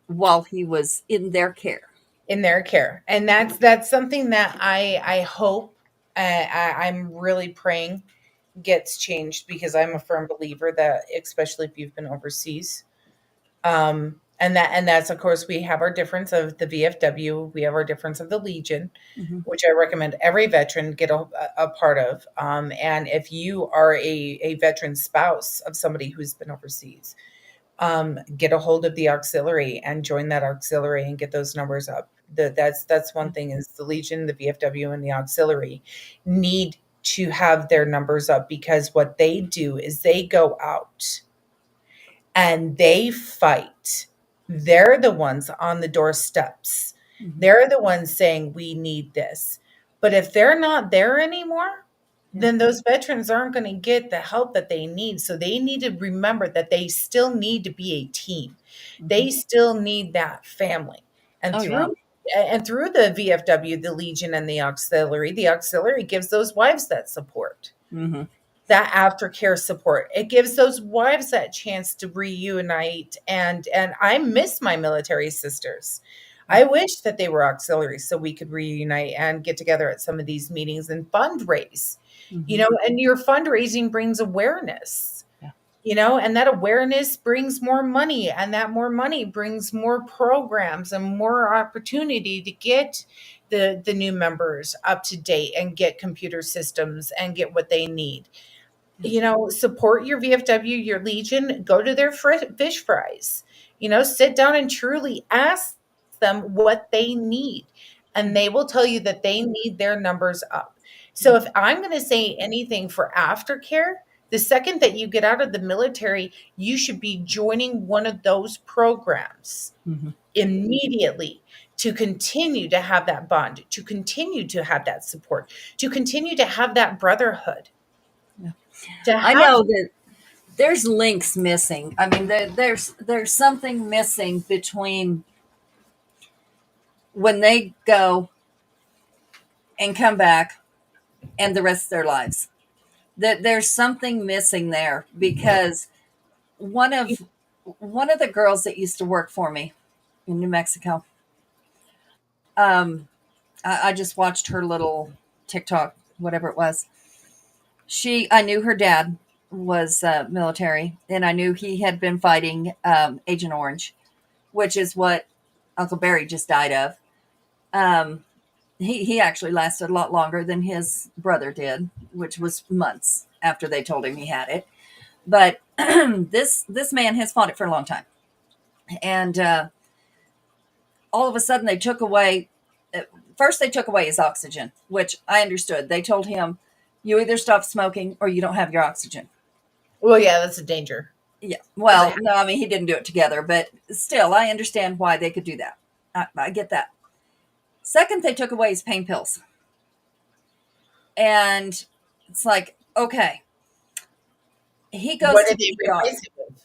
while he was in their care. In their care, and that's something that I hope, I'm really praying gets changed, because I'm a firm believer that, especially if you've been overseas, and that's, of course, we have our difference of the VFW, we have our difference of the Legion, which I recommend every veteran get a part of. And if you are a veteran spouse of somebody who's been overseas, get a hold of the auxiliary and join that auxiliary and get those numbers up. That's one thing, is the Legion, the VFW, and the auxiliary need to have their numbers up, because what they do is they go out and they fight. They're the ones on the doorsteps. They're the ones saying, we need this. But if they're not there anymore, then those veterans aren't going to get the help that they need. So they need to remember that they still need to be a team. They still need that family. And Oh, yeah. through the VFW, the Legion, and the auxiliary gives those wives that support. That aftercare support. It gives those wives that chance to reunite. And I miss my military sisters. I wish that they were auxiliaries so we could reunite and get together at some of these meetings and fundraise. You know, and your fundraising brings awareness. You know, and that awareness brings more money, and that more money brings more programs and more opportunity to get the new members up to date and get computer systems and get what they need. You know, support your VFW, your Legion, go to their fish fries, you know, sit down and truly ask them what they need. And they will tell you that they need their numbers up. So if I'm going to say anything for aftercare, the second that you get out of the military, you should be joining one of those programs immediately, to continue to have that bond, to continue to have that support, to continue to have that brotherhood. I know that there's links missing. I mean, there's something missing between when they go and come back and the rest of their lives. That there's something missing there, because one of the girls that used to work for me in New Mexico, I just watched her little TikTok, whatever it was. I knew her dad was military, and I knew he had been fighting Agent Orange, which is what Uncle Barry just died of. He actually lasted a lot longer than his brother did, which was months after they told him he had it. But this man has fought it for a long time. And all of a sudden they took away, first they took away his oxygen, which I understood. They told him, you either stop smoking or you don't have your oxygen. Well, yeah, that's a danger. Yeah. Well, no, I mean, he didn't do it together, but still, I understand why they could do that. I get that. Second, they took away his pain pills. And it's like, okay. He goes What to did they the ER. replace it with?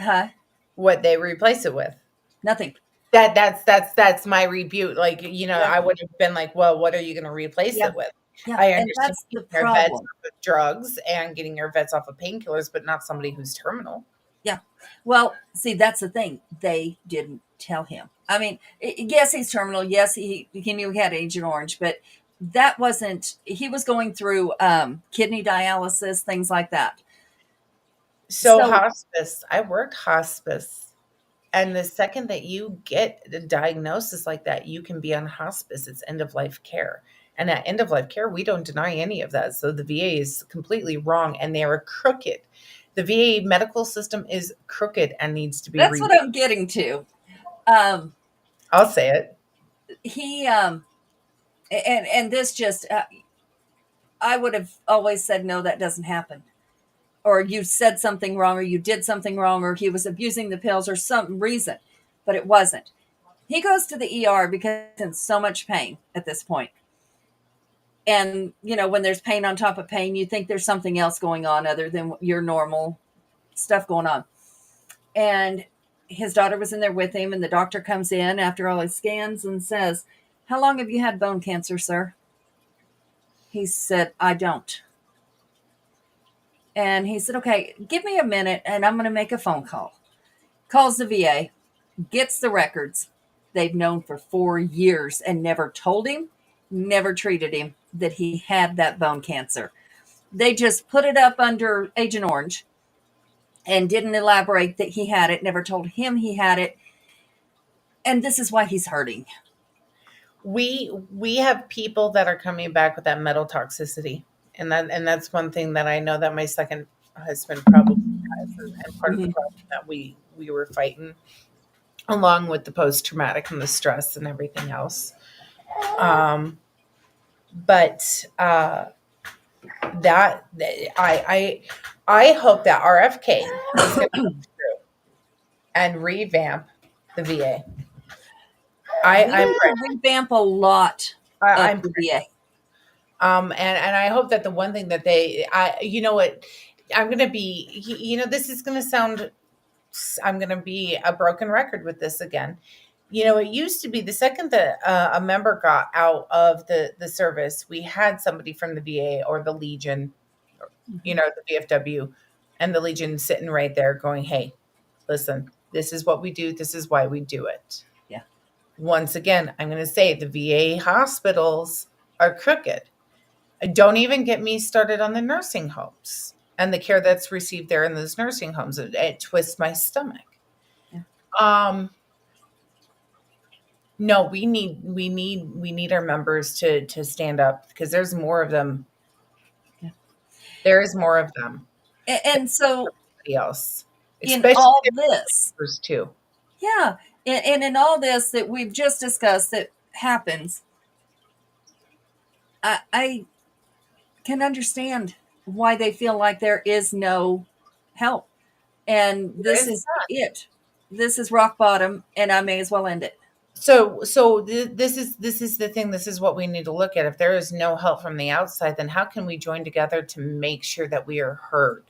Huh? What they replace it with? Nothing. That's my rebuke. Like, you know, I would have been like, well, what are you going to replace it with? Yeah. I And understand that's the getting your vets problem. off of drugs and getting your vets off of painkillers, but not somebody who's terminal. Yeah. Well, see, that's the thing. They didn't tell him. I mean, yes, he's terminal. Yes, he knew he had Agent Orange, but that wasn't, he was going through kidney dialysis, things like that. So hospice, I worked hospice. And the second that you get a diagnosis like that, you can be on hospice. It's end of life care. And at end of life care, we don't deny any of that. So the VA is completely wrong and they are crooked. The VA medical system is crooked and needs to be That's what I'm getting to. I'll say it. He and this just I would have always said no, that doesn't happen. Or you said something wrong, or you did something wrong, or he was abusing the pills, or some reason, but it wasn't. He goes to the ER because he's in so much pain at this point. And, when there's pain on top of pain, you think there's something else going on other than your normal stuff going on. And his daughter was in there with him, and the doctor comes in after all his scans and says, "How long have you had bone cancer, sir?" He said, "I don't." And he said, "Okay, give me a minute and I'm going to make a phone call." Calls the VA, gets the records. They've known for 4 years and never told him, never treated him that he had that bone cancer. They just put it up under Agent Orange and didn't elaborate that he had it, never told him he had it. And this is why he's hurting. We have people that are coming back with that metal toxicity. And that's one thing that I know that my second husband probably has, and part of the problem that we were fighting, along with the post-traumatic and the stress and everything else. But that I hope that RFK is going to come through and revamp the VA. I'm revamp a lot of the VA. And I hope that the one thing that you know what, I'm going to be, this is going to sound, I'm going to be a broken record with this again. It used to be the second that a member got out of the service, we had somebody from the VA or the Legion, the VFW and the Legion sitting right there going, "Hey, listen, this is what we do. This is why we do it." Yeah. Once again, I'm going to say the VA hospitals are crooked. Don't even get me started on the nursing homes and the care that's received there in those nursing homes. It twists my stomach. Yeah. No, we need our members to stand up, because there's more of them. Yeah. There is more of them. And so else, in all this too. Yeah. And in all this that we've just discussed that happens, I can understand why they feel like there is no help. And this is it. This is rock bottom, and I may as well end it. So this is the thing. This is what we need to look at. If there is no help from the outside, then how can we join together to make sure that we are heard?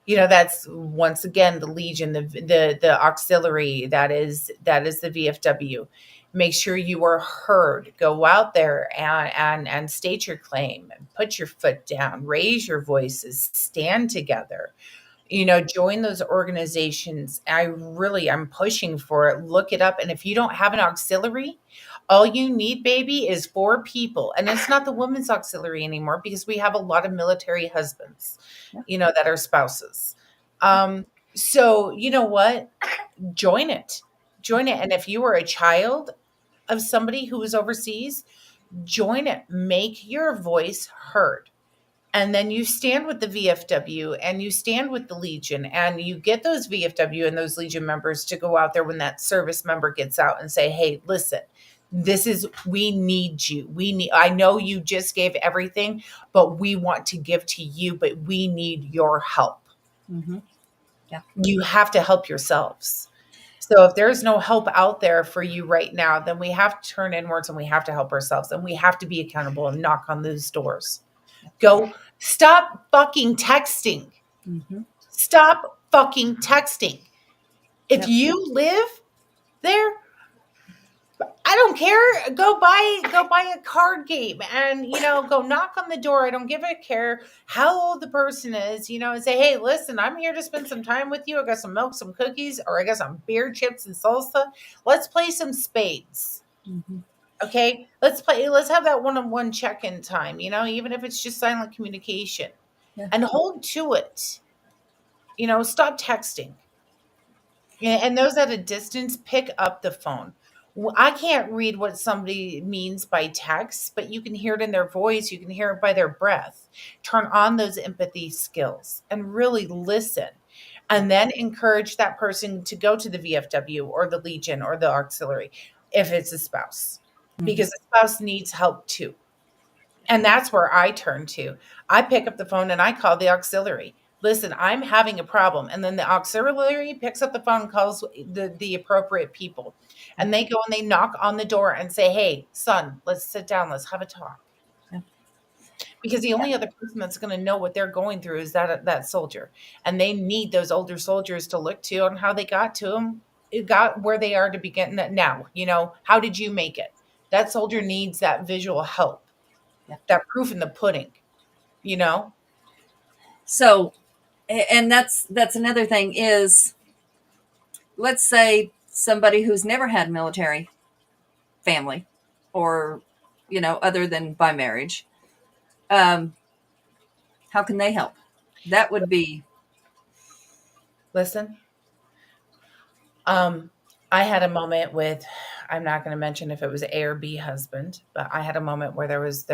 That's once again the Legion, the auxiliary, that is the VFW. Make sure you are heard. Go out there and state your claim, and put your foot down, raise your voices, stand together. Join those organizations. I'm pushing for it. Look it up. And if you don't have an auxiliary, all you need, baby, is 4 people. And it's not the women's auxiliary anymore, because we have a lot of military husbands, that are spouses. So you know what? Join it. And if you are a child of somebody who is overseas, join it. Make your voice heard. And then you stand with the VFW and you stand with the Legion, and you get those VFW and those Legion members to go out there when that service member gets out and say, "Hey, listen, we need you. I know you just gave everything, but we want to give to you, but we need your help." Mm-hmm. Yeah. You have to help yourselves. So if there's no help out there for you right now, then we have to turn inwards, and we have to help ourselves, and we have to be accountable and knock on those doors. Go, stop fucking texting. Mm-hmm. Stop fucking texting. If you live there, I don't care. Go buy a card game and, go knock on the door. I don't give a care how old the person is, and say, "Hey, listen, I'm here to spend some time with you. I got some milk, some cookies, or I got some beer, chips, and salsa. Let's play some spades." Mm-hmm. Okay, let's have that one-on-one check-in time, even if it's just silent communication, and hold to it. Stop texting. And those at a distance, pick up the phone. I can't read what somebody means by text, but you can hear it in their voice, you can hear it by their breath. Turn on those empathy skills and really listen. And then encourage that person to go to the VFW or the Legion or the auxiliary if it's a spouse, because the spouse needs help too. And that's where I turn to. I pick up the phone and I call the auxiliary. Listen, I'm having a problem. And then the auxiliary picks up the phone and calls the appropriate people. And they go and they knock on the door and say, hey, son, let's sit down. Let's have a talk. Yeah. Because the only other person that's going to know what they're going through is that soldier. And they need those older soldiers to look to on how they got to them. It got where they are to begin now. How did you make it? That soldier needs that visual help. Yeah. That proof in the pudding, So, and that's another thing is, let's say somebody who's never had military family, or other than by marriage, how can they help? That would be, Listen, I had a moment with, I'm not going to mention if it was A or B husband, but I had a moment where there was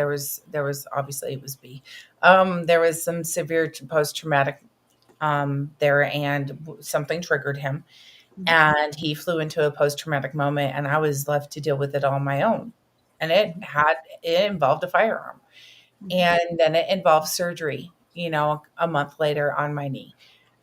obviously it was B. There was some severe post-traumatic there, and something triggered him, and he flew into a post-traumatic moment, and I was left to deal with it on my own. And it involved a firearm, and then it involved surgery, a month later on my knee.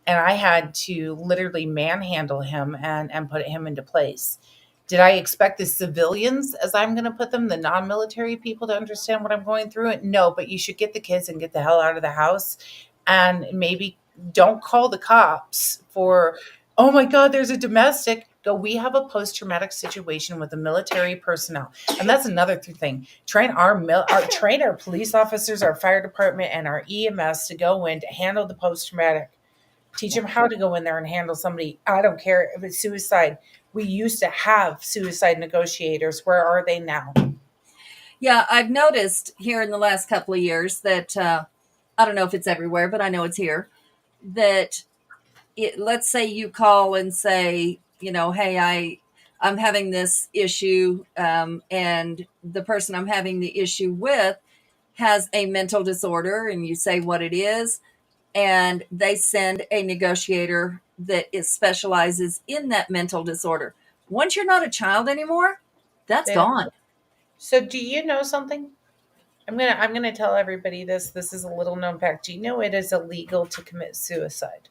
And I had to literally manhandle him and put him into place. Did I expect the civilians, as I'm going to put them, the non-military people, to understand what I'm going through? No, but you should get the kids and get the hell out of the house, and maybe don't call the cops for, oh my God, there's a domestic. Go, we have a post-traumatic situation with the military personnel. And that's another thing. Train our police officers, our fire department, and our EMS to go in to handle the post-traumatic. Teach them how to go in there and handle somebody. I don't care if it's suicide. We used to have suicide negotiators. Where are they now? yeah, I've noticed here in the last couple of years that, I don't know if it's everywhere, but I know it's here, that let's say you call and say, hey, I'm having this issue, and the person I'm having the issue with has a mental disorder, and you say what it is, and they send a negotiator that specializes in that mental disorder. Once you're not a child anymore, that's gone. So do you know something? I'm gonna tell everybody this. This is a little known fact. Do you know it is illegal to commit suicide?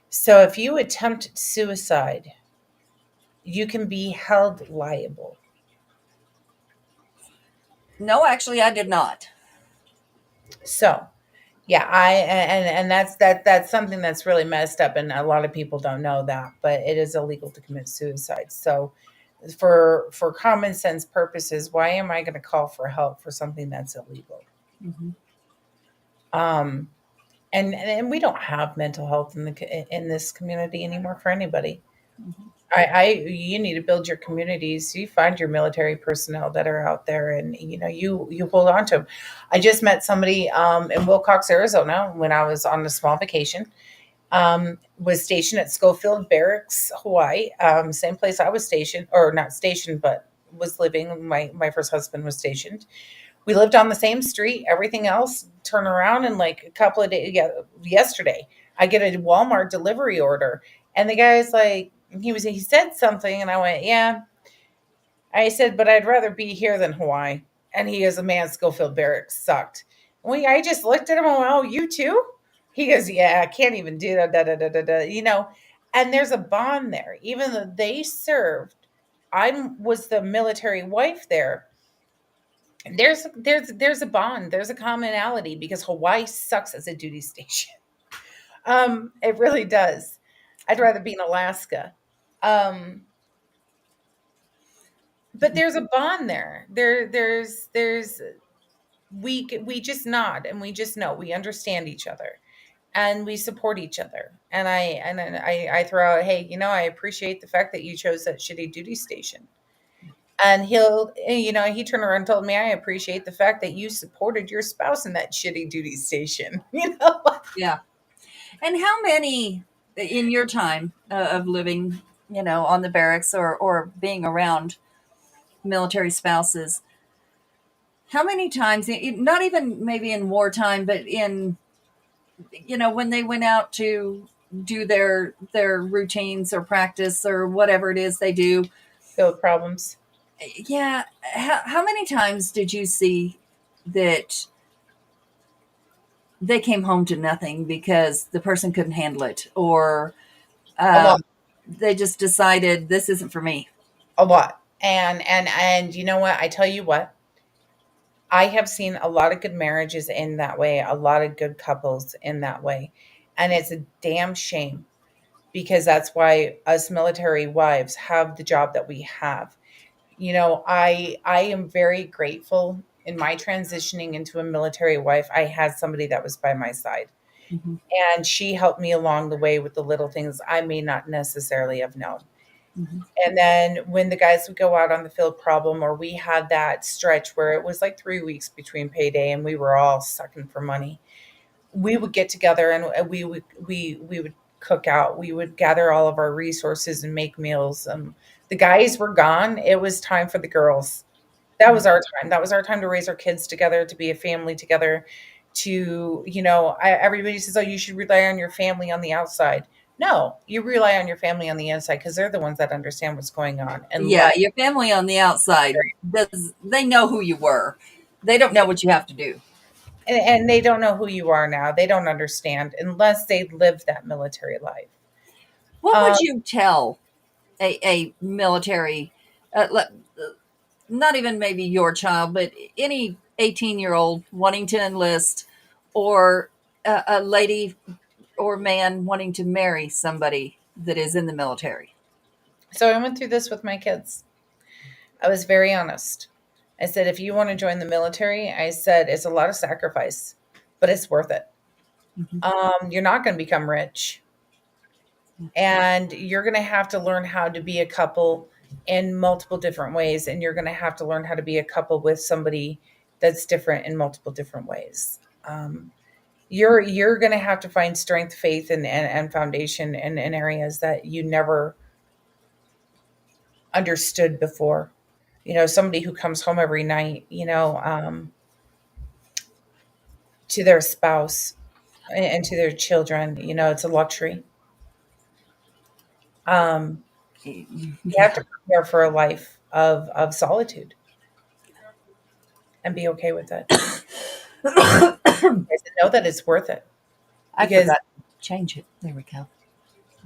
So if you attempt suicide, you can be held liable. No, actually, I did not. So yeah, and that's something that's really messed up, and a lot of people don't know that, but it is illegal to commit suicide. So for common sense purposes, why am I going to call for help for something that's illegal? Mm-hmm. And we don't have mental health in this community anymore for anybody. Mm-hmm. You need to build your communities. You find your military personnel that are out there, and you hold on to them. I just met somebody in Wilcox, Arizona, when I was on a small vacation. Was stationed at Schofield Barracks, Hawaii, same place I was stationed, or not stationed, but was living. My first husband was stationed. We lived on the same street. Everything else, turn around, and like a couple of days, yesterday, I get a Walmart delivery order, and the guy's like, he said something, and I went, yeah. I said, but I'd rather be here than Hawaii. And he goes, man, Schofield Barracks sucked. I just looked at him and went, oh, you too? He goes, yeah, I can't even do that, and there's a bond there. Even though they served, I was the military wife there. There's a bond, there's a commonality, because Hawaii sucks as a duty station. It really does. I'd rather be in Alaska. But there's a bond there. We just nod, and we just know we understand each other, and we support each other. And I throw out, hey, I appreciate the fact that you chose that shitty duty station. And he turned around and told me, I appreciate the fact that you supported your spouse in that shitty duty station. Yeah. And how many in your time of living on the barracks or being around military spouses, how many times, not even maybe in wartime, but in, when they went out to do their routines or practice or whatever it is they do, Field problems. yeah, how many times did you see that they came home to nothing because the person couldn't handle it, or A lot. they just decided this isn't for me? A lot. And you know what? I tell you what, I have seen a lot of good marriages in that way, a lot of good couples in that way. And it's a damn shame because that's why us military wives have the job that we have. I am very grateful in my transitioning into a military wife. I had somebody that was by my side, Mm-hmm. and she helped me along the way with the little things I may not necessarily have known. Mm-hmm. And then when the guys would go out on the field problem, or we had that stretch where it was like 3 weeks between payday and we were all sucking for money, we would get together and we would cook out. We would gather all of our resources and make meals. The guys were gone. It was time for the girls. That was our time. That was our time to raise our kids together, to be a family together. Everybody says, "Oh, you should rely on your family on the outside." No, you rely on your family on the inside because they're the ones that understand what's going on and Yeah, love. your family on the outside, they know who you were. They don't know what you have to do. And they don't know who you are now. They don't understand unless they lived that military life. What would Um, you tell a military, not even maybe your child, but any 18-year-old wanting to enlist, or a lady or man wanting to marry somebody that is in the military? so I went through this with my kids. I was very honest. I said, if you want to join the military, I said, it's a lot of sacrifice, but it's worth it. Mhm. You're not going to become rich, and you're going to have to learn how to be a couple in multiple different ways. And you're going to have to learn how to be a couple with somebody that's different in multiple different ways. You're going to have to find strength, faith, and foundation in areas that you never understood before. Somebody who comes home every night, to their spouse and to their children, it's a luxury. Um, you have Yeah. to prepare for a life of solitude and be okay with it. And know that it's worth it I because forgot to change it. There we go.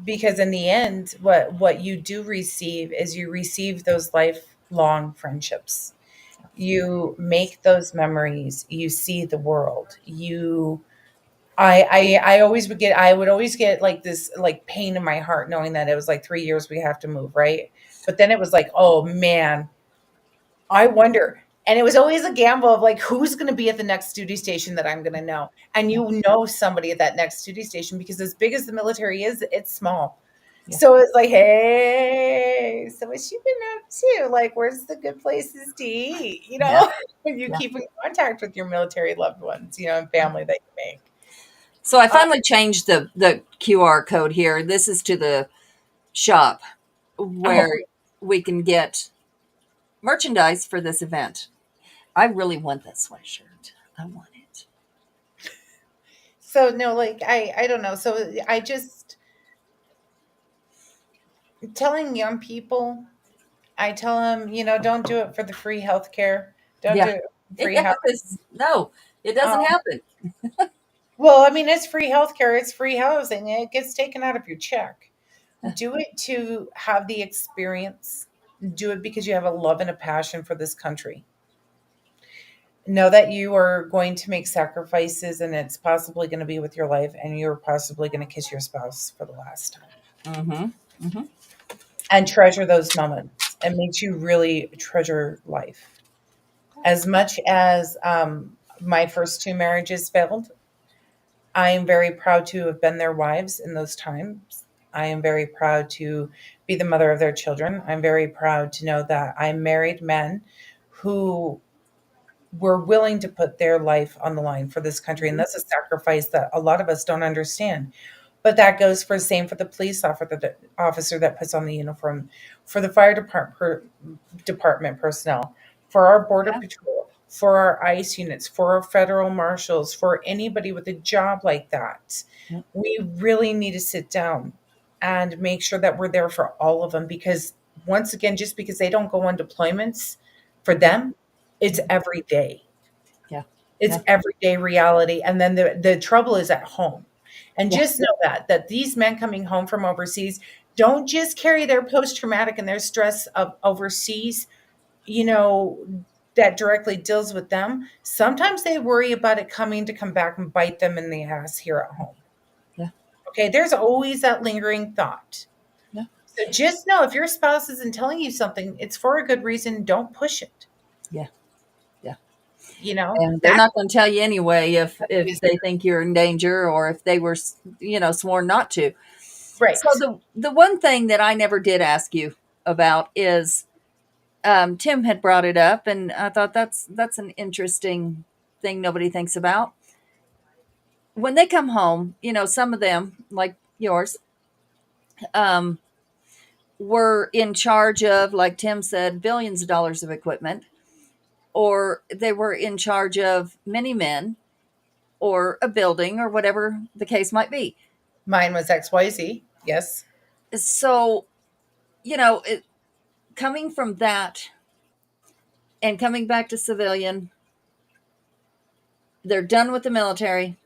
in the end, what you do receive is you receive those lifelong friendships. You make those memories. You see the world. I would always get like this like pain in my heart knowing that it was like 3 years we have to move, right? But then it was like, oh man, I wonder. And it was always a gamble of like, who's going to be at the next duty station that I'm going to know? And Yeah. you know somebody at that next duty station because as big as the military is, it's small. Yeah. So it's like, hey, so what's she been up to? Like, where's the good places to eat? Yeah. You Yeah. keep in contact with your military loved ones, and family that you make. So I Uh, finally changed the QR code here. This is to the shop where oh, we can get merchandise for this event. I really want that sweatshirt. I want it. so no, like I don't know. So I just telling young people, I tell them, don't do it for the free healthcare. Don't do Yeah. it for free Yeah. housing. No, it Um, doesn't happen. well, I mean, it's free healthcare, it's free housing. It gets taken out of your check. Do it to have the experience. Do it because you have a love and a passion for this country. Know that you are going to make sacrifices, and it's possibly going to be with your life, and you're possibly going to kiss your spouse for the last time. Mm-hmm. Mm-hmm. And treasure those moments. It makes you really treasure life. As much as my first two marriages failed, I am very proud to have been their wives in those times. I am very proud to be the mother of their children. I'm very proud to know that I married men who were willing to put their life on the line for this country. And that's a sacrifice that a lot of us don't understand. But that goes for the same for the police officer that puts on the uniform, for the fire department personnel, for our border Yeah. patrol, for our ICE units, for our federal marshals, for anybody with a job like that. Yeah. We really need to sit down and make sure that we're there for all of them, because once again, just because they don't go on deployments, for them, it's every day. Yeah. It's Yeah. everyday reality. And then the trouble is at home. And Yeah. just know that these men coming home from overseas don't just carry their post traumatic and their stress of overseas, you know, that directly deals with them. Sometimes they worry about it coming to come back and bite them in the ass here at home. Yeah. Okay, there's always that lingering thought. Yeah. So just know, if your spouse isn't telling you something, it's for a good reason. Don't push it. Yeah. Yeah. You know, And they're not going to tell you anyway if is they think you're in danger, or if they were, sworn not to. right. So the one thing that I never did ask you about is, Tim had brought it up, and I thought that's an interesting thing nobody thinks about. When they come home, some of them, like yours, um, were in charge of, like Tim said, billions of dollars of equipment, or they were in charge of many men, or a building, or whatever the case might be. Mine was XYZ. Yes. So, coming from that and coming back to civilian, they're done with the military.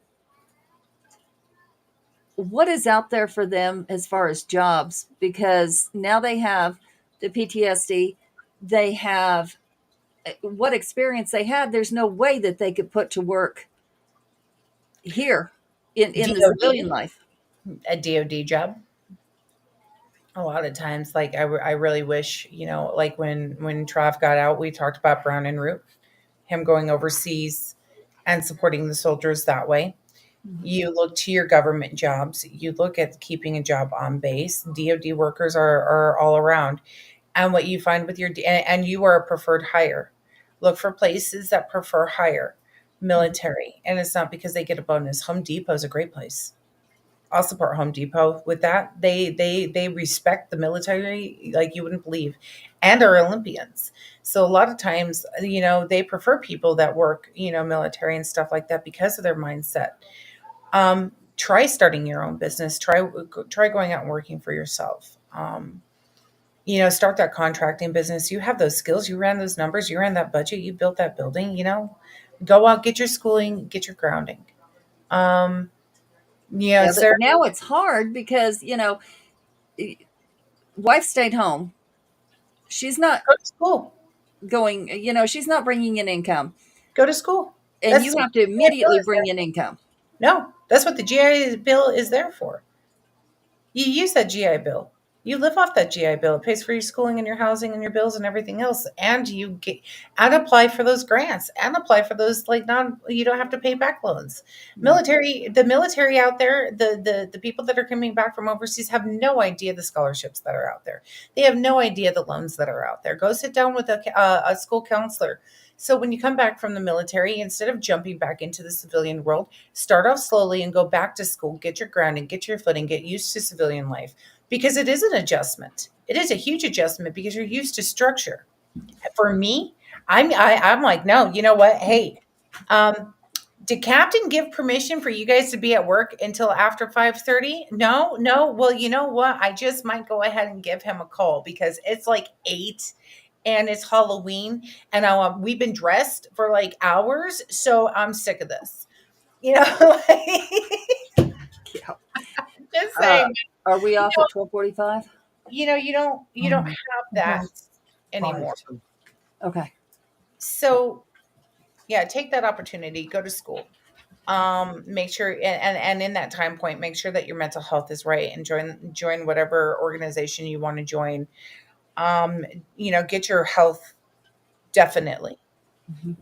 What is out there for them as far as jobs? Because now they have the PTSD, they have what experience they had. There's no way that they could put to work here in the civilian DOD, life. a DOD job. A lot of times, like I really wish, like when Trav got out, we talked about Brown and Root, him going overseas and supporting the soldiers that way. You look to your government jobs. You look at keeping a job on base. DoD workers are all around, and what you find with and you are a preferred hire. Look for places that prefer hire military, and it's not because they get a bonus. Home Depot is a great place. I'll support Home Depot with that. They respect the military like you wouldn't believe, and are Olympians. So a lot of times, they prefer people that work, military and stuff like that because of their mindset. Try starting your own business. Try going out and working for yourself. Start that contracting business. You have those skills. You ran those numbers. You ran that budget. You built that building. Go out, get your schooling, get your grounding. Yeah, but Sarah, now it's hard because wife stayed home. She's not go to school. going. She's not bringing in income, Go to school. and That's you what have to the GI Bill immediately is bring there. in income. No, that's what the GI Bill is there for. You use that GI Bill. You live off that GI Bill. It pays for your schooling and your housing and your bills and everything else. And you get and apply for those grants and apply for those you don't have to pay back loans. The military out there, the people that are coming back from overseas have no idea the scholarships that are out there. They have no idea the loans that are out there. Go sit down with a school counselor. So when you come back from the military, instead of jumping back into the civilian world, start off slowly and go back to school, get your grounding, get your footing, get used to civilian life. Because it is an adjustment. It is a huge adjustment because you're used to structure. For me, I'm like, no, you know what? Hey, did Captain give permission for you guys to be at work until after 5:30? No. Well, you know what? I just might go ahead and give him a call because it's like 8 and it's Halloween and we've been dressed for like hours, so I'm sick of this. Yeah. Just saying. Are we off at 12:45? You don't have that anymore. Okay. So yeah, take that opportunity, go to school. Make sure and in that time point, make sure that your mental health is right and join whatever organization you want to join. Get your health definitely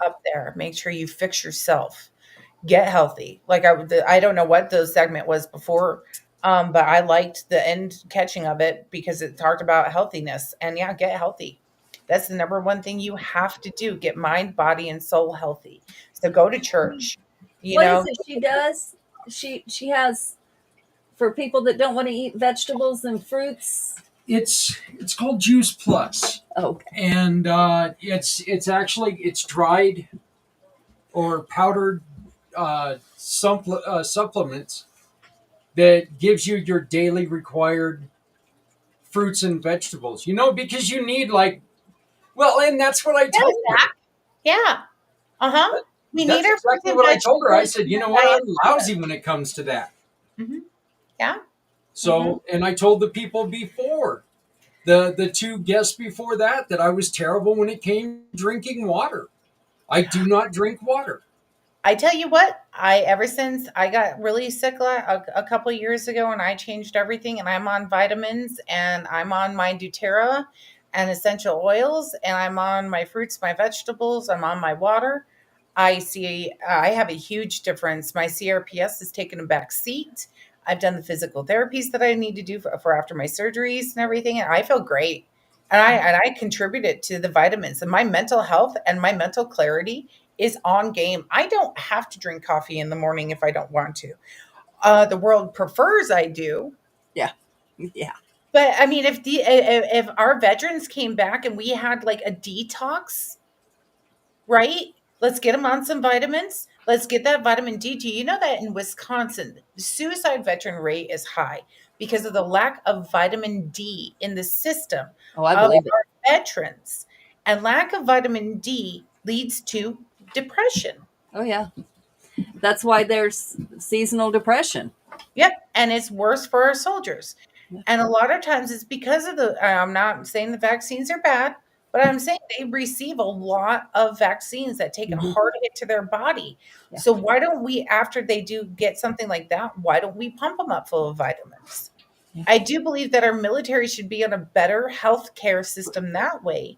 up there. Make sure you fix yourself. Get healthy. Like I don't know what the segment was before, but I liked the end catching of it because it talked about healthiness. And yeah, get healthy. That's the number one thing you have to do. Get mind, body, and soul healthy. So go to church. What is it she does? She has for people that don't want to eat vegetables and fruits? It's called Juice Plus, Okay. and it's dried or powdered supplements that gives you your daily required fruits and vegetables. Because you need and that's what I told her. Yeah. Uh-huh. We need That's our fruits exactly and what I told her. I vegetables. said, you know what? I'm lousy when it comes to that. Mm-hmm. Yeah. So, and I told the people before, the two guests before that I was terrible when it came to drinking water. I do not drink water. I tell you what, ever since I got really sick a couple of years ago, and I changed everything, and I'm on vitamins, and I'm on my doTERRA and essential oils, and I'm on my fruits, my vegetables, I'm on my water. I have a huge difference. My CRPS has taken a back seat. I've done the physical therapies that I need to do for after my surgeries and everything, and I feel great. And I contributed to the vitamins, and my mental health and my mental clarity is on game. I don't have to drink coffee in the morning if I don't want to. The world prefers I do. Yeah. Yeah. But I mean, if our veterans came back and we had like a detox, right? Let's get them on some vitamins. Let's get that vitamin D. Do you know that in Wisconsin, the suicide veteran rate is high because of the lack of vitamin D in the system Oh, I of believe it. our veterans? And lack of vitamin D leads to depression. Oh, yeah. That's why there's seasonal depression. Yep. And it's worse for our soldiers. And a lot of times it's because of I'm not saying the vaccines are bad, but I'm saying they receive a lot of vaccines that take a hard hit to their body. Yeah. So why don't we, after they do get something like that, why don't we pump them up full of vitamins? Yeah. I do believe that our military should be on a better health care system that way.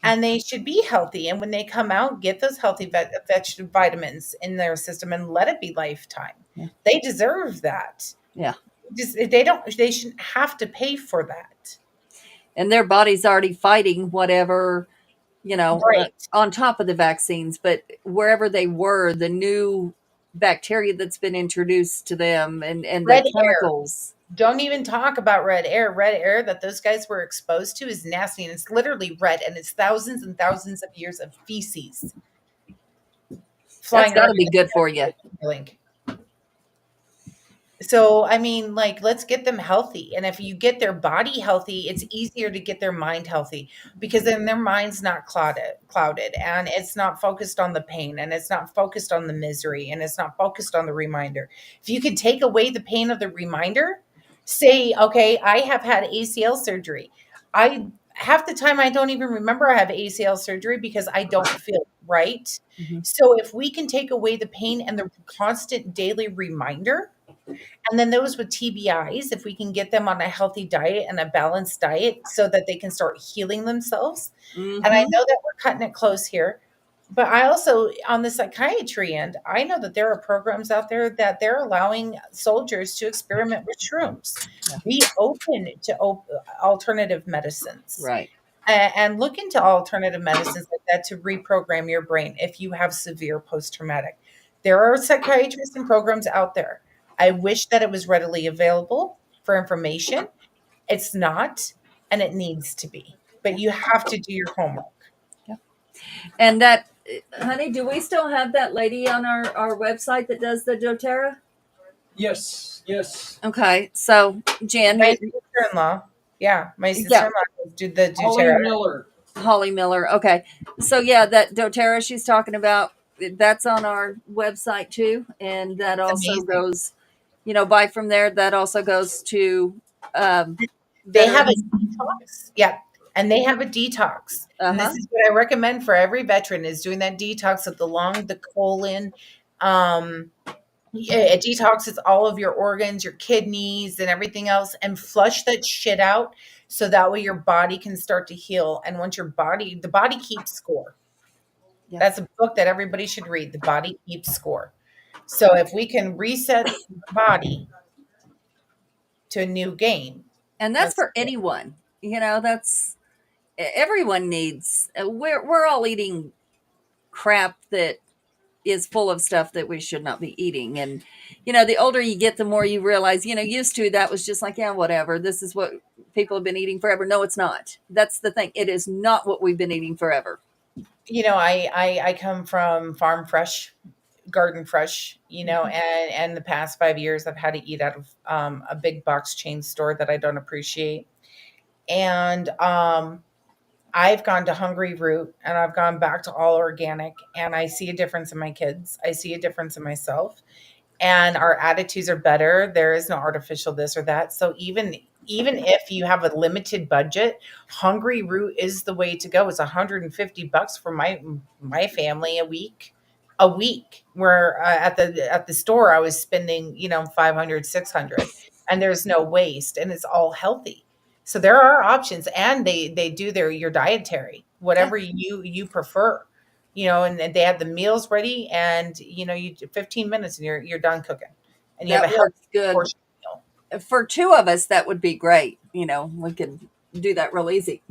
And they should be healthy. And when they come out, get those healthy vegetable vitamins in their system and let it be lifetime. Yeah. They deserve that. Yeah. They shouldn't have to pay for that. And their body's already fighting whatever, Right. on top of the vaccines. But wherever they were, the new bacteria that's been introduced to them and Red the chemicals. Don't even talk about red air. Red air that those guys were exposed to is nasty, and it's literally red, and it's thousands and thousands of years of feces. That's got to be good for you. So, I mean, let's get them healthy. And if you get their body healthy, it's easier to get their mind healthy because then their mind's not clouded and it's not focused on the pain and it's not focused on the misery and it's not focused on the reminder. If you could take away the pain of the reminder, say, okay, I have had ACL surgery. Half the time I don't even remember I have ACL surgery because I don't feel right. Mm-hmm. So if we can take away the pain and the constant daily reminder, and then those with TBIs, if we can get them on a healthy diet and a balanced diet so that they can start healing themselves. Mm-hmm. And I know that we're cutting it close here, but I also, on the psychiatry end, I know that there are programs out there that they're allowing soldiers to experiment with shrooms. Yeah. Be open to alternative medicines. Right. And look into alternative medicines like that to reprogram your brain if you have severe post-traumatic. There are psychiatrists and programs out there. I wish that it was readily available for information. It's not, and it needs to be. But you have to do your homework. Yeah. And that, honey, do we still have that lady on our website that does the doTERRA? Yes. Okay. So, Jen. My sister-in-law. Yeah, my sister-in-law did the doTERRA. Holly Miller. Okay. So, yeah, that doTERRA she's talking about, that's on our website too. And that also goes... buy from there. That also goes to. They have a detox. Yeah. And they have a detox. And this is what I recommend for every veteran is doing that detox of the lung, the colon. It detoxes all of your organs, your kidneys and everything else and flush that shit out. So that way your body can start to heal. And once the body keeps score. Yeah. That's a book that everybody should read. The Body Keeps Score. So if we can reset the body to a new game. And that's for anyone, that's everyone needs, we're all eating crap that is full of stuff that we should not be eating. And, you know, the older you get, the more you realize, you know, used to that was just like, yeah, whatever. This is what people have been eating forever. No, it's not. That's the thing. It is not what we've been eating forever. You know, I come from farm fresh, garden fresh, you know, and the past 5 years I've had to eat out of a big box chain store that I don't appreciate. And I've gone to Hungry Root and I've gone back to all organic, and I see a difference in my kids. I see a difference in myself, and our attitudes are better. There is no artificial this or that. So even if you have a limited budget, Hungry Root is the way to go. It's $150 for my family a week. A week, where at the store I was spending, you know, 500, 600, and there's no waste, and it's all healthy. So there are options, and they do your dietary, whatever you prefer, you know, and they have the meals ready, and you know, you 15 minutes and you're done cooking, and you That have a works healthy good. portion meal. For two of us, that would be great. You know, we could do that real easy.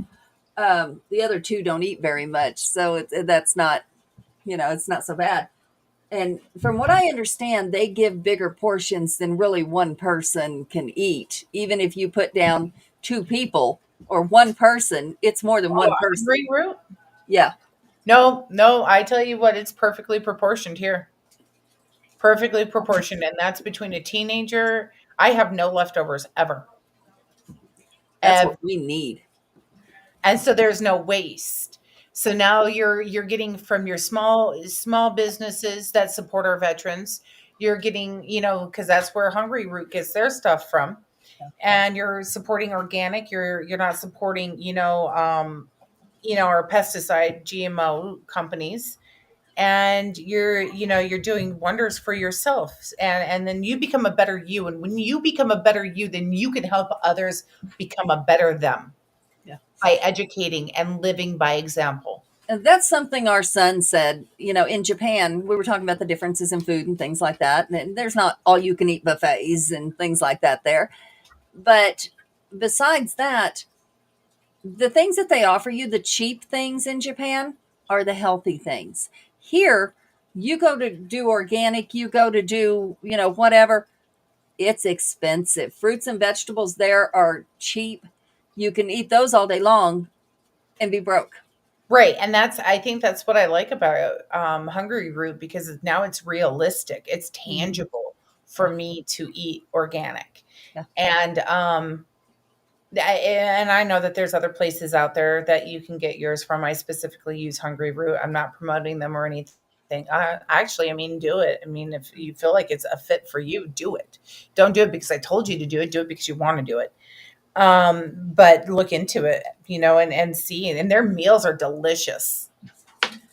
The other two don't eat very much, so that's not, you know, it's not so bad. And from what I understand, they give bigger portions than really one person can eat. Even if you put down two people or one person, it's more than one person. Hungry Root? Yeah. No, I tell you what, it's perfectly proportioned here. Perfectly proportioned, and that's between a teenager. I have no leftovers ever. That's what we need. And so there's no waste. So now you're getting from your small businesses that support our veterans. You're getting, you know, because that's where Hungry Root gets their stuff from, and you're supporting organic. You're not supporting, our pesticide GMO companies, and you're doing wonders for yourself, and then you become a better you. And when you become a better you, then you can help others become a better them. Yeah. By educating and living by example. And that's something our son said, you know, in Japan, we were talking about the differences in food and things like that. And there's not all you can eat buffets and things like that there. But besides that, the things that they offer you, the cheap things in Japan, are the healthy things. Here, you go to do organic, you go to do, you know, whatever, it's expensive. Fruits and vegetables there are cheap. You can eat those all day long and be broke. Right. And I think that's what I like about Hungry Root, because now it's realistic. It's tangible for me to eat organic. Yeah. And I know that there's other places out there that you can get yours from. I specifically use Hungry Root. I'm not promoting them or anything. Actually, I mean, do it. I mean, if you feel like it's a fit for you, do it. Don't do it because I told you to do it. Do it because you want to do it. But look into it, you know, and see. And their meals are delicious.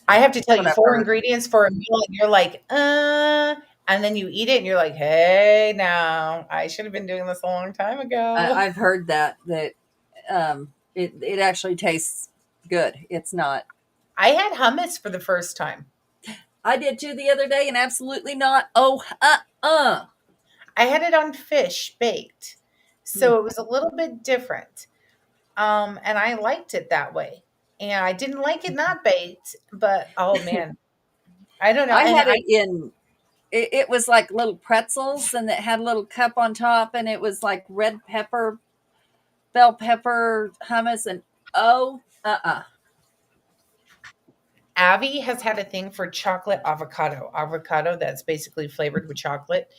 I have to tell you, 4 ingredients for a meal, and you're like, and then you eat it, and you're like, hey, now I should have been doing this a long time ago. I've heard that it actually tastes good. It's not. I had hummus for the first time. I did too the other day, and absolutely not. Oh, I had it on fish baked, so it was a little bit different, and I liked it that way. And I didn't like it not baked, but oh man, I don't know. I had it in. It was like little pretzels, and it had a little cup on top, and it was like red pepper, bell pepper hummus, and Abby has had a thing for chocolate avocado that's basically flavored with chocolate,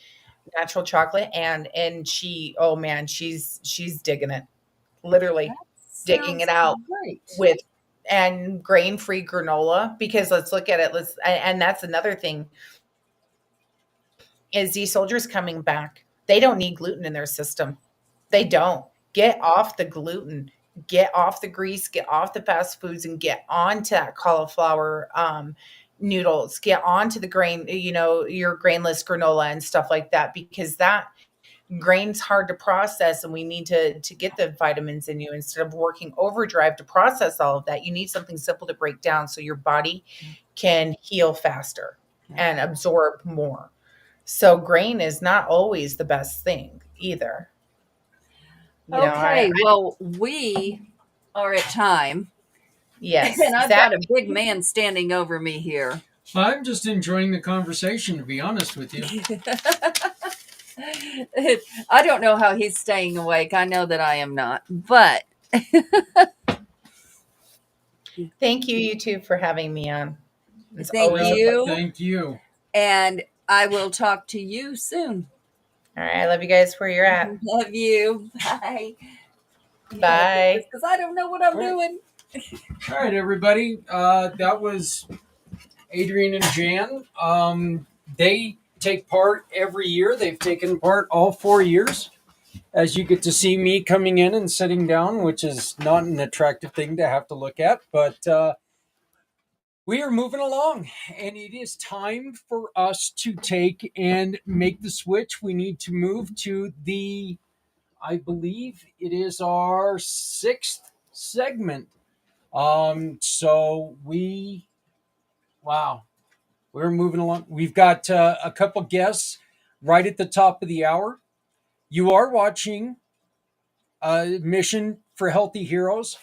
natural chocolate, and she, oh man, she's digging it, literally digging it out with and grain-free granola, because let's look at it. And that's another thing, is these soldiers coming back, they don't need gluten in their system. They don't. Get off the gluten, get off the grease, get off the fast foods, and get onto that cauliflower noodles, get onto the grain, you know, your grainless granola and stuff like that, because that grain's hard to process, and we need to get the vitamins in you. Instead of working overdrive to process all of that, you need something simple to break down so your body can heal faster and absorb more. So grain is not always the best thing either. Okay, well, we are at time. Yes. And I've got a big man standing over me here. I'm just enjoying the conversation, to be honest with you. I don't know how he's staying awake. I know that I am not, but Thank you, YouTube, for having me on. It's thank always a you. Thank you. And I will talk to you soon. All right. I love you guys where you're at. Love you. Bye. Bye. Because I don't know what I'm doing. All right, everybody. That was Adrienne and Jan. They take part every year. They've taken part all 4 years. As you get to see me coming in and sitting down, which is not an attractive thing to have to look at, but we are moving along, and it is time for us to take and make the switch. We need to move to I believe it is our 6th segment. So we're moving along. We've got a couple guests right at the top of the hour. You are watching Mission for Healthy Heroes.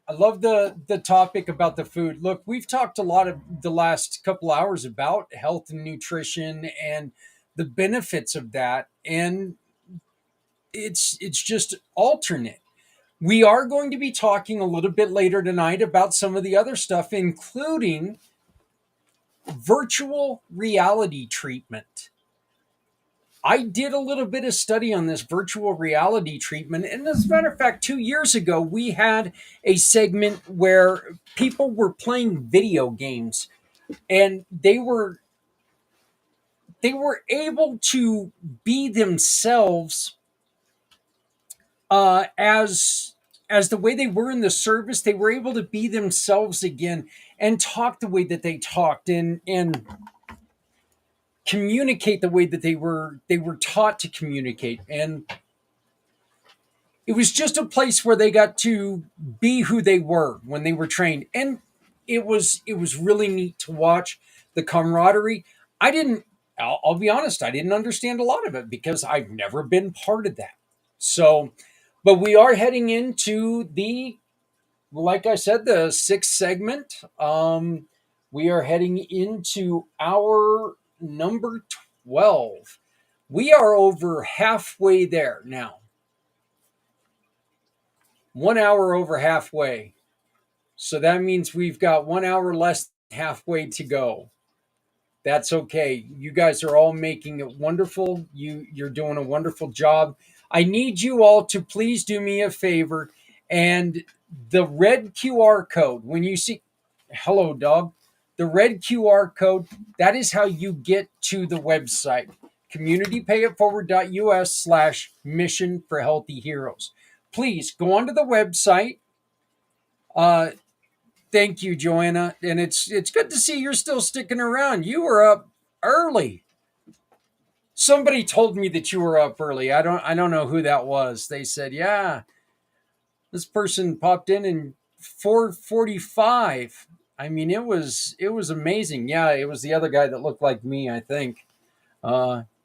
I love the topic about the food. Look, we've talked a lot of the last couple hours about health and nutrition and the benefits of that, and it's just alternate. We are going to be talking a little bit later tonight about some of the other stuff, including virtual reality treatment. I did a little bit of study on this virtual reality treatment. And as a matter of fact, 2 years ago, we had a segment where people were playing video games and they were able to be themselves as the way they were in the service. They were able to be themselves again and talk the way that they talked and communicate the way that they were taught to communicate. And it was just a place where they got to be who they were when they were trained, and it was really neat to watch the camaraderie. I'll be honest, I didn't understand a lot of it because I've never been part of that. So, but we are heading into like I said, the 6th segment. We are heading into our number 12. We are over halfway there now. 1 hour over halfway. So that means we've got 1 hour less than halfway to go. That's okay. You guys are all making it wonderful. You're doing a wonderful job. I need you all to please do me a favor, and the red QR code, when you see hello dog, the red QR code, that is how you get to the website, communitypayitforward.us/mission for healthy heroes. Please go onto the website. Thank you, Joanna, and it's good to see you're still sticking around. You were up early. Somebody told me that you were up early. I don't know who that was. They said, "Yeah, this person popped in 4:45." I mean, it was amazing. Yeah, it was the other guy that looked like me, I think.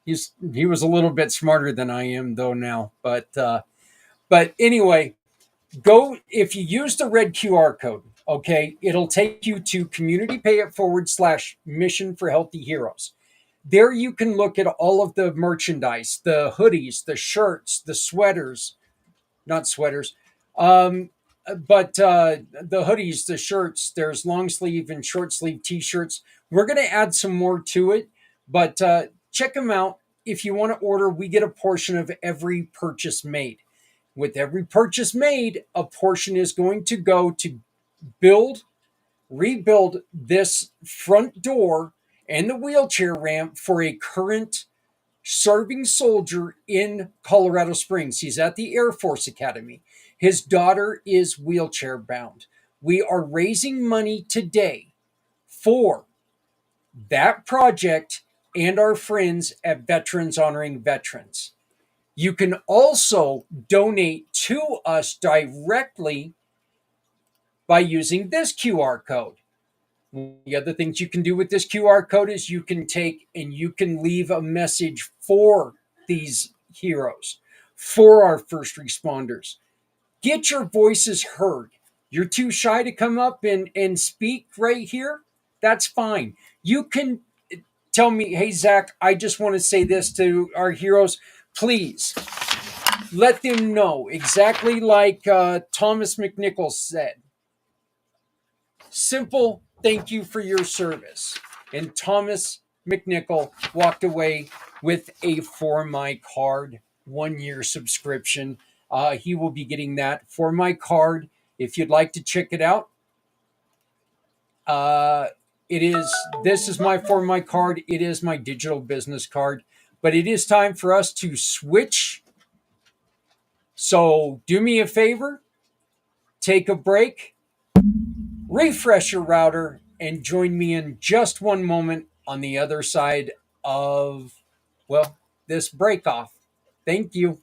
He was a little bit smarter than I am though now, but anyway, go if you use the red QR code. Okay, it'll take you to communitypayitforward/mission for healthy heroes. There you can look at all of the merchandise, the hoodies, the shirts, the sweaters, not sweaters, but the hoodies, the shirts. There's long sleeve and short sleeve t-shirts. We're going to add some more to it, but check them out. If you want to order, we get a portion of every purchase made. With every purchase made, a portion is going to go to rebuild this front door and the wheelchair ramp for a current serving soldier in Colorado Springs. He's at the Air Force Academy. His daughter is wheelchair bound. We are raising money today for that project and our friends at Veterans Honoring Veterans. You can also donate to us directly by using this QR code. The other things you can do with this QR code is you can take and you can leave a message for these heroes, for our first responders. Get your voices heard. You're too shy to come up and speak right here? That's fine. You can tell me, hey, Zach, I just want to say this to our heroes. Please let them know exactly like Thomas McNichol said. Simple thank you for your service. And Thomas McNichol walked away with a For My Card 1 year subscription. He will be getting that For My Card. If you'd like to check it out, this is my For My Card. It is my digital business card. But it is time for us to switch. So do me a favor, take a break, refresh your router, and join me in just one moment on the other side of, well, this break off. Thank you.